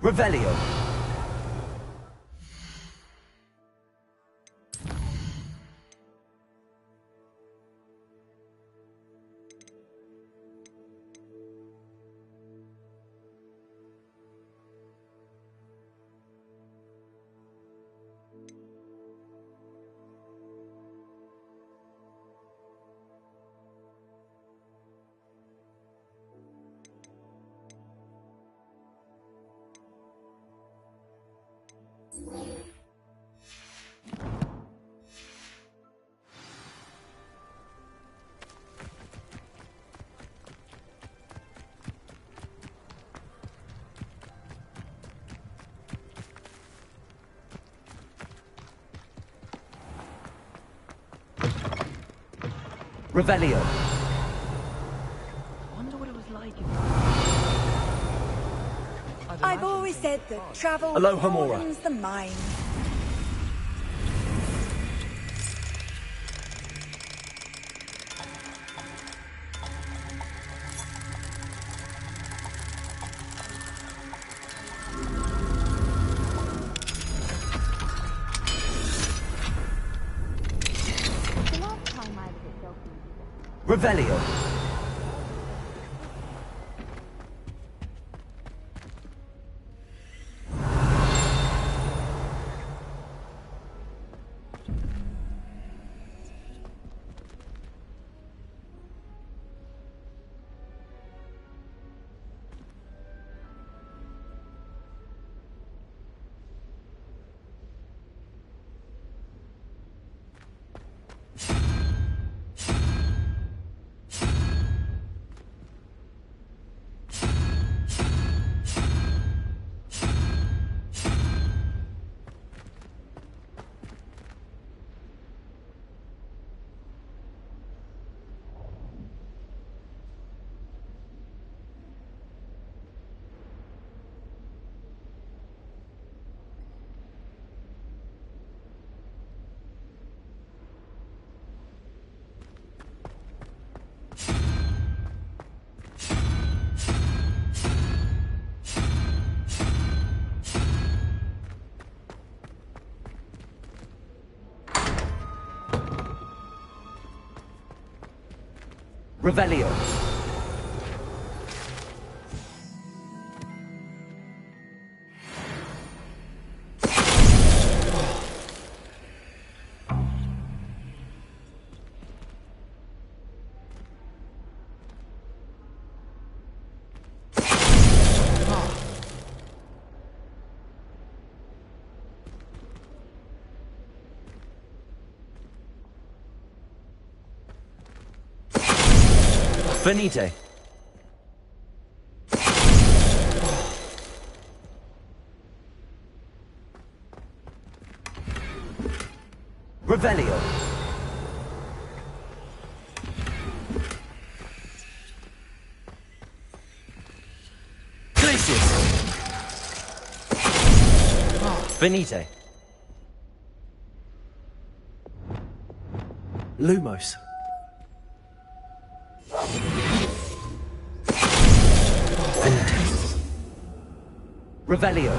Revelio. Revelio. Wonder what it was like. I've always said that travel Aloha, Mora. broadens the mind. Revelio. Revelio. Finite. Revelio. Glacius. Finite. Lumos. Revelio.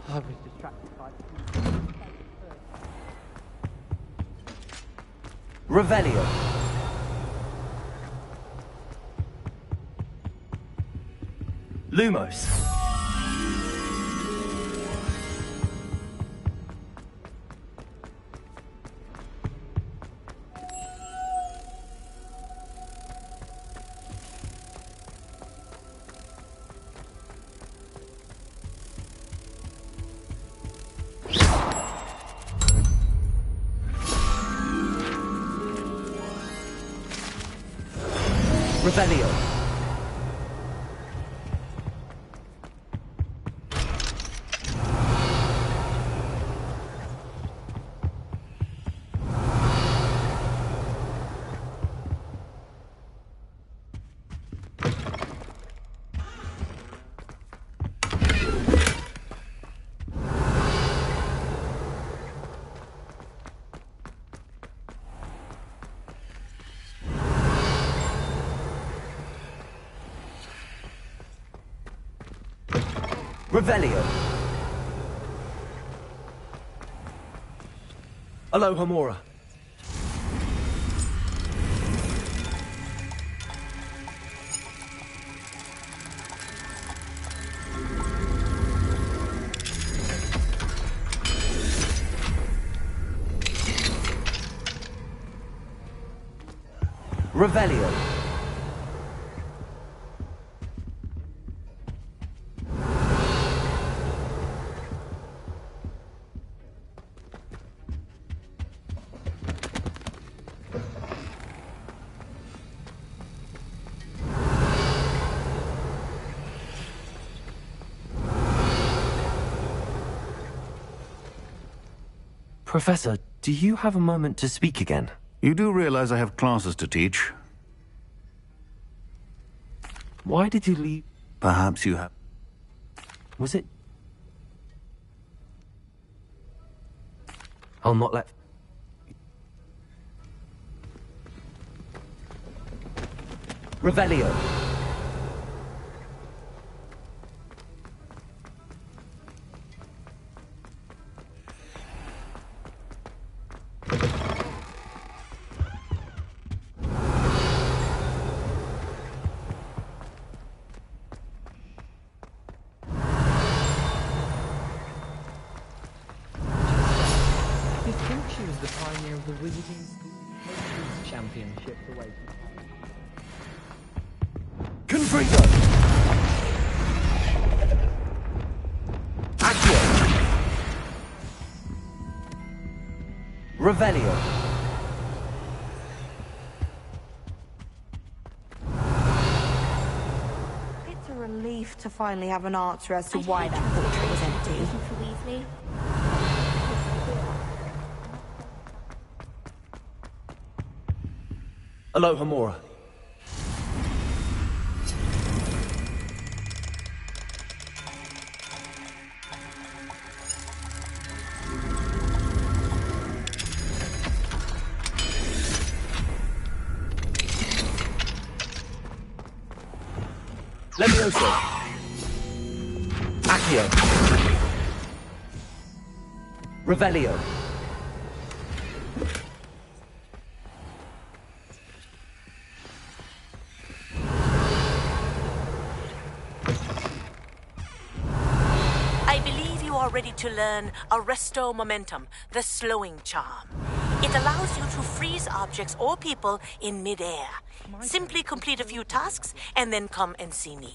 I was distracted by Revelio. Lumos. Revelio. Revelio. Aloha Mora. Revelio. Professor, do you have a moment to speak again? You do realize I have classes to teach? Why did you leave? Perhaps you have... Was it? I'll not let... Revelio. You'd think she was the pioneer of the Wizarding School Potions Championships away from... Confringo. Accio. Revelio. It's a relief to finally have an answer as to why that portrait was empty. For Weasley. Aloha Mora. Levioso. Accio. Revelio. I ready to learn Arresto Momentum, the slowing charm. It allows you to freeze objects or people in midair. Simply complete a few tasks and then come and see me.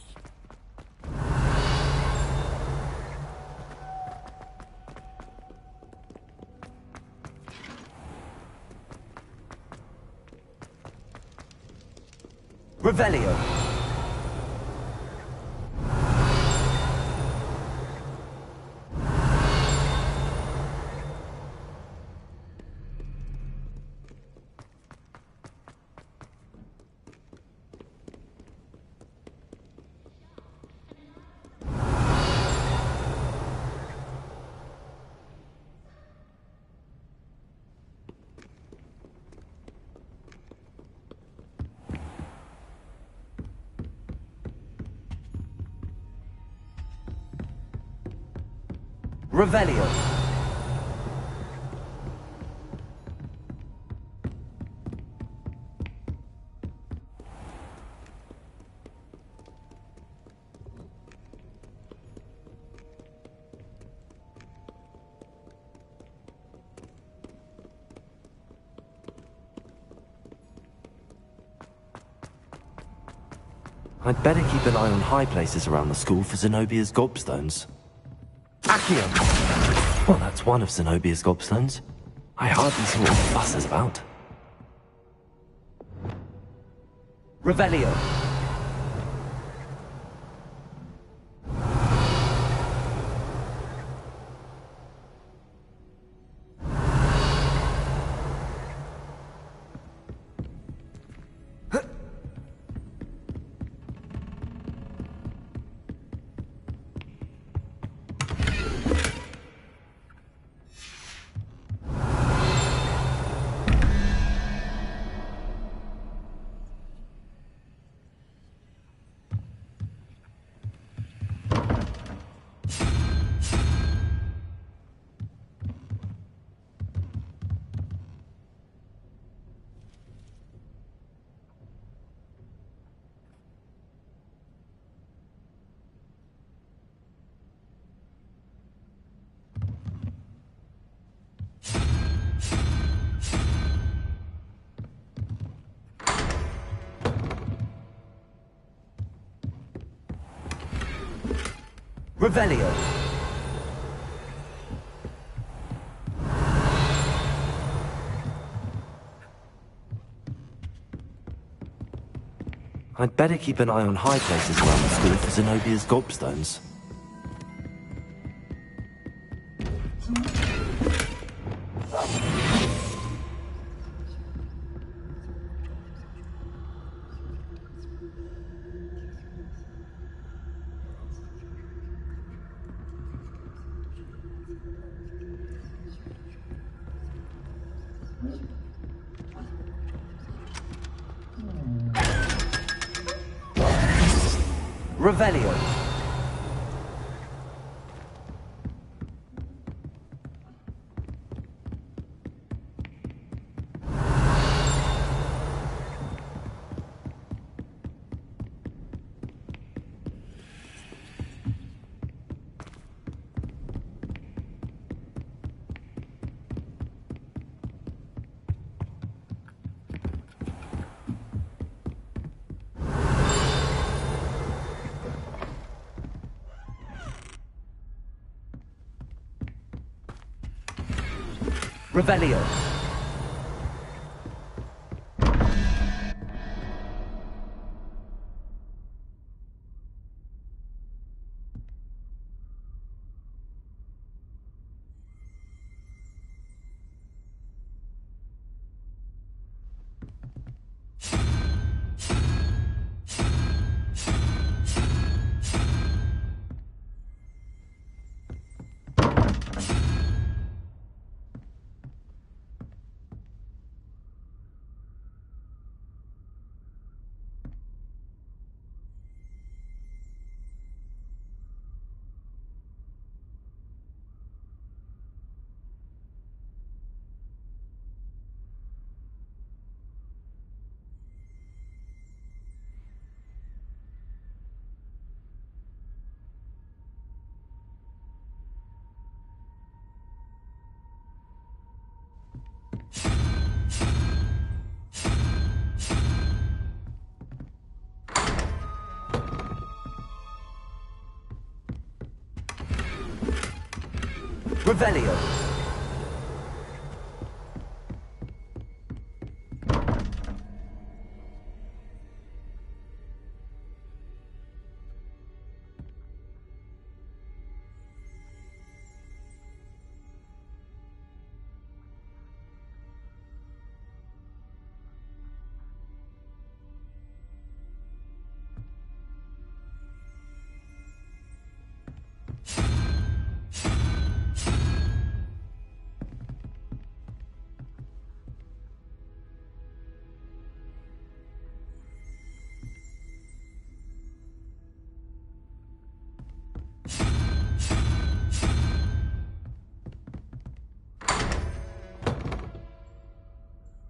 Revelio. Revelio. I'd better keep an eye on high places around the school for Zenobia's gobstones. Accio! Well, that's one of Zenobia's gobstones. I hardly saw what the fuss is about. Revelio. Revelio. I'd better keep an eye on high places around the school for Zenobia's gobstones. Revelio. Revelio. Revelio.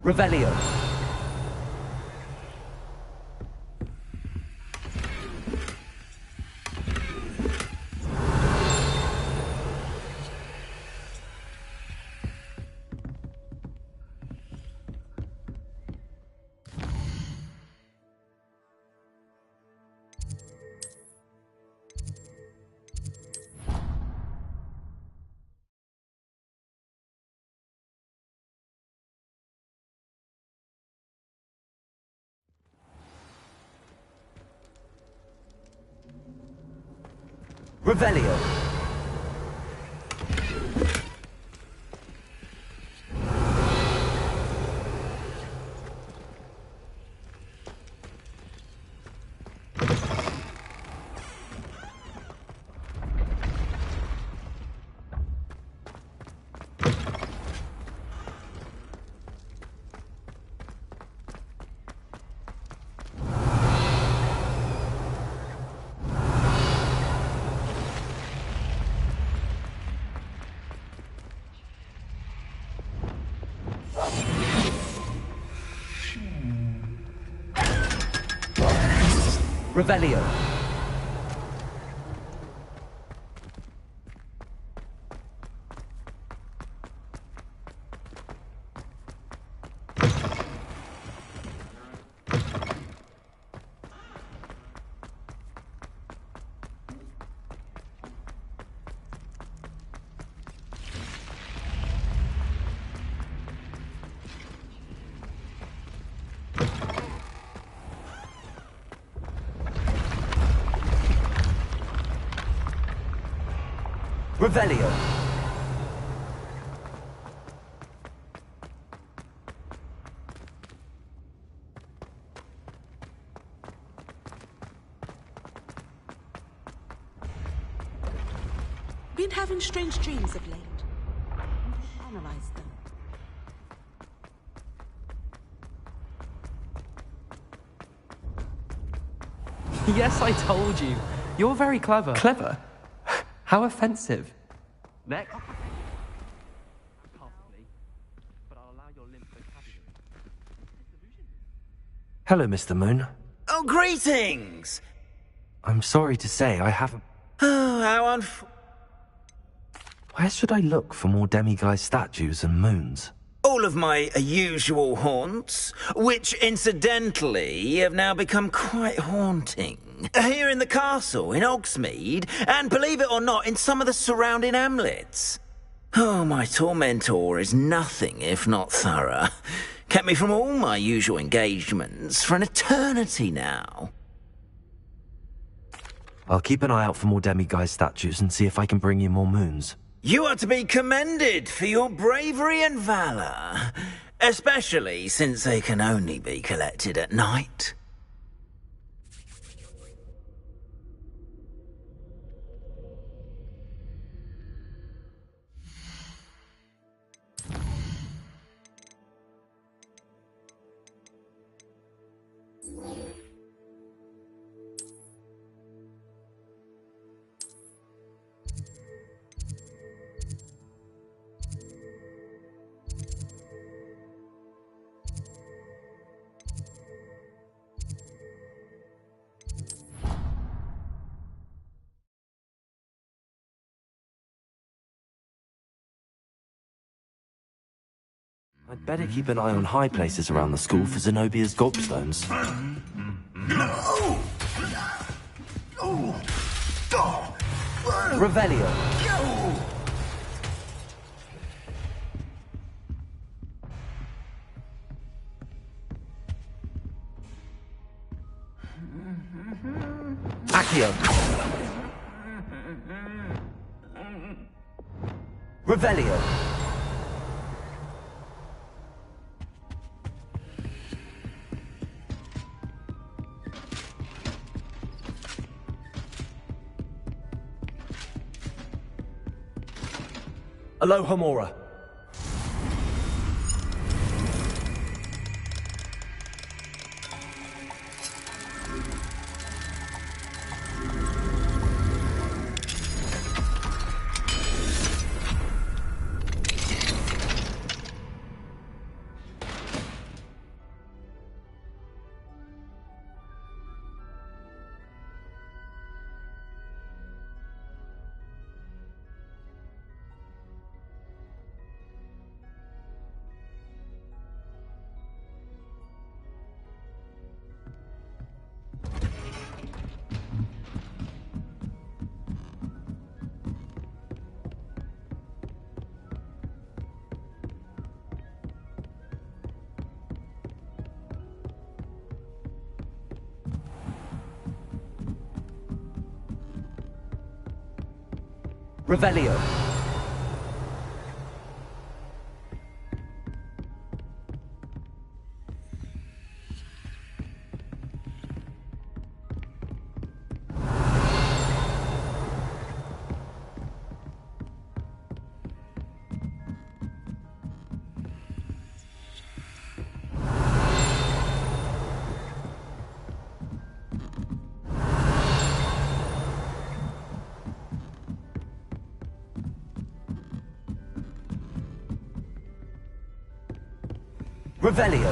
Revelio. Revelio. Revelio. Revelio. Been having strange dreams of late. Analyze them. Yes, I told you. You're very clever. Clever? How offensive. Next. Hello, Mr. Moon. Oh, greetings! I'm sorry to say I haven't... Oh, how Where should I look for more demiguise statues and moons? All of my usual haunts, which incidentally have now become quite haunting. Here in the castle, in Hogsmeade, and believe it or not, in some of the surrounding hamlets. Oh, my tormentor is nothing if not thorough. Kept me from all my usual engagements for an eternity now. I'll keep an eye out for more demiguise statues and see if I can bring you more moons. You are to be commended for your bravery and valor, especially since they can only be collected at night. I'd better keep an eye on high places around the school for Zenobia's gobstones. Revelio. Accio. Revelio. Alohomora. Revelio. Revelio.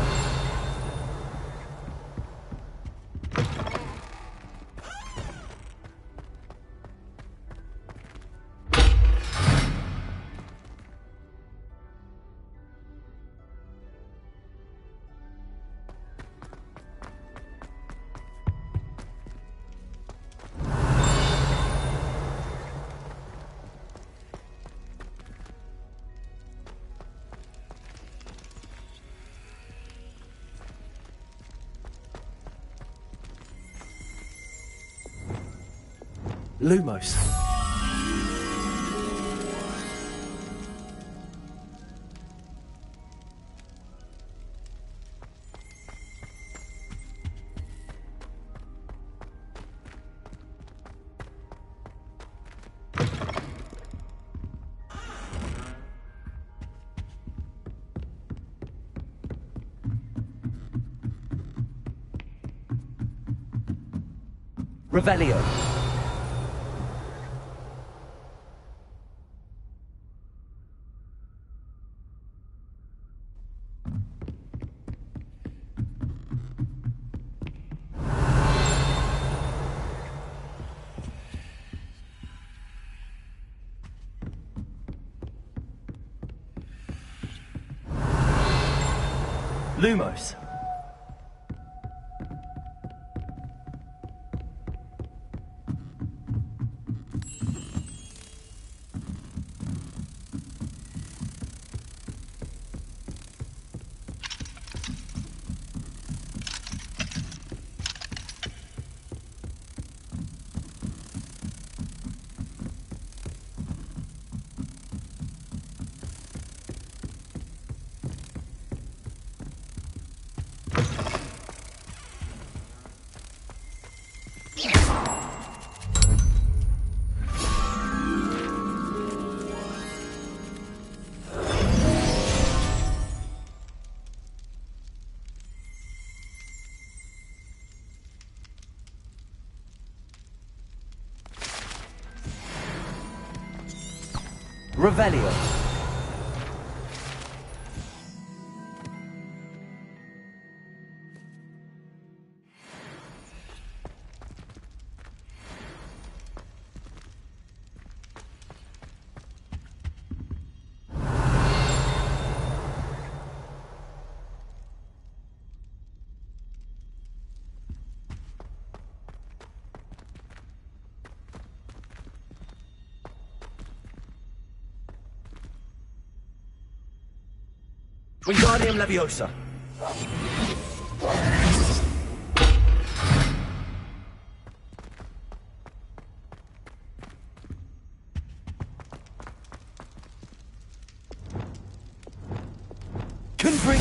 Lumos. Revelio. Lumos. Revelio. Wingardium Leviosa.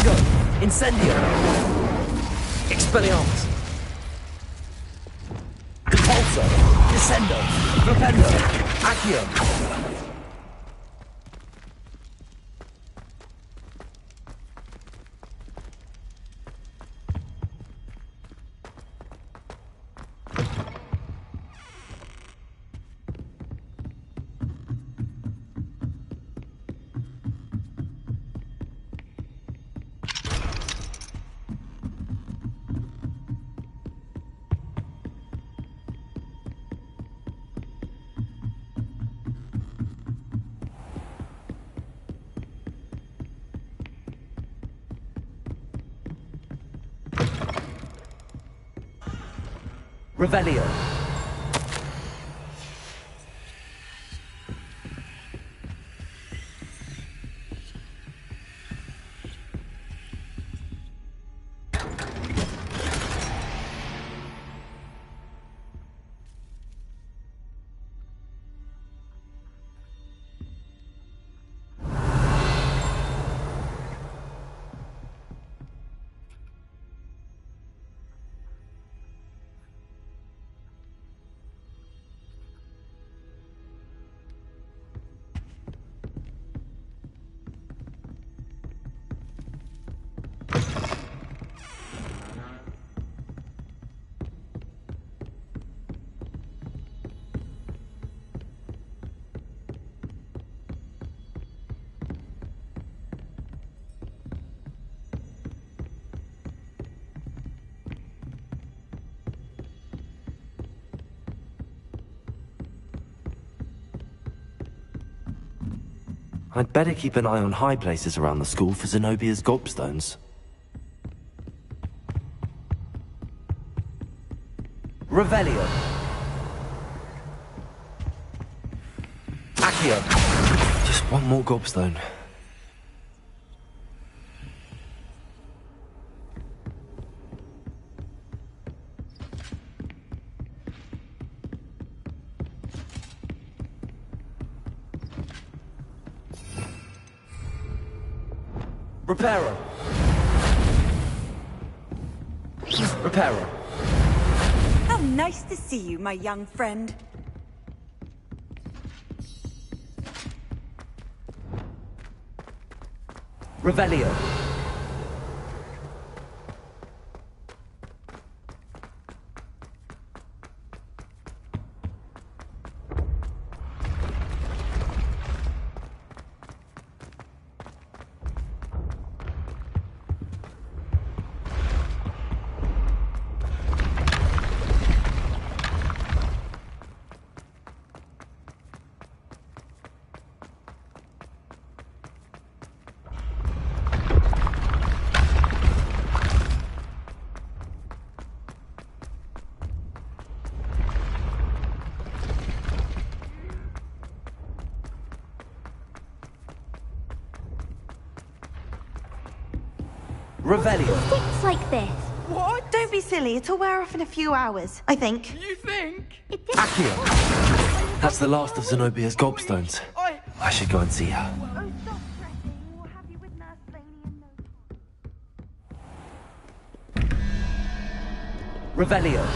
Fuego! Incendio! Expelliarmus! Repulsor! Descendo! Flipendo! Accio! Revelio. I'd better keep an eye on high places around the school for Zenobia's gobstones. Revelio. Accio. Just one more gobstone. Reparo. Reparo. How nice to see you, my young friend. Revelio. Revelio. Things like this. What? Don't be silly. It'll wear off in a few hours, I think. You think? Accio. That's the last of Zenobia's gobstones. I should go and see her. Oh, stop stressing. We'll have you with Nurse Blaney in no time. Revelio.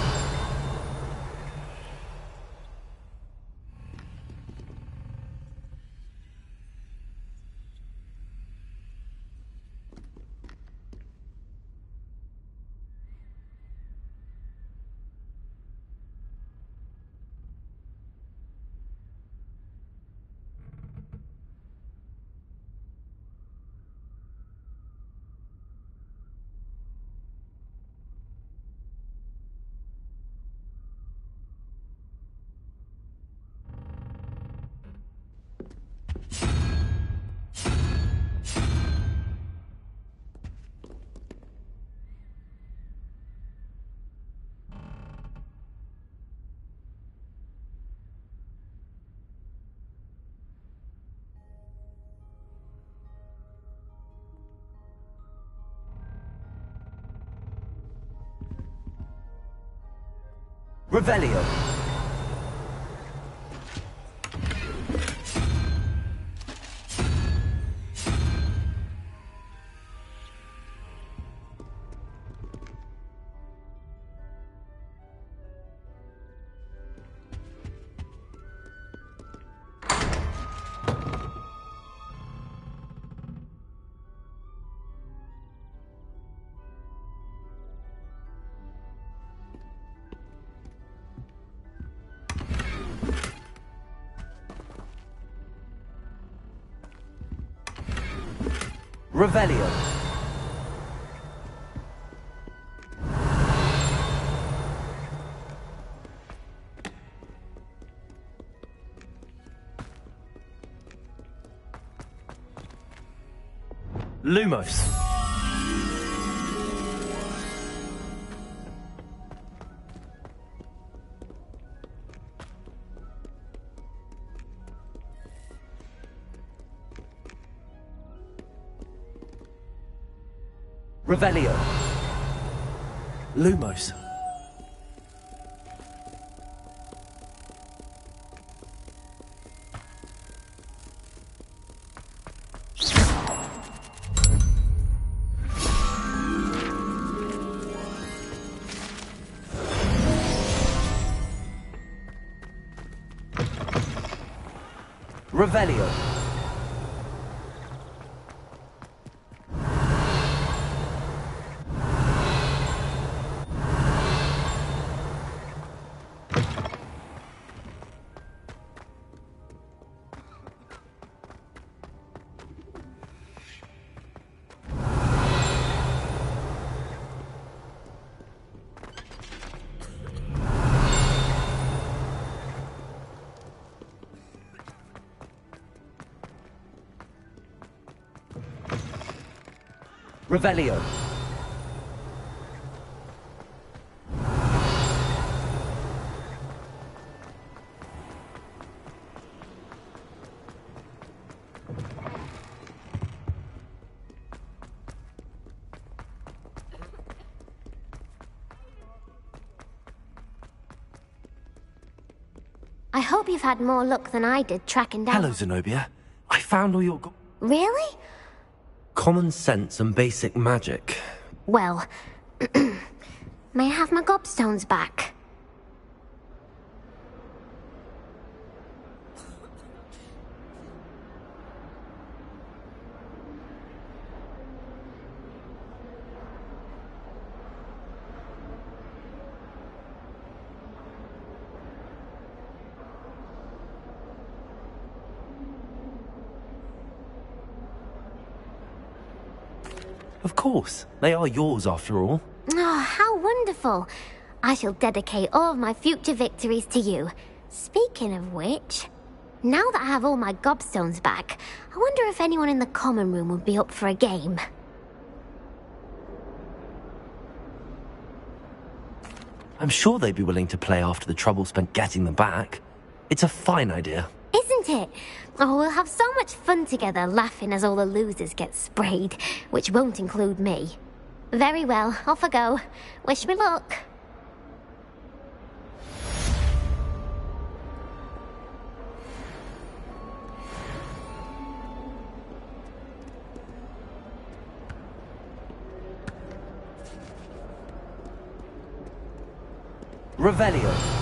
Revelio. Revelio. Lumos. Revelio. Lumos. Revelio. Revelio. I hope you've had more luck than I did tracking down... Hello, Zenobia. I found all your Really? common sense and basic magic. Well, may I have my gobstones back? Of course. They are yours, after all. Oh, how wonderful. I shall dedicate all of my future victories to you. Speaking of which, now that I have all my gobstones back, I wonder if anyone in the common room would be up for a game. I'm sure they'd be willing to play after the trouble spent getting them back. It's a fine idea. Isn't it? Oh, we'll have so much fun together, laughing as all the losers get sprayed, which won't include me. Very well, off I go. Wish me luck. Revelio.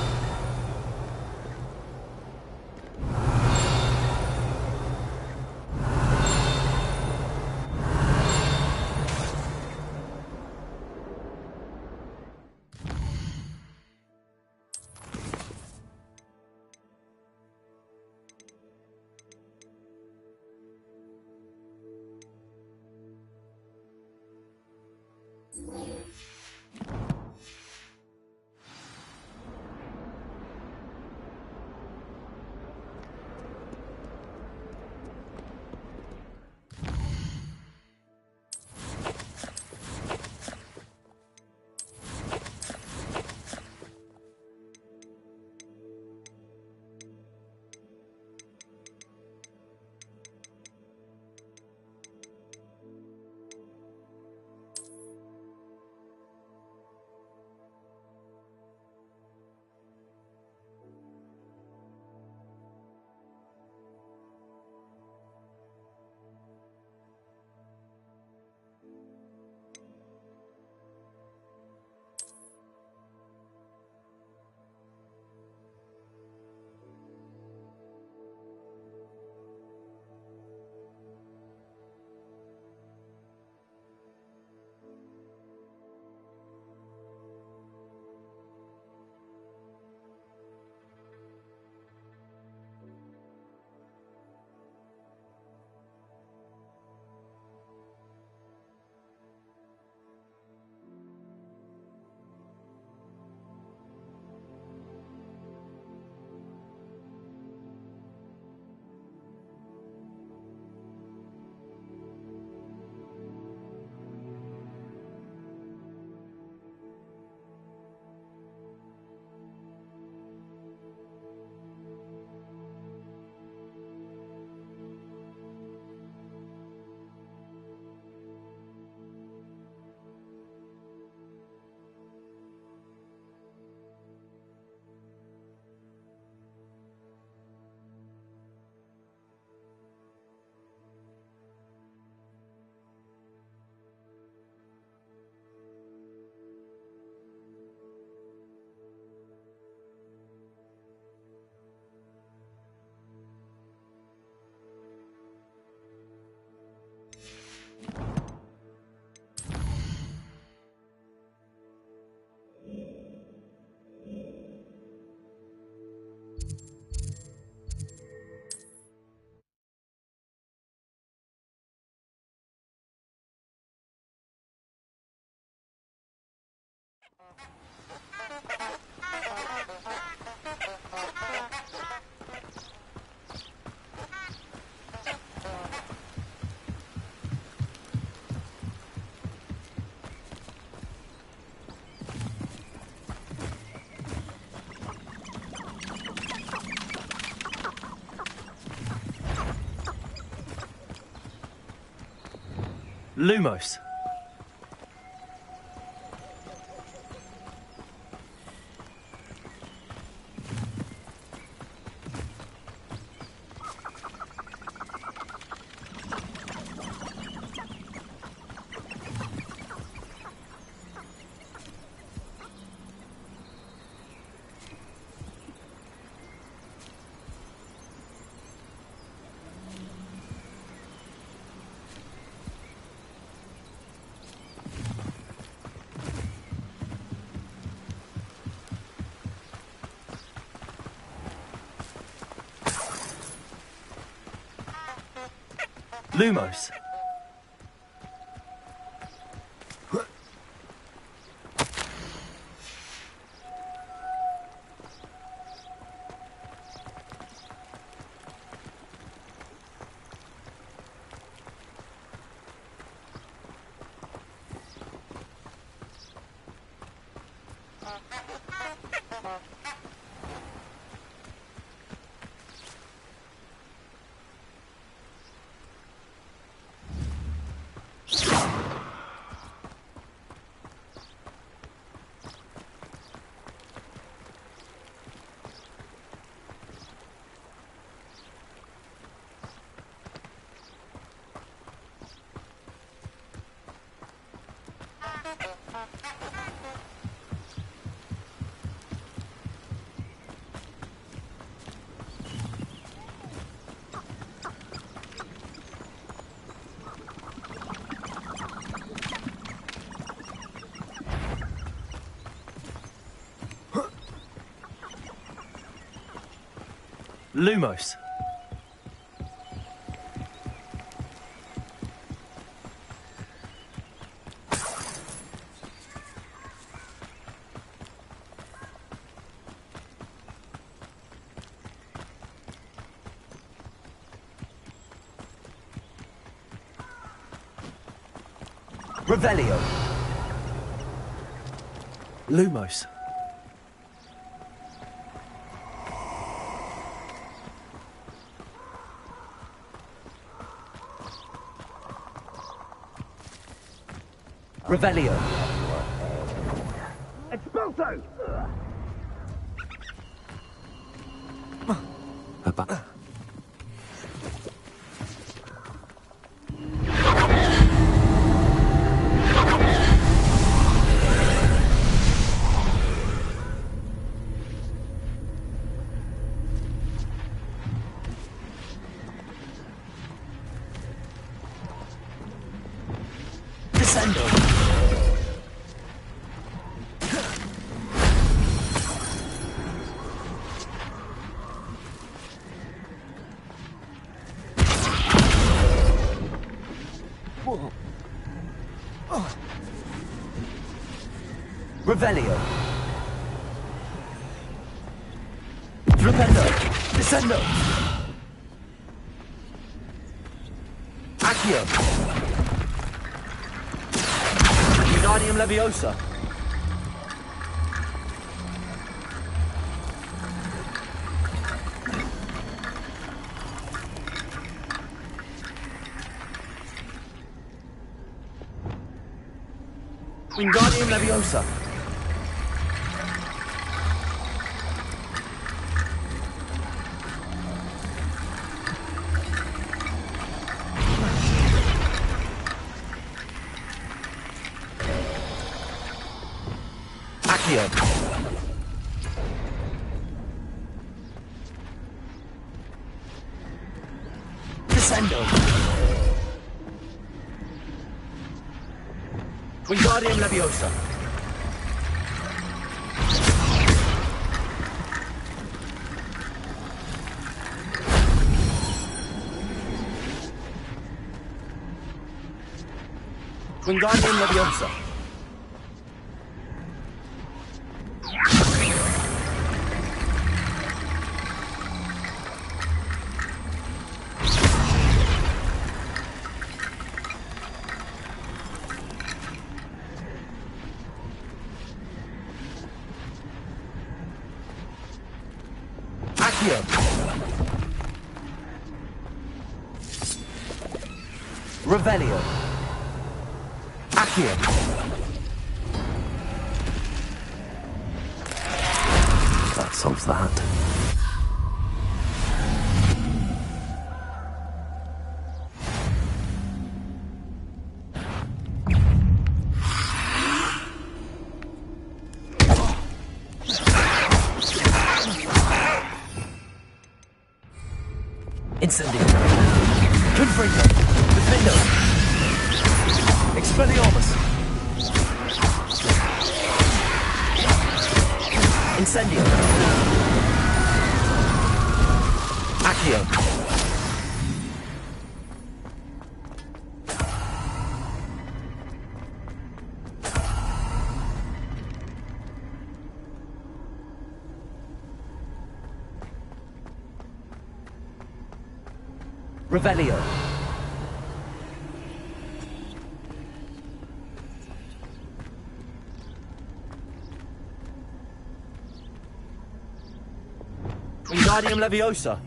Lumos. Lumos. Lumos. Revelio. Lumos. Revelio. Expulso! Descendo. Revelio. Flipendo. Descendo. Accio. Wingardium Leviosa. Wingardium Leviosa. Accio. Descendo. Wingardium Leviosa. Wingardium Leviosa. Accio. Revelio. Accio. That solves that. Incendio. Confringo. Defendo. Expelliarmus. Incendio. Accio. Revelio. Wingardium Leviosa.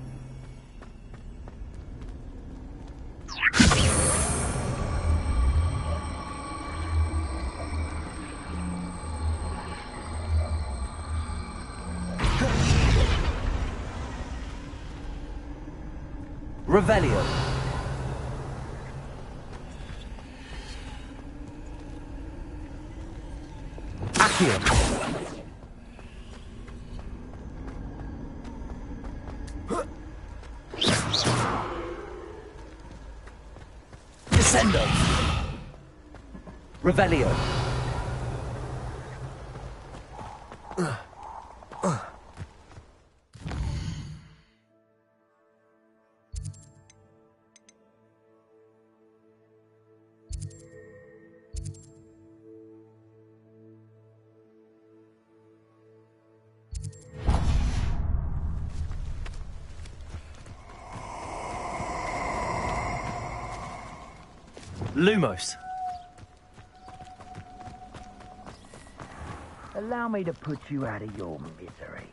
Revelio. Accio. Descendo. Revelio. Lumos. Allow me to put you out of your misery.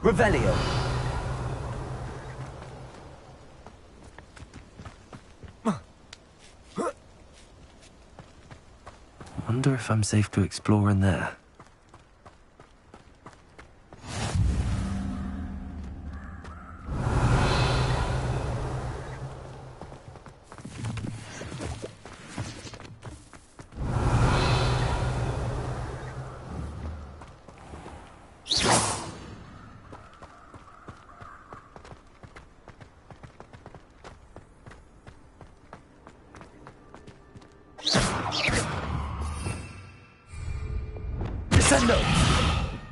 Revelio. Wonder if I'm safe to explore in there. Descendo.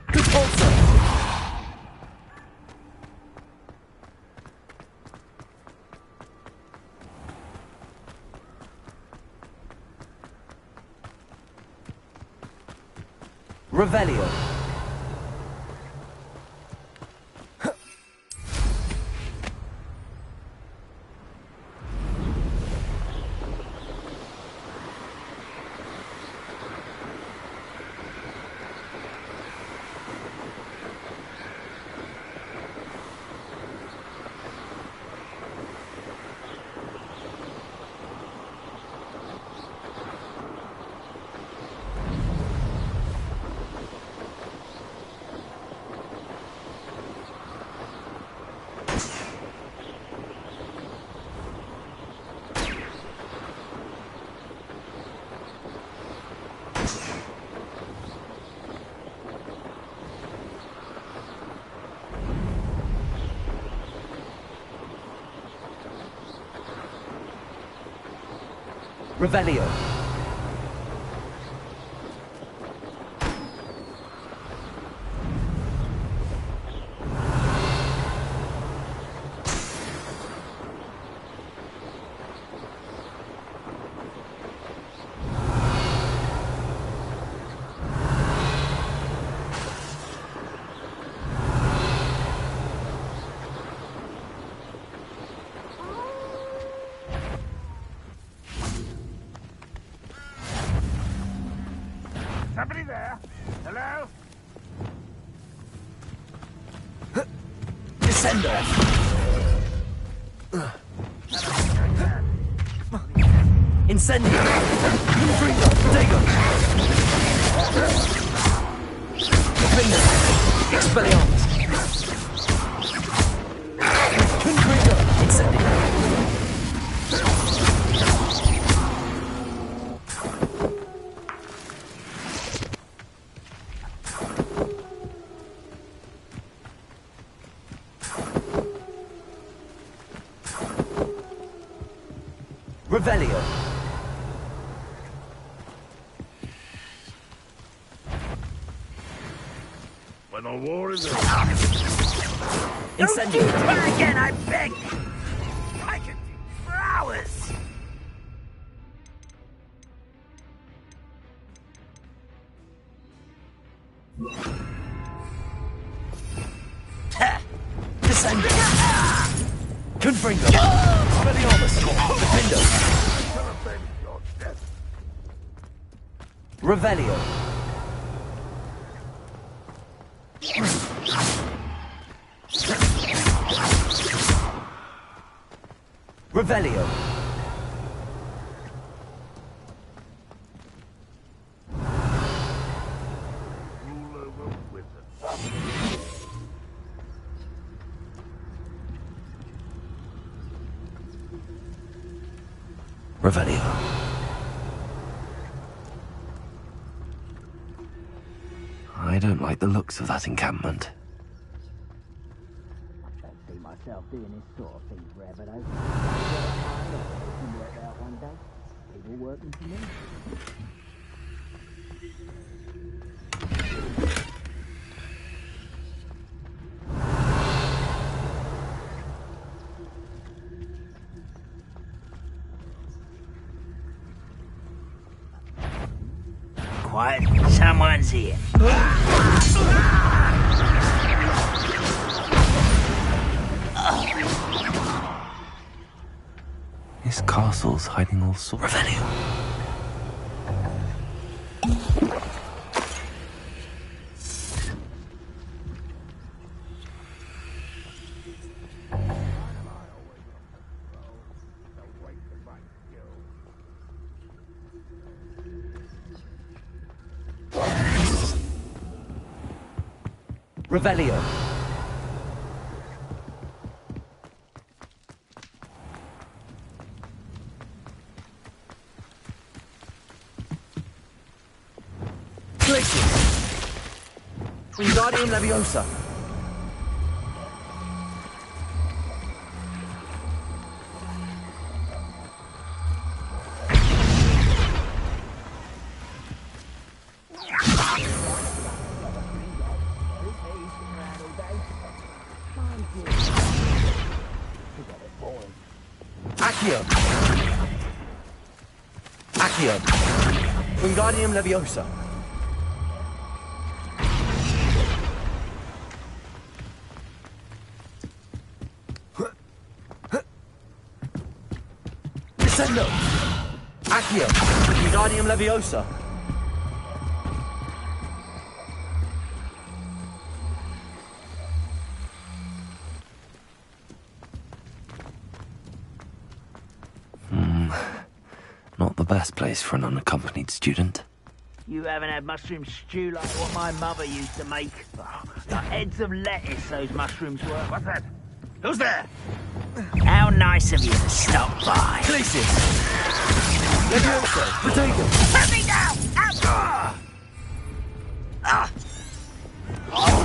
Repulso. Revelio. Revelio. Somebody there? Hello? Descender! Incendio! Confringo! Dago! Confringo! Expelliarmus! Confringo! Incendio! Revelio! When the war is over. Incendio! Try again, I beg! I can do this for hours! Descender! Confringo! Expelliarmus! Defendo! Revelio! Revelio! Revelio. I don't like the looks of that encampment. I don't see myself doing this sort of thing forever, though. Can work out one day. People working for me. Quiet, someone's here. This castle's hiding all sorts. Revelio. Revelio. Glacius. Wingardium Leviosa. Accio. Accio. Wingardium Leviosa. Descendo. Accio. Wingardium Leviosa. Not the best place for an unaccompanied student. You haven't had mushroom stew like what my mother used to make. Oh, like heads of lettuce, those mushrooms were. What's that? Who's there? How nice of you to stop by. Glacius. Leviosa. Potato. Put me down!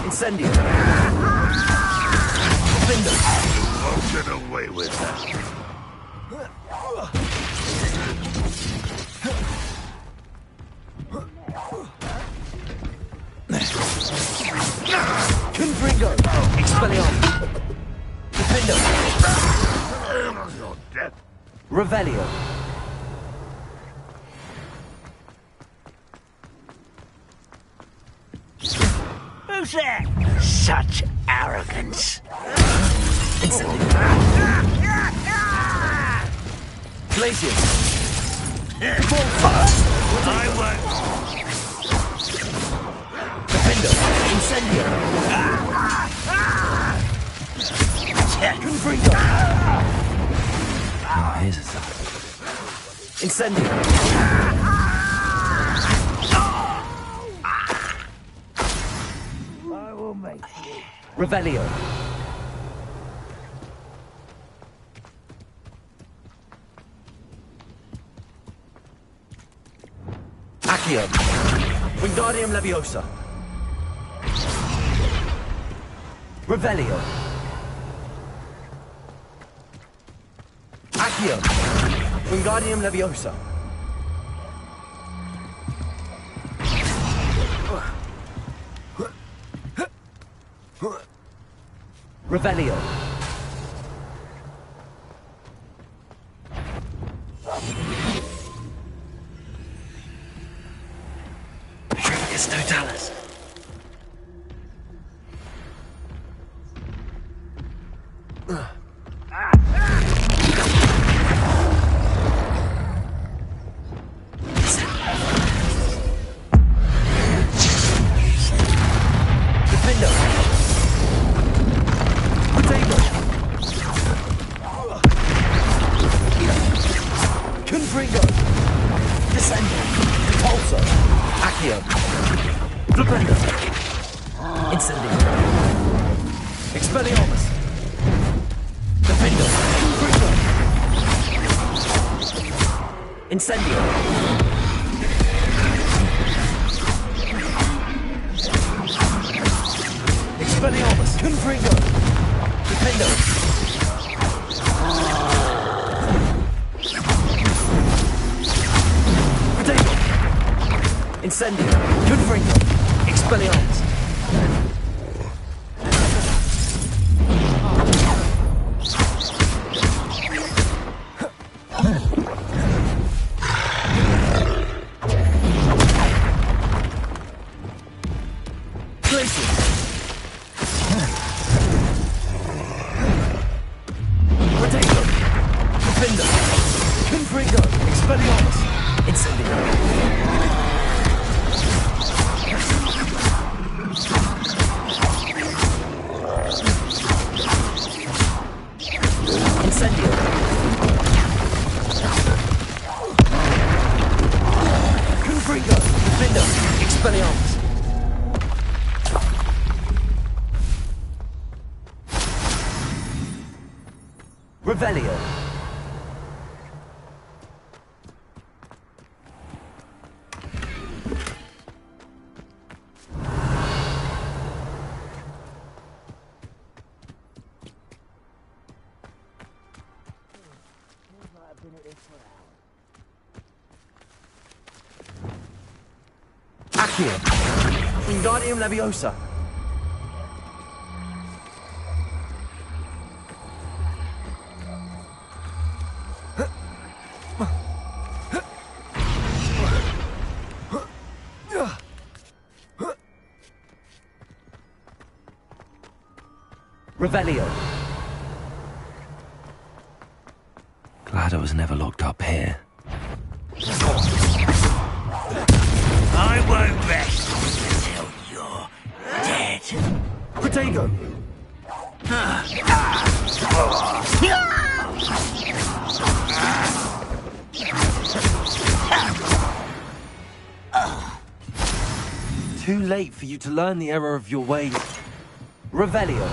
Incendio. You won't get away with that. Confringo. Expelliarmus. Defendo. You're dead. Revelio. Who's there? Such arrogance. Glacius. I won't. Defender! Incendio! Confringo! Oh, here's a sign. Incendio! I will make you. Revelio! Accio! Wingardium Leviosa! Revelio! Accio! Wingardium Leviosa! Revelio! It's Totalis. Defendo! Potato! Confringo! Descendo! Repulsor! Accio! Flipendo! Incendio! Expelliarmus! Defendo! Confringo! Incendio! Expelliarmus! Confringo! Defendo! Potato! Incendio! Confringo! Expelliarmus! Glacius! Potato! Defender! Confringo! Expelliarmus! Incendio! Incendio! Confringo! Defender! Expelliarmus! Revelio! I've been at this for hours. Accio! Wingardium Leviosa! Revelio! Glad I was never locked up here. I won't rest until you're dead. Protego! Too late for you to learn the error of your ways. Revelio!